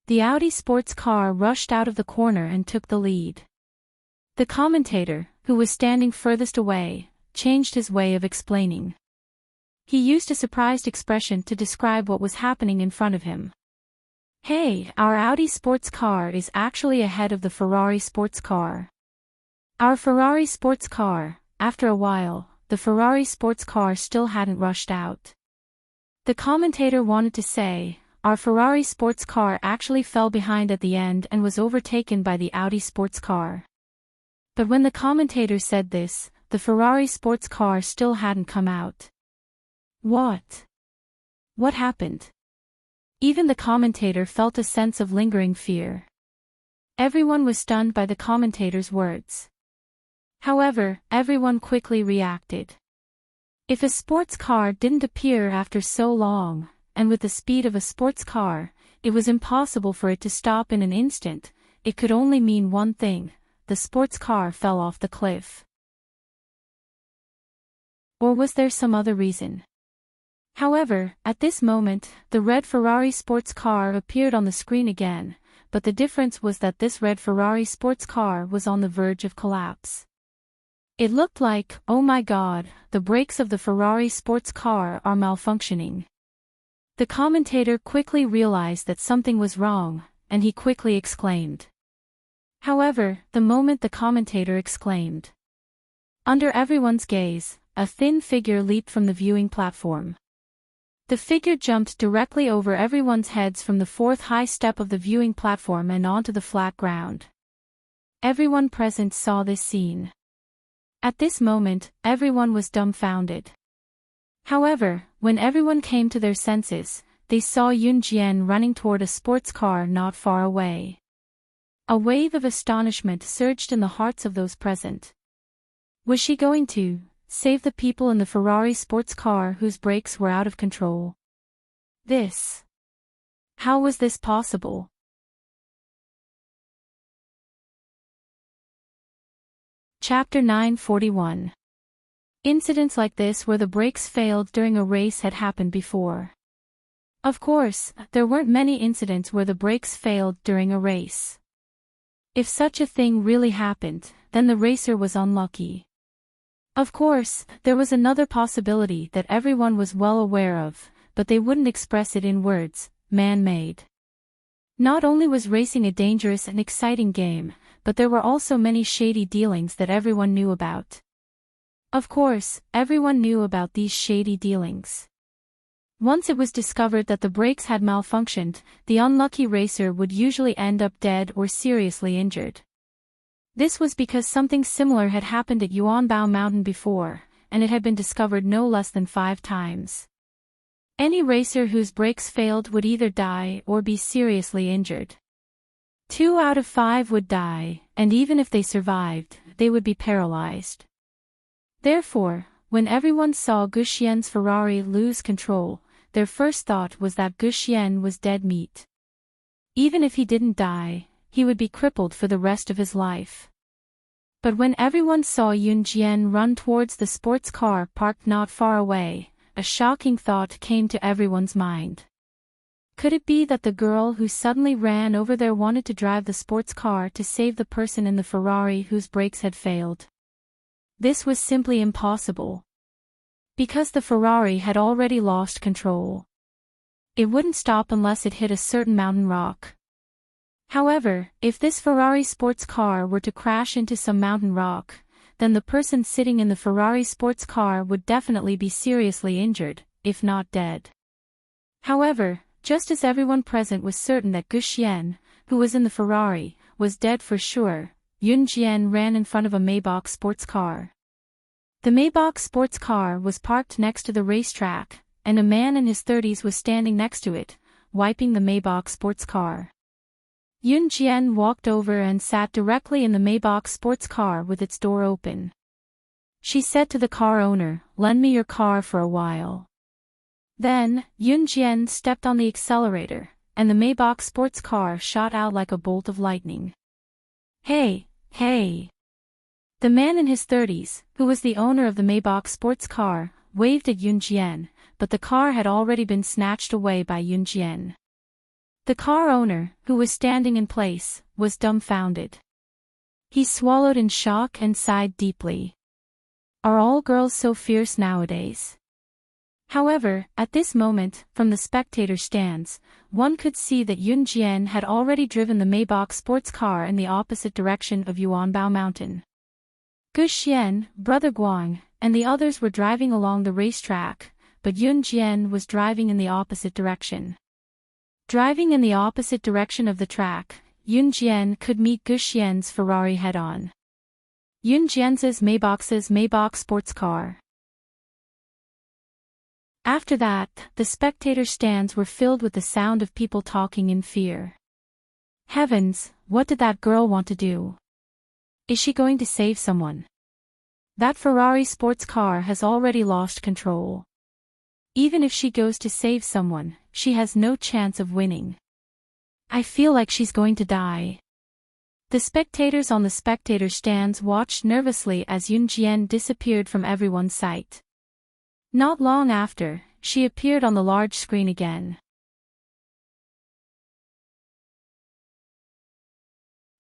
the Audi sports car rushed out of the corner and took the lead. The commentator, who was standing furthest away, changed his way of explaining. He used a surprised expression to describe what was happening in front of him. Hey, our Audi sports car is actually ahead of the Ferrari sports car. Our Ferrari sports car, after a while, the Ferrari sports car still hadn't rushed out. The commentator wanted to say, our Ferrari sports car actually fell behind at the end and was overtaken by the Audi sports car. But when the commentator said this, the Ferrari sports car still hadn't come out. What? What happened? Even the commentator felt a sense of lingering fear. Everyone was stunned by the commentator's words. However, everyone quickly reacted. If a sports car didn't appear after so long, and with the speed of a sports car, it was impossible for it to stop in an instant, it could only mean one thing: the sports car fell off the cliff. Or was there some other reason? However, at this moment, the red Ferrari sports car appeared on the screen again, but the difference was that this red Ferrari sports car was on the verge of collapse. It looked like, oh my god, the brakes of the Ferrari sports car are malfunctioning. The commentator quickly realized that something was wrong, and he quickly exclaimed. However, the moment the commentator exclaimed, under everyone's gaze, a thin figure leaped from the viewing platform. The figure jumped directly over everyone's heads from the fourth high step of the viewing platform and onto the flat ground. Everyone present saw this scene. At this moment, everyone was dumbfounded. However, when everyone came to their senses, they saw Yunjian running toward a sports car not far away. A wave of astonishment surged in the hearts of those present. Was she going to save the people in the Ferrari sports car whose brakes were out of control? How was this possible? Chapter 941. Incidents like this where the brakes failed during a race had happened before. Of course, there weren't many incidents where the brakes failed during a race. If such a thing really happened, then the racer was unlucky. Of course, there was another possibility that everyone was well aware of, but they wouldn't express it in words: man-made. Not only was racing a dangerous and exciting game, but there were also many shady dealings that everyone knew about. Of course, everyone knew about these shady dealings. Once it was discovered that the brakes had malfunctioned, the unlucky racer would usually end up dead or seriously injured. This was because something similar had happened at Yuanbao Mountain before, and it had been discovered no less than 5 times. Any racer whose brakes failed would either die or be seriously injured. 2 out of 5 would die, and even if they survived, they would be paralyzed. Therefore, when everyone saw Guxian's Ferrari lose control, their first thought was that Guxian was dead meat. Even if he didn't die, he would be crippled for the rest of his life. But when everyone saw Yunjian run towards the sports car parked not far away, a shocking thought came to everyone's mind. Could it be that the girl who suddenly ran over there wanted to drive the sports car to save the person in the Ferrari whose brakes had failed? This was simply impossible. Because the Ferrari had already lost control. It wouldn't stop unless it hit a certain mountain rock. However, if this Ferrari sports car were to crash into some mountain rock, then the person sitting in the Ferrari sports car would definitely be seriously injured, if not dead. However, just as everyone present was certain that Guxian, who was in the Ferrari, was dead for sure, Yunjian ran in front of a Maybach sports car. The Maybach sports car was parked next to the racetrack, and a man in his 30s was standing next to it, wiping the Maybach sports car. Yunjian walked over and sat directly in the Maybach sports car with its door open. She said to the car owner, "Lend me your car for a while." Then, Yunjian stepped on the accelerator, and the Maybach sports car shot out like a bolt of lightning. Hey! The man in his 30s, who was the owner of the Maybach sports car, waved at Yunjian, but the car had already been snatched away by Yunjian. The car owner, who was standing in place, was dumbfounded. He swallowed in shock and sighed deeply. Are all girls so fierce nowadays? However, at this moment, from the spectator stands, one could see that Yunjian had already driven the Maybach sports car in the opposite direction of Yuanbao Mountain. Guxian, Brother Guang, and the others were driving along the racetrack, but Yunjian was driving in the opposite direction. Driving in the opposite direction of the track, Yunjian could meet Guxian's Ferrari head-on. Yunjian's Maybach sports car. After that, the spectator stands were filled with the sound of people talking in fear. Heavens, what did that girl want to do? Is she going to save someone? That Ferrari sports car has already lost control. Even if she goes to save someone, she has no chance of winning. I feel like she's going to die. The spectators on the spectator stands watched nervously as Yunjian disappeared from everyone's sight. Not long after, she appeared on the large screen again.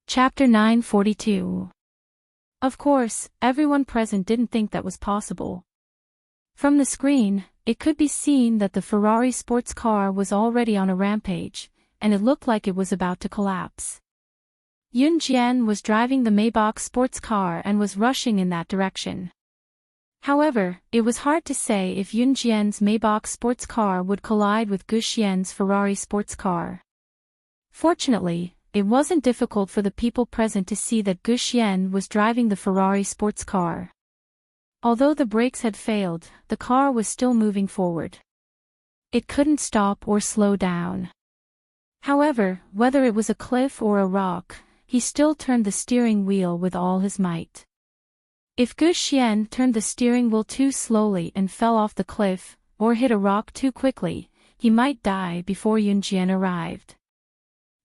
Chapter 942. Of course, everyone present didn't think that was possible. From the screen, it could be seen that the Ferrari sports car was already on a rampage, and it looked like it was about to collapse. Yun Jian was driving the Maybach sports car and was rushing in that direction. However, it was hard to say if Yun Jian's Maybach sports car would collide with Gu Xian's Ferrari sports car. Fortunately, it wasn't difficult for the people present to see that Gu Xian was driving the Ferrari sports car. Although the brakes had failed, the car was still moving forward. It couldn't stop or slow down. However, whether it was a cliff or a rock, he still turned the steering wheel with all his might. If Gu Xian turned the steering wheel too slowly and fell off the cliff, or hit a rock too quickly, he might die before Yun Jian arrived.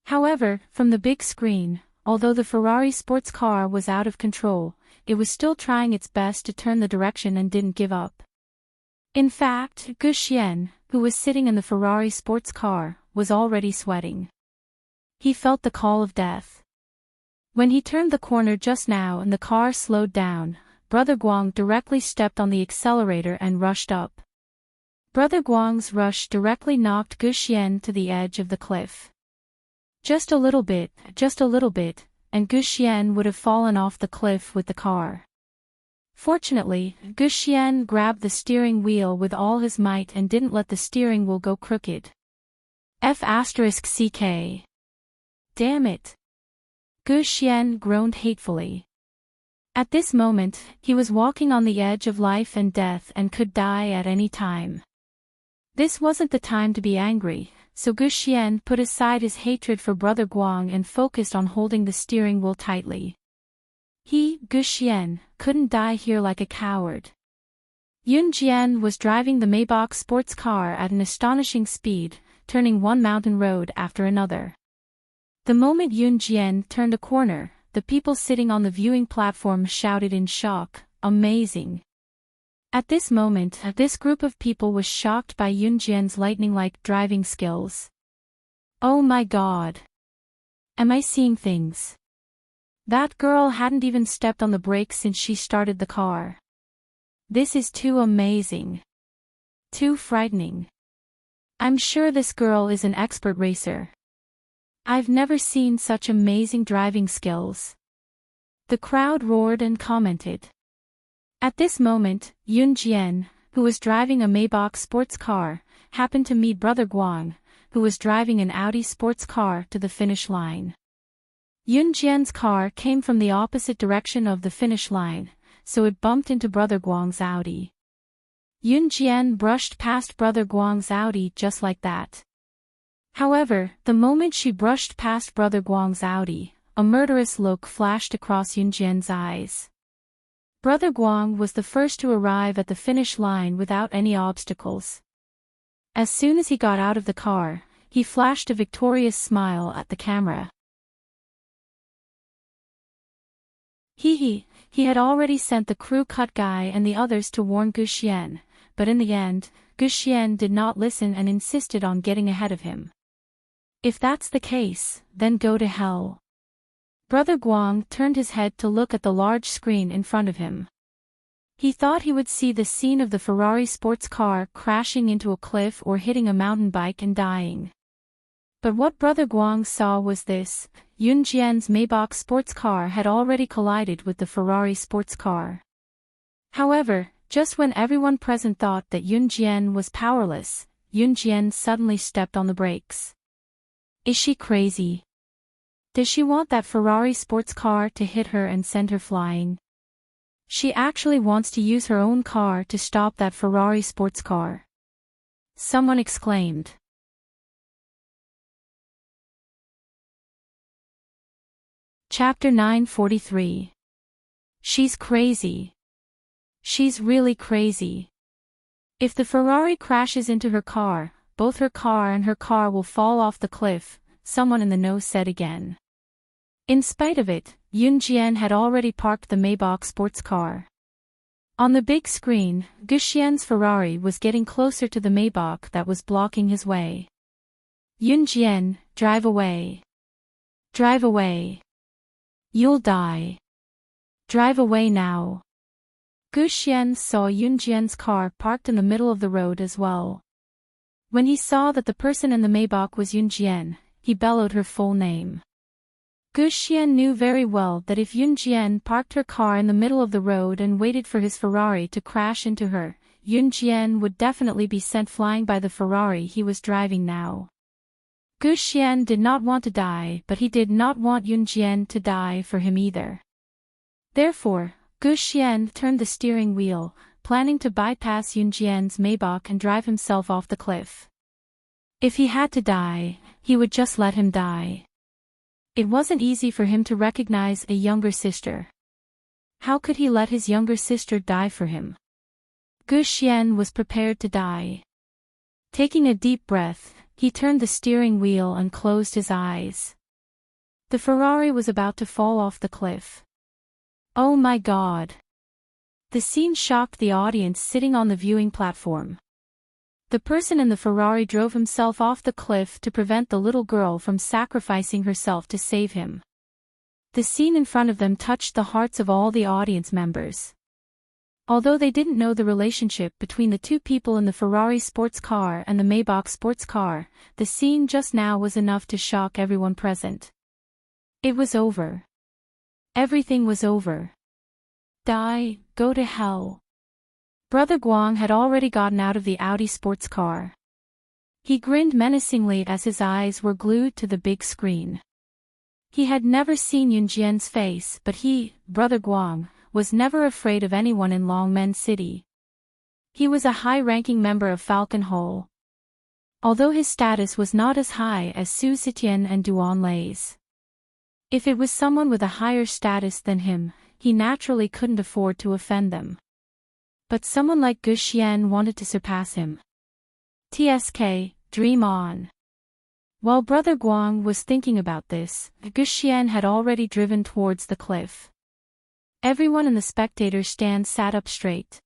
However, from the big screen, although the Ferrari sports car was out of control, it was still trying its best to turn the direction and didn't give up. In fact, Gu Xian, who was sitting in the Ferrari sports car, was already sweating. He felt the call of death. When he turned the corner just now and the car slowed down, Brother Guang directly stepped on the accelerator and rushed up. Brother Guang's rush directly knocked Gu Xian to the edge of the cliff. Just a little bit, and Gu Xian would have fallen off the cliff with the car. Fortunately, Gu Xian grabbed the steering wheel with all his might and didn't let the steering wheel go crooked. F***ck. Damn it. Gu Xian groaned hatefully. At this moment, he was walking on the edge of life and death and could die at any time. This wasn't the time to be angry, so Gu Xian put aside his hatred for Brother Guang and focused on holding the steering wheel tightly. He, Gu Xian, couldn't die here like a coward. Yun Jian was driving the Maybach sports car at an astonishing speed, turning one mountain road after another. The moment Yun Jian turned a corner, the people sitting on the viewing platform shouted in shock, "Amazing!" At this moment, this group of people was shocked by Yun Jian's lightning-like driving skills. Oh my god! Am I seeing things? That girl hadn't even stepped on the brakes since she started the car. This is too amazing. Too frightening. I'm sure this girl is an expert racer. I've never seen such amazing driving skills. The crowd roared and commented. At this moment, Yun Jian, who was driving a Maybach sports car, happened to meet Brother Guang, who was driving an Audi sports car to the finish line. Yun Jian's car came from the opposite direction of the finish line, so it bumped into Brother Guang's Audi. Yun Jian brushed past Brother Guang's Audi just like that. However, the moment she brushed past Brother Guang's Audi, a murderous look flashed across Yun Jian's eyes. Brother Guang was the first to arrive at the finish line without any obstacles. As soon as he got out of the car, he flashed a victorious smile at the camera. He had already sent the crew cut guy and the others to warn Gu Xian, but in the end, Gu Xian did not listen and insisted on getting ahead of him. If that's the case, then go to hell. Brother Guang turned his head to look at the large screen in front of him. He thought he would see the scene of the Ferrari sports car crashing into a cliff or hitting a mountain bike and dying. But what Brother Guang saw was this: Yun Jian's Maybach sports car had already collided with the Ferrari sports car. However, just when everyone present thought that Yun Jian was powerless, Yun Jian suddenly stepped on the brakes. Is she crazy? Does she want that Ferrari sports car to hit her and send her flying? She actually wants to use her own car to stop that Ferrari sports car. Someone exclaimed. Chapter 943. She's crazy. She's really crazy. If the Ferrari crashes into her car, both her car and her car will fall off the cliff, someone in the know said again. In spite of it, Yun Jian had already parked the Maybach sports car. On the big screen, Gu Xian's Ferrari was getting closer to the Maybach that was blocking his way. Yun Jian, drive away. Drive away. You'll die. Drive away now. Gu Xian saw Yun Jian's car parked in the middle of the road as well. When he saw that the person in the Maybach was Yun Jian, he bellowed her full name. Gu Xian knew very well that if Yun Jian parked her car in the middle of the road and waited for his Ferrari to crash into her, Yun Jian would definitely be sent flying by the Ferrari he was driving now. Gu Xian did not want to die, but he did not want Yun Jian to die for him either. Therefore, Gu Xian turned the steering wheel, planning to bypass Yun Jian's Maybach and drive himself off the cliff. If he had to die, he would just let him die. It wasn't easy for him to recognize a younger sister. How could he let his younger sister die for him? Gu Xian was prepared to die. Taking a deep breath, he turned the steering wheel and closed his eyes. The Ferrari was about to fall off the cliff. Oh my God! The scene shocked the audience sitting on the viewing platform. The person in the Ferrari drove himself off the cliff to prevent the little girl from sacrificing herself to save him. The scene in front of them touched the hearts of all the audience members. Although they didn't know the relationship between the two people in the Ferrari sports car and the Maybach sports car, the scene just now was enough to shock everyone present. It was over. Everything was over. Die, go to hell. Brother Guang had already gotten out of the Audi sports car. He grinned menacingly as his eyes were glued to the big screen. He had never seen Yun Jian's face, but he, Brother Guang, was never afraid of anyone in Longmen City. He was a high-ranking member of Falcon Hole. Although his status was not as high as Su Zetian and Duan Lei's. If it was someone with a higher status than him, he naturally couldn't afford to offend them. But someone like Gu Xian wanted to surpass him. TSK, dream on. While Brother Guang was thinking about this, Gu Xian had already driven towards the cliff. Everyone in the spectator stand sat up straight.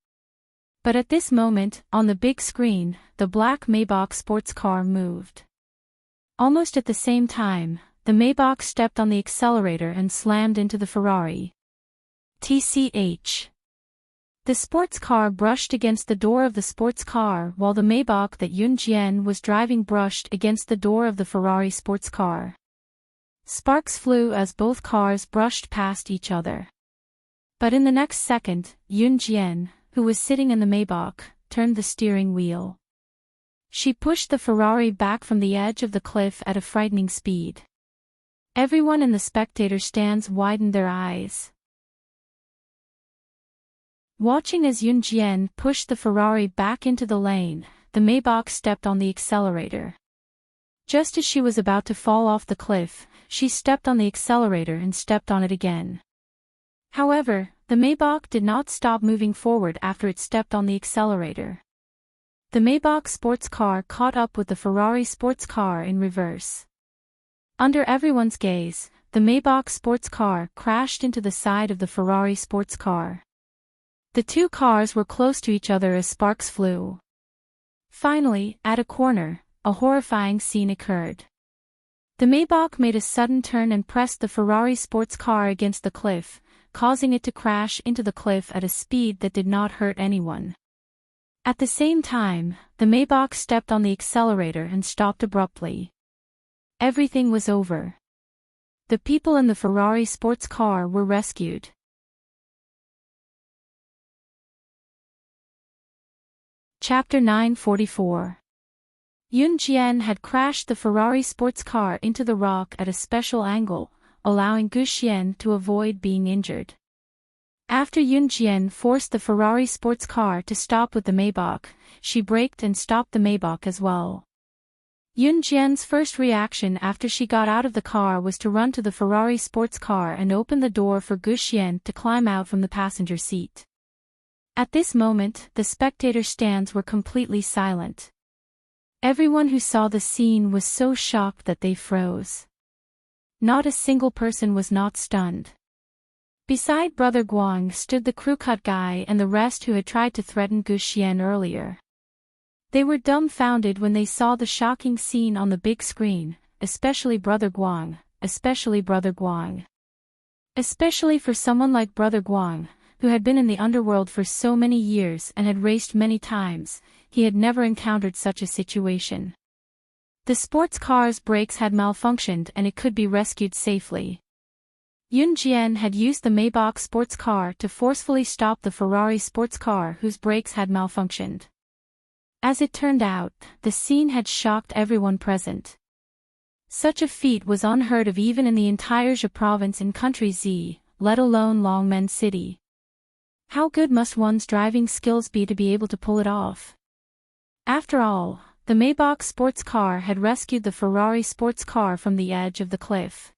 But at this moment, on the big screen, the black Maybach sports car moved. Almost at the same time, the Maybach stepped on the accelerator and slammed into the Ferrari. TCH. The sports car brushed against the door of the sports car while the Maybach that Yun Jian was driving brushed against the door of the Ferrari sports car. Sparks flew as both cars brushed past each other. But in the next second, Yun Jian, who was sitting in the Maybach, turned the steering wheel. She pushed the Ferrari back from the edge of the cliff at a frightening speed. Everyone in the spectator stands widened their eyes. Watching as Yun Jian pushed the Ferrari back into the lane, the Maybach stepped on the accelerator. Just as she was about to fall off the cliff, she stepped on the accelerator and stepped on it again. However, the Maybach did not stop moving forward after it stepped on the accelerator. The Maybach sports car caught up with the Ferrari sports car in reverse. Under everyone's gaze, the Maybach sports car crashed into the side of the Ferrari sports car. The two cars were close to each other as sparks flew. Finally, at a corner, a horrifying scene occurred. The Maybach made a sudden turn and pressed the Ferrari sports car against the cliff, causing it to crash into the cliff at a speed that did not hurt anyone. At the same time, the Maybach stepped on the accelerator and stopped abruptly. Everything was over. The people in the Ferrari sports car were rescued. Chapter 944. Yun Jian had crashed the Ferrari sports car into the rock at a special angle, allowing Gu Xian to avoid being injured. After Yun Jian forced the Ferrari sports car to stop with the Maybach, she braked and stopped the Maybach as well. Yun Jian's first reaction after she got out of the car was to run to the Ferrari sports car and open the door for Gu Xian to climb out from the passenger seat. At this moment, the spectator stands were completely silent. Everyone who saw the scene was so shocked that they froze. Not a single person was not stunned. Beside Brother Guang stood the crew-cut guy and the rest who had tried to threaten Gu Xian earlier. They were dumbfounded when they saw the shocking scene on the big screen, especially Brother Guang, especially Brother Guang. Especially for someone like Brother Guang, who had been in the underworld for so many years and had raced many times, he had never encountered such a situation. The sports car's brakes had malfunctioned and it could be rescued safely. Yun Jian had used the Maybach sports car to forcefully stop the Ferrari sports car whose brakes had malfunctioned. As it turned out, the scene had shocked everyone present. Such a feat was unheard of even in the entire Zhe province in country Z, let alone Longmen City. How good must one's driving skills be to be able to pull it off? After all, the Maybach sports car had rescued the Ferrari sports car from the edge of the cliff.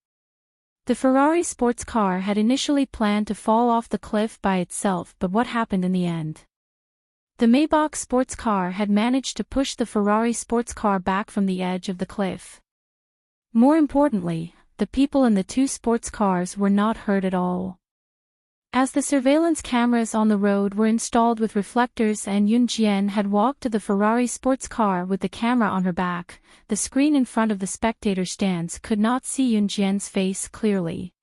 The Ferrari sports car had initially planned to fall off the cliff by itself, but what happened in the end? The Maybach sports car had managed to push the Ferrari sports car back from the edge of the cliff. More importantly, the people in the two sports cars were not hurt at all. As the surveillance cameras on the road were installed with reflectors and Yun Jian had walked to the Ferrari sports car with the camera on her back, the screen in front of the spectator stands could not see Yun Jian's face clearly.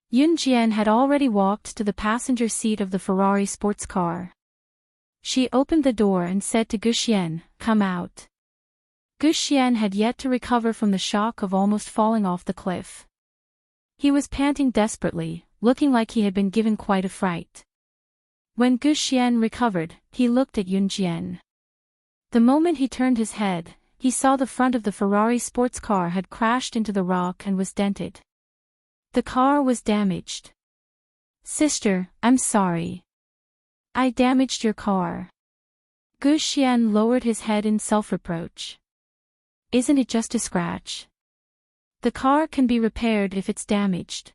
Yun Jian had already walked to the passenger seat of the Ferrari sports car. She opened the door and said to Guxian, "Come out." Guxian had yet to recover from the shock of almost falling off the cliff. He was panting desperately, looking like he had been given quite a fright. When Guxian recovered, he looked at Yun Jian. The moment he turned his head, he saw the front of the Ferrari sports car had crashed into the rock and was dented. The car was damaged. "Sister, I'm sorry. I damaged your car." Guxian lowered his head in self-reproach. "Isn't it just a scratch? The car can be repaired if it's damaged.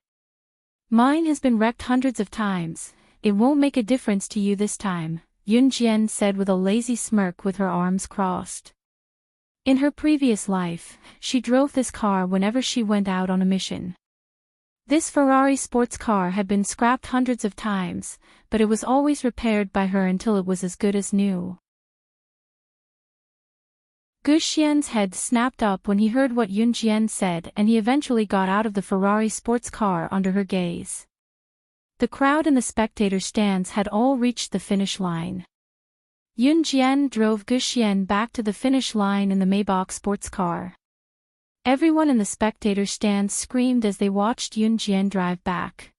Mine has been wrecked hundreds of times, it won't make a difference to you this time," Yun Jian said with a lazy smirk with her arms crossed. In her previous life, she drove this car whenever she went out on a mission. This Ferrari sports car had been scrapped hundreds of times, but it was always repaired by her until it was as good as new. Guxian's head snapped up when he heard what Yun Jian said, and he eventually got out of the Ferrari sports car under her gaze. The crowd in the spectator stands had all reached the finish line. Yun Jian drove Guxian back to the finish line in the Maybach sports car. Everyone in the spectator stands screamed as they watched Yun Jian drive back.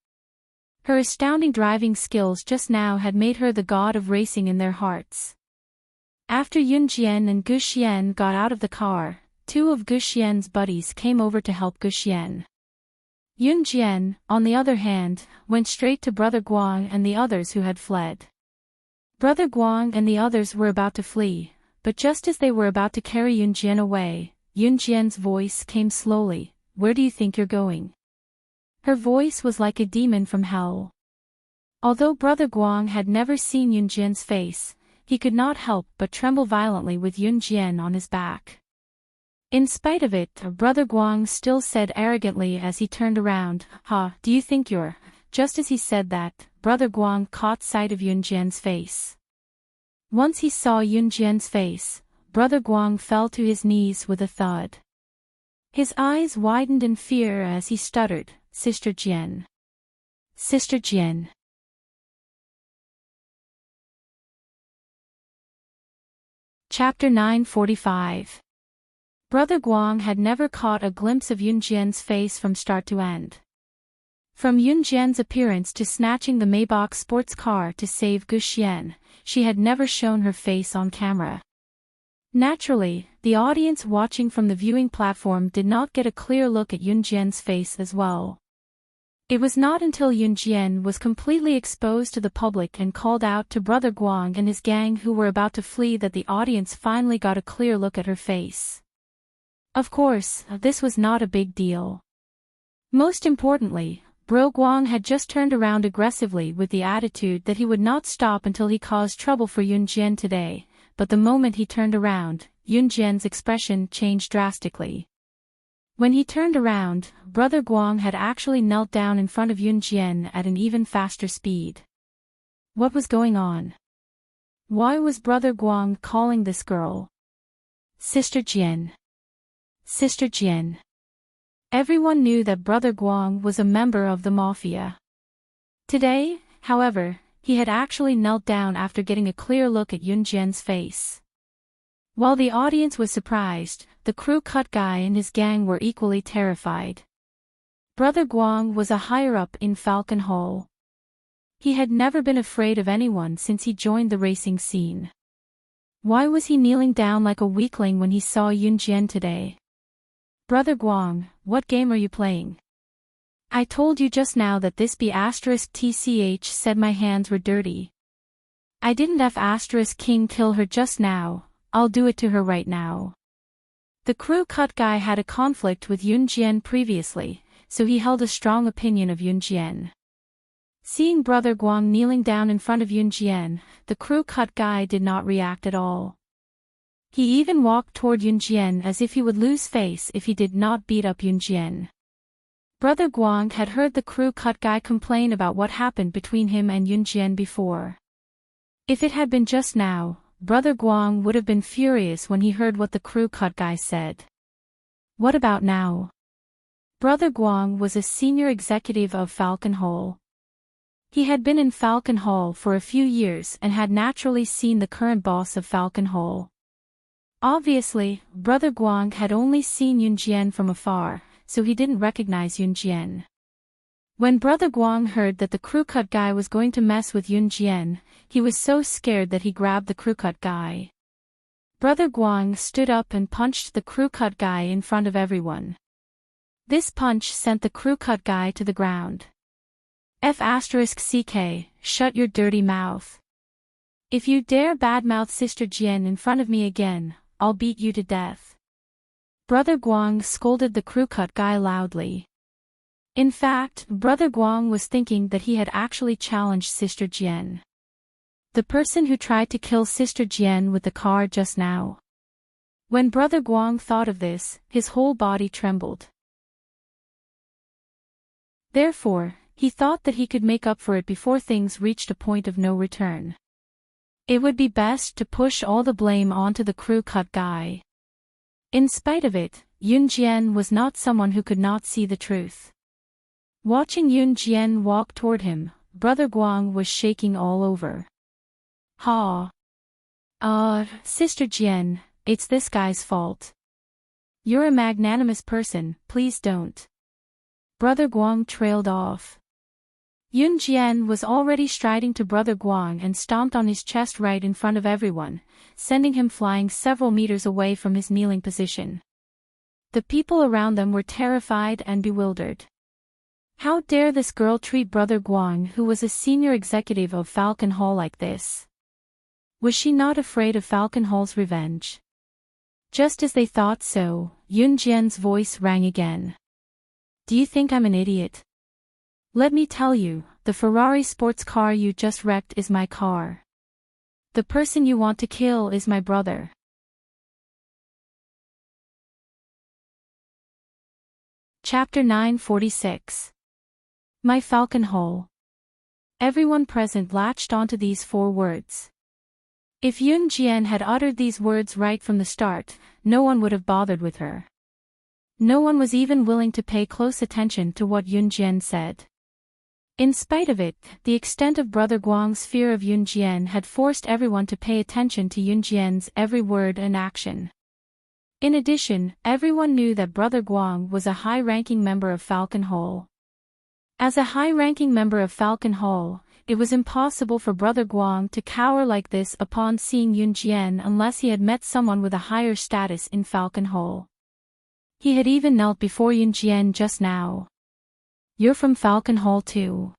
Her astounding driving skills just now had made her the god of racing in their hearts. After Yun Jian and Guxian got out of the car, two of Guxian's buddies came over to help Guxian. Yun Jian, on the other hand, went straight to Brother Guang and the others who had fled. Brother Guang and the others were about to flee, but just as they were about to carry Yun Jian away, Yun Jian's voice came slowly, "Where do you think you're going?" Her voice was like a demon from hell. Although Brother Guang had never seen Yun Jian's face, he could not help but tremble violently with Yun Jian on his back. In spite of it, Brother Guang still said arrogantly as he turned around, "Ha, do you think you're—" Just as he said that, Brother Guang caught sight of Yun Jian's face. Once he saw Yun Jian's face, Brother Guang fell to his knees with a thud. His eyes widened in fear as he stuttered, "Sister Jian. Sister Jian." Chapter 945. Brother Guang had never caught a glimpse of Yun Jian's face from start to end. From Yun Jian's appearance to snatching the Maybach sports car to save Guxian, she had never shown her face on camera. Naturally, the audience watching from the viewing platform did not get a clear look at Yun Jian's face as well. It was not until Yun Jian was completely exposed to the public and called out to Brother Guang and his gang who were about to flee that the audience finally got a clear look at her face. Of course, this was not a big deal. Most importantly, Bro Guang had just turned around aggressively with the attitude that he would not stop until he caused trouble for Yun Jian today, but the moment he turned around, Yun Jian's expression changed drastically. When he turned around, Brother Guang had actually knelt down in front of Yun Jian at an even faster speed. What was going on? Why was Brother Guang calling this girl Sister Jian? Sister Jian. Everyone knew that Brother Guang was a member of the mafia. Today, however, he had actually knelt down after getting a clear look at Yun Jian's face. While the audience was surprised, the crew cut guy and his gang were equally terrified. Brother Guang was a higher-up in Falcon Hall. He had never been afraid of anyone since he joined the racing scene. Why was he kneeling down like a weakling when he saw Yunjian today? Brother Guang, what game are you playing? I told you just now that this be *tch said my hands were dirty. I didn't *king kill her just now, I'll do it to her right now. The crew cut guy had a conflict with Yunjian previously, so he held a strong opinion of Yunjian. Seeing Brother Guang kneeling down in front of Yunjian, the crew cut guy did not react at all. He even walked toward Yunjian as if he would lose face if he did not beat up Yunjian. Brother Guang had heard the crew cut guy complain about what happened between him and Yunjian before. If it had been just now, Brother Guang would have been furious when he heard what the crew cut guy said. What about now? Brother Guang was a senior executive of Falcon Hall. He had been in Falcon Hall for a few years and had naturally seen the current boss of Falcon Hall. Obviously, Brother Guang had only seen Yunjian from afar, so he didn't recognize Yunjian. When Brother Guang heard that the crew cut guy was going to mess with Yunjian, he was so scared that he grabbed the crew cut guy. Brother Guang stood up and punched the crew cut guy in front of everyone. This punch sent the crew cut guy to the ground. *ck, shut your dirty mouth. If you dare badmouth Sister Jian in front of me again, I'll beat you to death. Brother Guang scolded the crew cut guy loudly. In fact, Brother Guang was thinking that he had actually challenged Sister Jian. The person who tried to kill Sister Jian with the car just now. When Brother Guang thought of this, his whole body trembled. Therefore, he thought that he could make up for it before things reached a point of no return. It would be best to push all the blame onto the crew cut guy. In spite of it, Yunjian was not someone who could not see the truth. Watching Yunjian walk toward him, Brother Guang was shaking all over. Sister Jian, it's this guy's fault. You're a magnanimous person, please don't. Brother Guang trailed off. Yunjian was already striding to Brother Guang and stomped on his chest right in front of everyone, sending him flying several meters away from his kneeling position. The people around them were terrified and bewildered. How dare this girl treat Brother Guang, who was a senior executive of Falcon Hall, like this? Was she not afraid of Falcon Hall's revenge? Just as they thought so, Yunjian's voice rang again. Do you think I'm an idiot? Let me tell you, the Ferrari sports car you just wrecked is my car. The person you want to kill is my brother. Chapter 946. My Falcon Hall. Everyone present latched onto these 4 words. If Yunjian had uttered these words right from the start, no one would have bothered with her. No one was even willing to pay close attention to what Yunjian said. In spite of it, the extent of Brother Guang's fear of Yunjian had forced everyone to pay attention to Yunjian's every word and action. In addition, everyone knew that Brother Guang was a high-ranking member of Falcon Hall. As a high-ranking member of Falcon Hall, it was impossible for Brother Guang to cower like this upon seeing Yunjian unless he had met someone with a higher status in Falcon Hall. He had even knelt before Yunjian just now. You're from Falcon Hall too.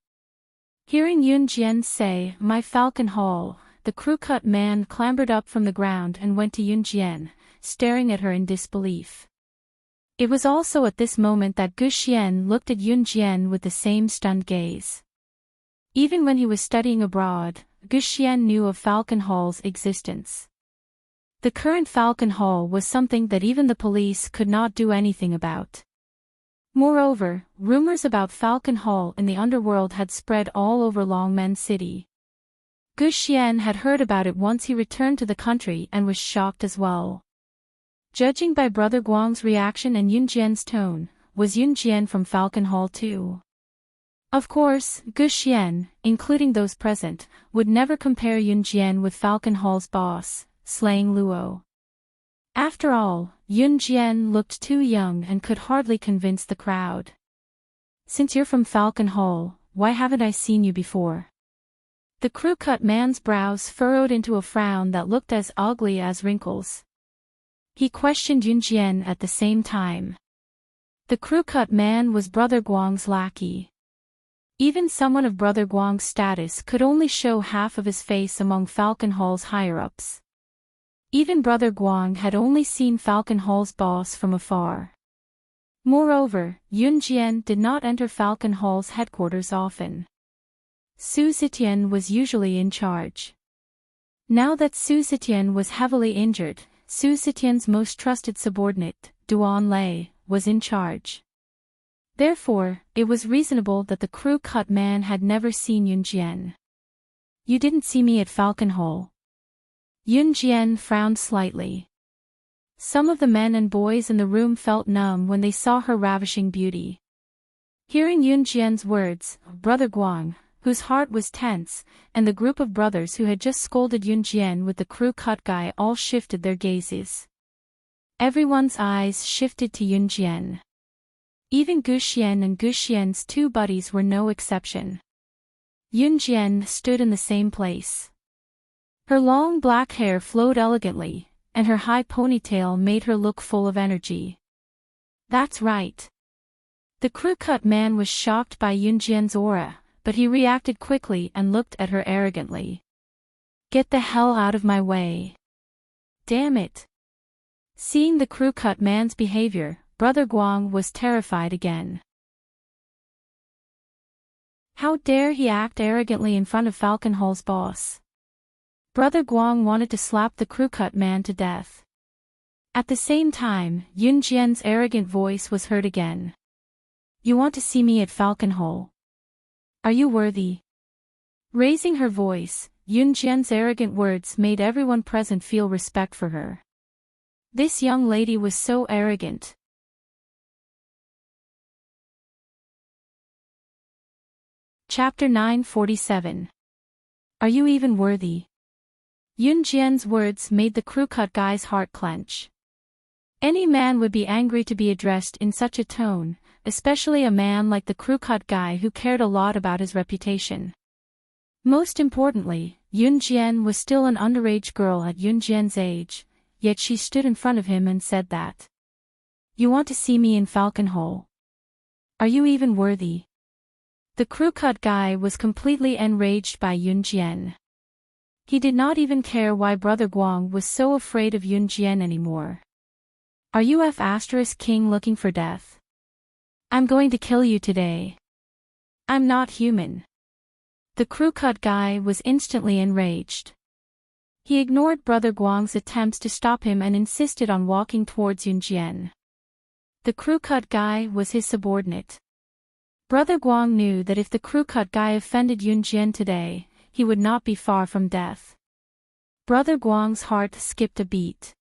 Hearing Yunjian say, my Falcon Hall, the crew-cut man clambered up from the ground and went to Yunjian, staring at her in disbelief. It was also at this moment that Gu Xian looked at Yunjian with the same stunned gaze. Even when he was studying abroad, Gu Xian knew of Falcon Hall's existence. The current Falcon Hall was something that even the police could not do anything about. Moreover, rumors about Falcon Hall in the underworld had spread all over Longmen City. Gu Xian had heard about it once he returned to the country and was shocked as well. Judging by Brother Guang's reaction and Yunjian's tone, was Yunjian from Falcon Hall too? Of course, Gu Xian, including those present, would never compare Yunjian with Falcon Hall's boss, Slaying Luo. After all, Yun Jian looked too young and could hardly convince the crowd. Since you're from Falcon Hall, why haven't I seen you before? The crew-cut man's brows furrowed into a frown that looked as ugly as wrinkles. He questioned Yun Jian at the same time. The crew-cut man was Brother Guang's lackey. Even someone of Brother Guang's status could only show half of his face among Falcon Hall's higher-ups. Even Brother Guang had only seen Falcon Hall's boss from afar. Moreover, Yun Jian did not enter Falcon Hall's headquarters often. Su Zetian was usually in charge. Now that Su Zetian was heavily injured, Su Zetian's most trusted subordinate, Duan Lei, was in charge. Therefore, it was reasonable that the crew-cut man had never seen Yun Jian. You didn't see me at Falcon Hall. Yun Jian frowned slightly. Some of the men and boys in the room felt numb when they saw her ravishing beauty. Hearing Yun Jian's words, Brother Guang, whose heart was tense, and the group of brothers who had just scolded Yun Jian with the crew-cut guy all shifted their gazes. Everyone's eyes shifted to Yun Jian. Even Gu Xian and Gu Xian's two buddies were no exception. Yun Jian stood in the same place. Her long black hair flowed elegantly, and her high ponytail made her look full of energy. That's right. The crew-cut man was shocked by Yun Jian's aura, but he reacted quickly and looked at her arrogantly. Get the hell out of my way. Damn it. Seeing the crew-cut man's behavior, Brother Guang was terrified again. How dare he act arrogantly in front of Falcon Hall's boss? Brother Guang wanted to slap the crew-cut man to death. At the same time, Yun Jian's arrogant voice was heard again. You want to see me at Falcon Hall? Are you worthy? Raising her voice, Yun Jian's arrogant words made everyone present feel respect for her. This young lady was so arrogant. Chapter 947. Are you even worthy? Yun Jian's words made the crew-cut guy's heart clench. Any man would be angry to be addressed in such a tone, especially a man like the crew-cut guy who cared a lot about his reputation. Most importantly, Yun Jian was still an underage girl at Yun Jian's age, yet she stood in front of him and said that. You want to see me in Falcon Hall? Are you even worthy? The crew-cut guy was completely enraged by Yun Jian. He did not even care why Brother Guang was so afraid of Yun Jian anymore. Are you F***king looking for death? I'm going to kill you today. I'm not human. The crew-cut guy was instantly enraged. He ignored Brother Guang's attempts to stop him and insisted on walking towards Yun Jian. The crew-cut guy was his subordinate. Brother Guang knew that if the crew-cut guy offended Yun Jian today, he would not be far from death. Brother Guang's heart skipped a beat.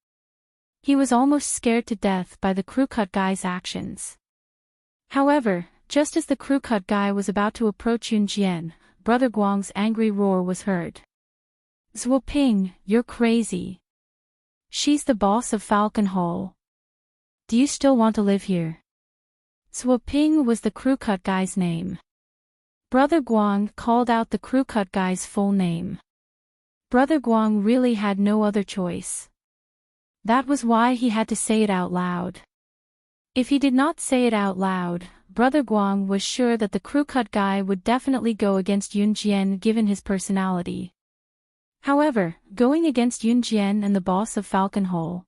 He was almost scared to death by the crew-cut guy's actions. However, just as the crew-cut guy was about to approach Yun Jian, Brother Guang's angry roar was heard. Zhuoping, you're crazy. She's the boss of Falcon Hall. Do you still want to live here? Zhuoping was the crew-cut guy's name. Brother Guang called out the crew-cut guy's full name. Brother Guang really had no other choice. That was why he had to say it out loud. If he did not say it out loud, Brother Guang was sure that the crew-cut guy would definitely go against Yun Jian given his personality. However, going against Yun Jian and the boss of Falcon Hall,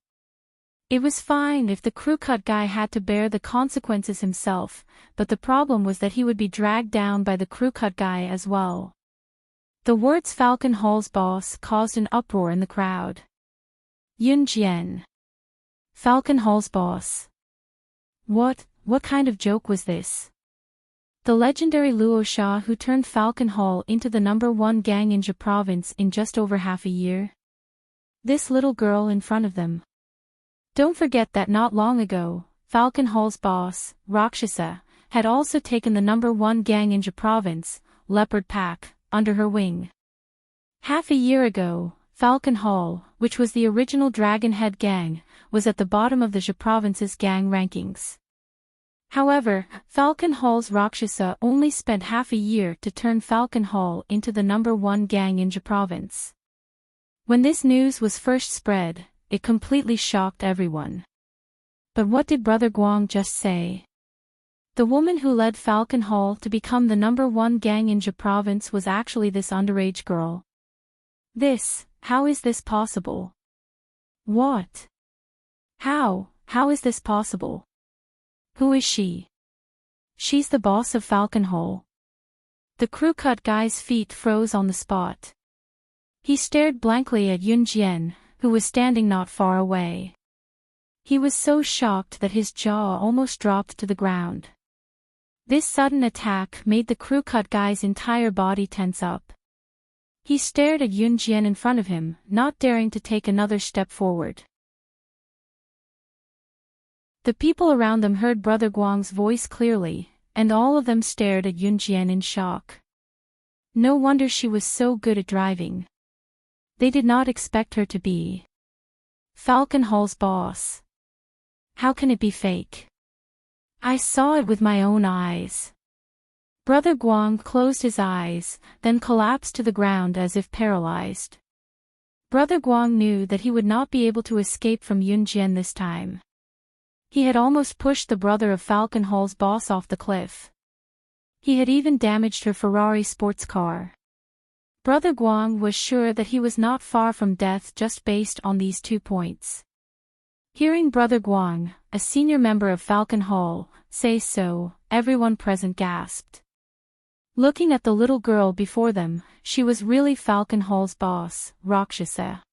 it was fine if the crew-cut guy had to bear the consequences himself, but the problem was that he would be dragged down by the crew-cut guy as well. The words Falcon Hall's boss caused an uproar in the crowd. Yun Jian. Falcon Hall's boss. What kind of joke was this? The legendary Luo Sha who turned Falcon Hall into the #1 gang ninja province in just over half a year? This little girl in front of them. Don't forget that not long ago, Falcon Hall's boss, Rakshasa, had also taken the #1 gang ninja province, Leopard Pack, under her wing. Half a year ago, Falcon Hall, which was the original Dragonhead gang, was at the bottom of the Jia province's gang rankings. However, Falcon Hall's Rakshasa only spent half a year to turn Falcon Hall into the #1 gang in Jia province. When this news was first spread, it completely shocked everyone. But what did Brother Guang just say? The woman who led Falcon Hall to become the #1 gang in Jia province was actually this underage girl. How is this possible? What? How is this possible? Who is she? She's the boss of Falcon Hall. The crew cut guy's feet froze on the spot. He stared blankly at Yun Jian, who was standing not far away. He was so shocked that his jaw almost dropped to the ground. This sudden attack made the crew cut guy's entire body tense up. He stared at Yun Jian in front of him, not daring to take another step forward. The people around them heard Brother Guang's voice clearly, and all of them stared at Yun Jian in shock. No wonder she was so good at driving. They did not expect her to be Falcon Hall's boss. How can it be fake? I saw it with my own eyes. Brother Guang closed his eyes, then collapsed to the ground as if paralyzed. Brother Guang knew that he would not be able to escape from Yun Jian this time. He had almost pushed the brother of Falcon Hall's boss off the cliff. He had even damaged her Ferrari sports car. Brother Guang was sure that he was not far from death just based on these 2 points. Hearing Brother Guang, a senior member of Falcon Hall, say so, everyone present gasped. Looking at the little girl before them, she was really Falcon Hall's boss, Rakshasa.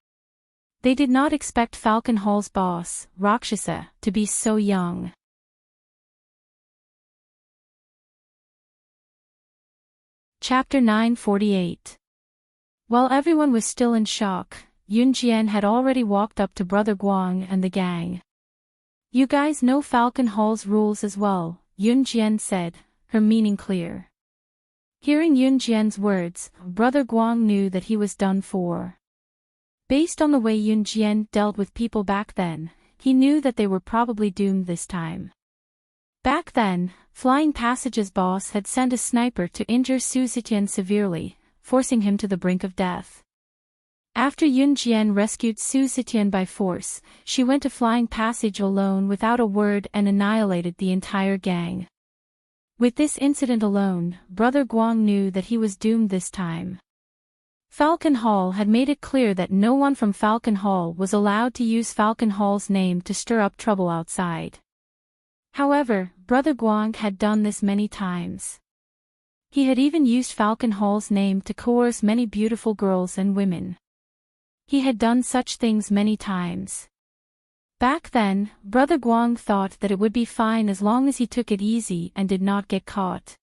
They did not expect Falcon Hall's boss, Rakshasa, to be so young. Chapter 948. While everyone was still in shock, Yun Jian had already walked up to Brother Guang and the gang. You guys know Falcon Hall's rules as well, Yun Jian said, her meaning clear. Hearing Yun Jian's words, Brother Guang knew that he was done for. Based on the way Yun Jian dealt with people back then, he knew that they were probably doomed this time. Back then, Flying Passage's boss had sent a sniper to injure Su Zetian severely, forcing him to the brink of death. After Yun Jian rescued Su Zetian by force, she went to Flying Passage alone without a word and annihilated the entire gang. With this incident alone, Brother Guang knew that he was doomed this time. Falcon Hall had made it clear that no one from Falcon Hall was allowed to use Falcon Hall's name to stir up trouble outside. However, Brother Guang had done this many times. He had even used Falcon Hall's name to coerce many beautiful girls and women. He had done such things many times. Back then, Brother Guang thought that it would be fine as long as he took it easy and did not get caught.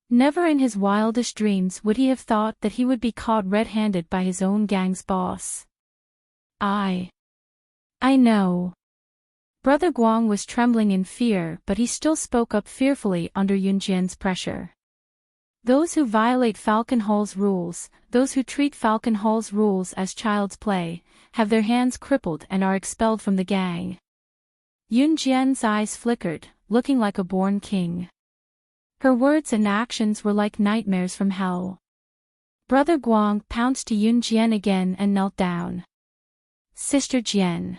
Never in his wildest dreams would he have thought that he would be caught red-handed by his own gang's boss. I know. Brother Guang was trembling in fear, but he still spoke up fearfully under Yun Jian's pressure. Those who violate Falcon Hall's rules, those who treat Falcon Hall's rules as child's play, have their hands crippled and are expelled from the gang. Yun Jian's eyes flickered, looking like a born king. Her words and actions were like nightmares from hell. Brother Guang pounced to Yun Jian again and knelt down. Sister Jian.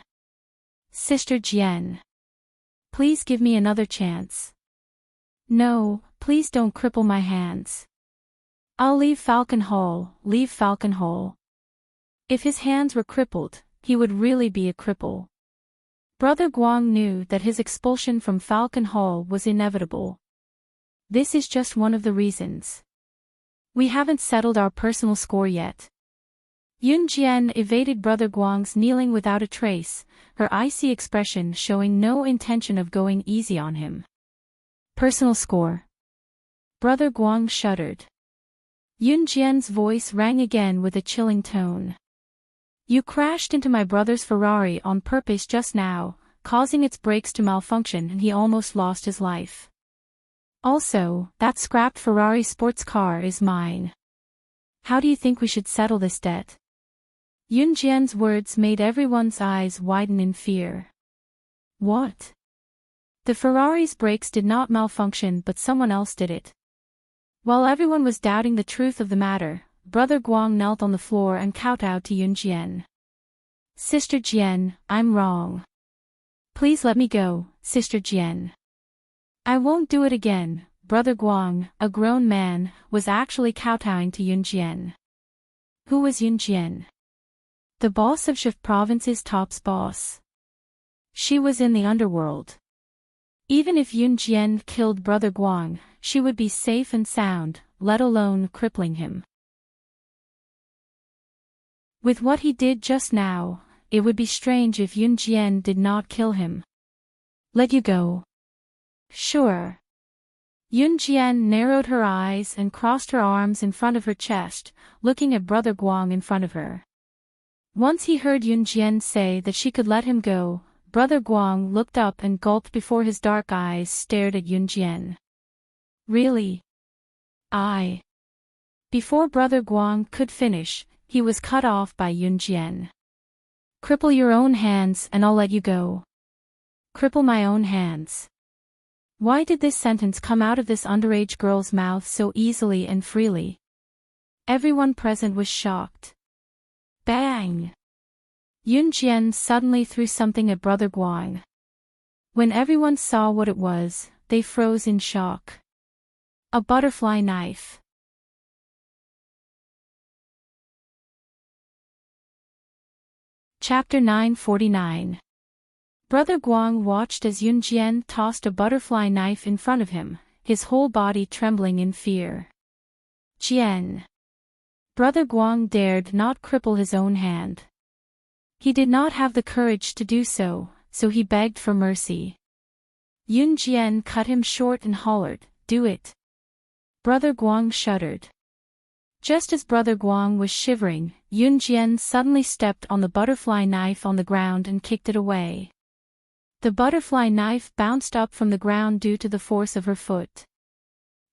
Sister Jian. Please give me another chance. No, please don't cripple my hands. I'll leave Falcon Hall, leave Falcon Hall. If his hands were crippled, he would really be a cripple. Brother Guang knew that his expulsion from Falcon Hall was inevitable. This is just one of the reasons. We haven't settled our personal score yet. Yun Jian evaded Brother Guang's kneeling without a trace, her icy expression showing no intention of going easy on him. Personal score. Brother Guang shuddered. Yun Jian's voice rang again with a chilling tone. You crashed into my brother's Ferrari on purpose just now, causing its brakes to malfunction and he almost lost his life. Also, that scrapped Ferrari sports car is mine. How do you think we should settle this debt? Yunjian's words made everyone's eyes widen in fear. What? The Ferrari's brakes did not malfunction, but someone else did it. While everyone was doubting the truth of the matter, Brother Guang knelt on the floor and kowtowed to Yunjian. Sister Jian, I'm wrong. Please let me go, Sister Jian. I won't do it again. Brother Guang, a grown man, was actually kowtowing to Yunjian. Who was Yunjian? The boss of Shif Province's top boss. She was in the underworld. Even if Yunjian killed Brother Guang, she would be safe and sound, let alone crippling him. With what he did just now, it would be strange if Yunjian did not kill him. Let you go. Sure. Yunjian narrowed her eyes and crossed her arms in front of her chest, looking at Brother Guang in front of her. Once he heard Yunjian say that she could let him go, Brother Guang looked up and gulped before his dark eyes stared at Yunjian. Really? Before Brother Guang could finish, he was cut off by Yunjian. Cripple your own hands and I'll let you go. Cripple my own hands. Why did this sentence come out of this underage girl's mouth so easily and freely? Everyone present was shocked. Bang! Yunjian suddenly threw something at Brother Guang. When everyone saw what it was, they froze in shock. A butterfly knife. Chapter 949. Brother Guang watched as Yunjian tossed a butterfly knife in front of him, his whole body trembling in fear. Jian. Brother Guang dared not cripple his own hand. He did not have the courage to do so, so he begged for mercy. Yunjian cut him short and hollered, "Do it." Brother Guang shuddered. Just as Brother Guang was shivering, Yunjian suddenly stepped on the butterfly knife on the ground and kicked it away. The butterfly knife bounced up from the ground due to the force of her foot.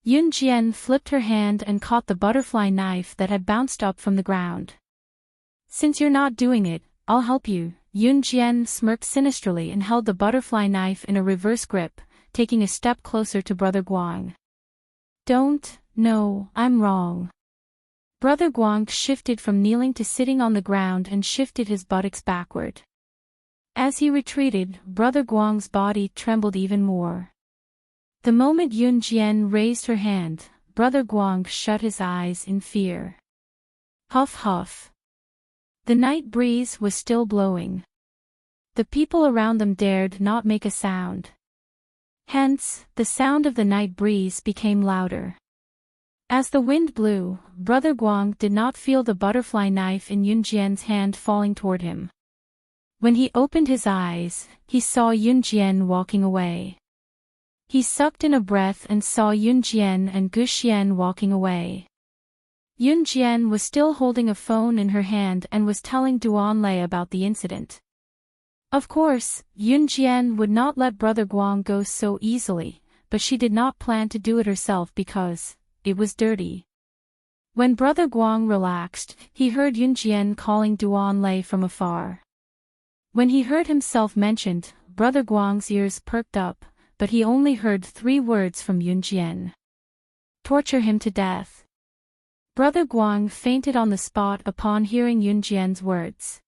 Yunjian flipped her hand and caught the butterfly knife that had bounced up from the ground. Since you're not doing it, I'll help you. Yunjian smirked sinisterly and held the butterfly knife in a reverse grip, taking a step closer to Brother Guang. No, I'm wrong. Brother Guang shifted from kneeling to sitting on the ground and shifted his buttocks backward. As he retreated, Brother Guang's body trembled even more. The moment Yunjian raised her hand, Brother Guang shut his eyes in fear. Huff huff. The night breeze was still blowing. The people around them dared not make a sound. Hence, the sound of the night breeze became louder. As the wind blew, Brother Guang did not feel the butterfly knife in Yunjian's hand falling toward him. When he opened his eyes, he saw Yunjian walking away. He sucked in a breath and saw Yunjian and Guxian walking away. Yunjian was still holding a phone in her hand and was telling Duanlei about the incident. Of course, Yunjian would not let Brother Guang go so easily, but she did not plan to do it herself because it was dirty. When Brother Guang relaxed, he heard Yunjian calling Duanlei from afar. When he heard himself mentioned, Brother Guang's ears perked up, but he only heard 3 words from Yunjian. Torture him to death. Brother Guang fainted on the spot upon hearing Yunjian's words.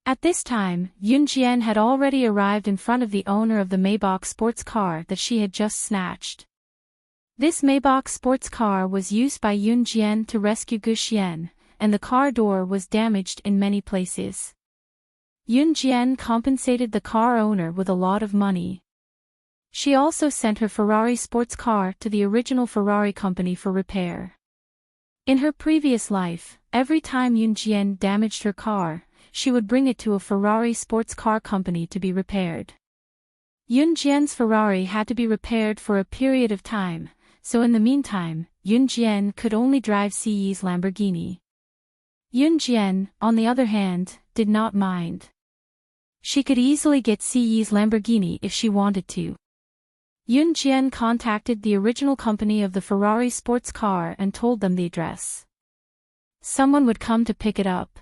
At this time, Yunjian had already arrived in front of the owner of the Maybach sports car that she had just snatched. This Maybach sports car was used by Yunjian to rescue Guxian, and the car door was damaged in many places. Yunjian compensated the car owner with a lot of money. She also sent her Ferrari sports car to the original Ferrari company for repair. In her previous life, every time Yunjian damaged her car, she would bring it to a Ferrari sports car company to be repaired. Yunjian's Ferrari had to be repaired for a period of time, so in the meantime, Yunjian could only drive Ci's Lamborghini. Yunjian, on the other hand, did not mind. She could easily get Ci's Lamborghini if she wanted to. Yunjian contacted the original company of the Ferrari sports car and told them the address. Someone would come to pick it up.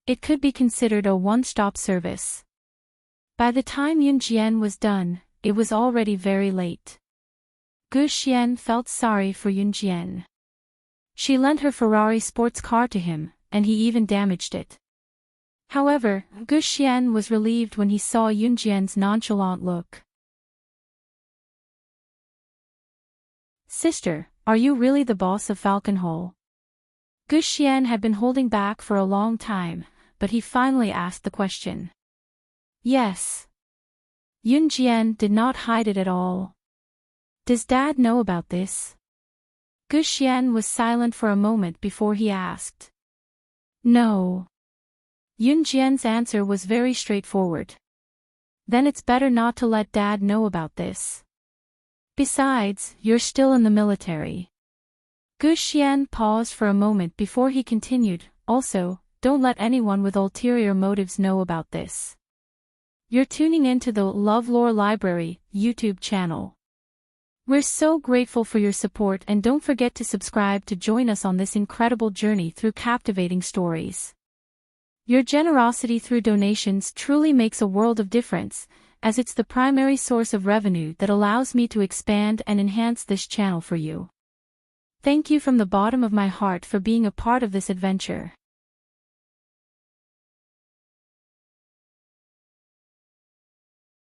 It could be considered a one-stop service. By the time Yun Jian was done, it was already very late. Gu Xian felt sorry for Yun Jian. She lent her Ferrari sports car to him, and he even damaged it. However, Gu Xian was relieved when he saw Yun Jian's nonchalant look. "Sister, are you really the boss of Falcon Hole?" Gu Xian had been holding back for a long time, but he finally asked the question. "Yes." Yun Jian did not hide it at all. "Does Dad know about this?" Gu Xian was silent for a moment before he asked. "No." Yun Jian's answer was very straightforward. "Then it's better not to let Dad know about this. Besides, you're still in the military." Gu Xian paused for a moment before he continued, "Also, don't let anyone with ulterior motives know about this. You're tuning into the LoveLore Library YouTube channel. We're so grateful for your support, and don't forget to subscribe to join us on this incredible journey through captivating stories. Your generosity through donations truly makes a world of difference, as it's the primary source of revenue that allows me to expand and enhance this channel for you. Thank you from the bottom of my heart for being a part of this adventure."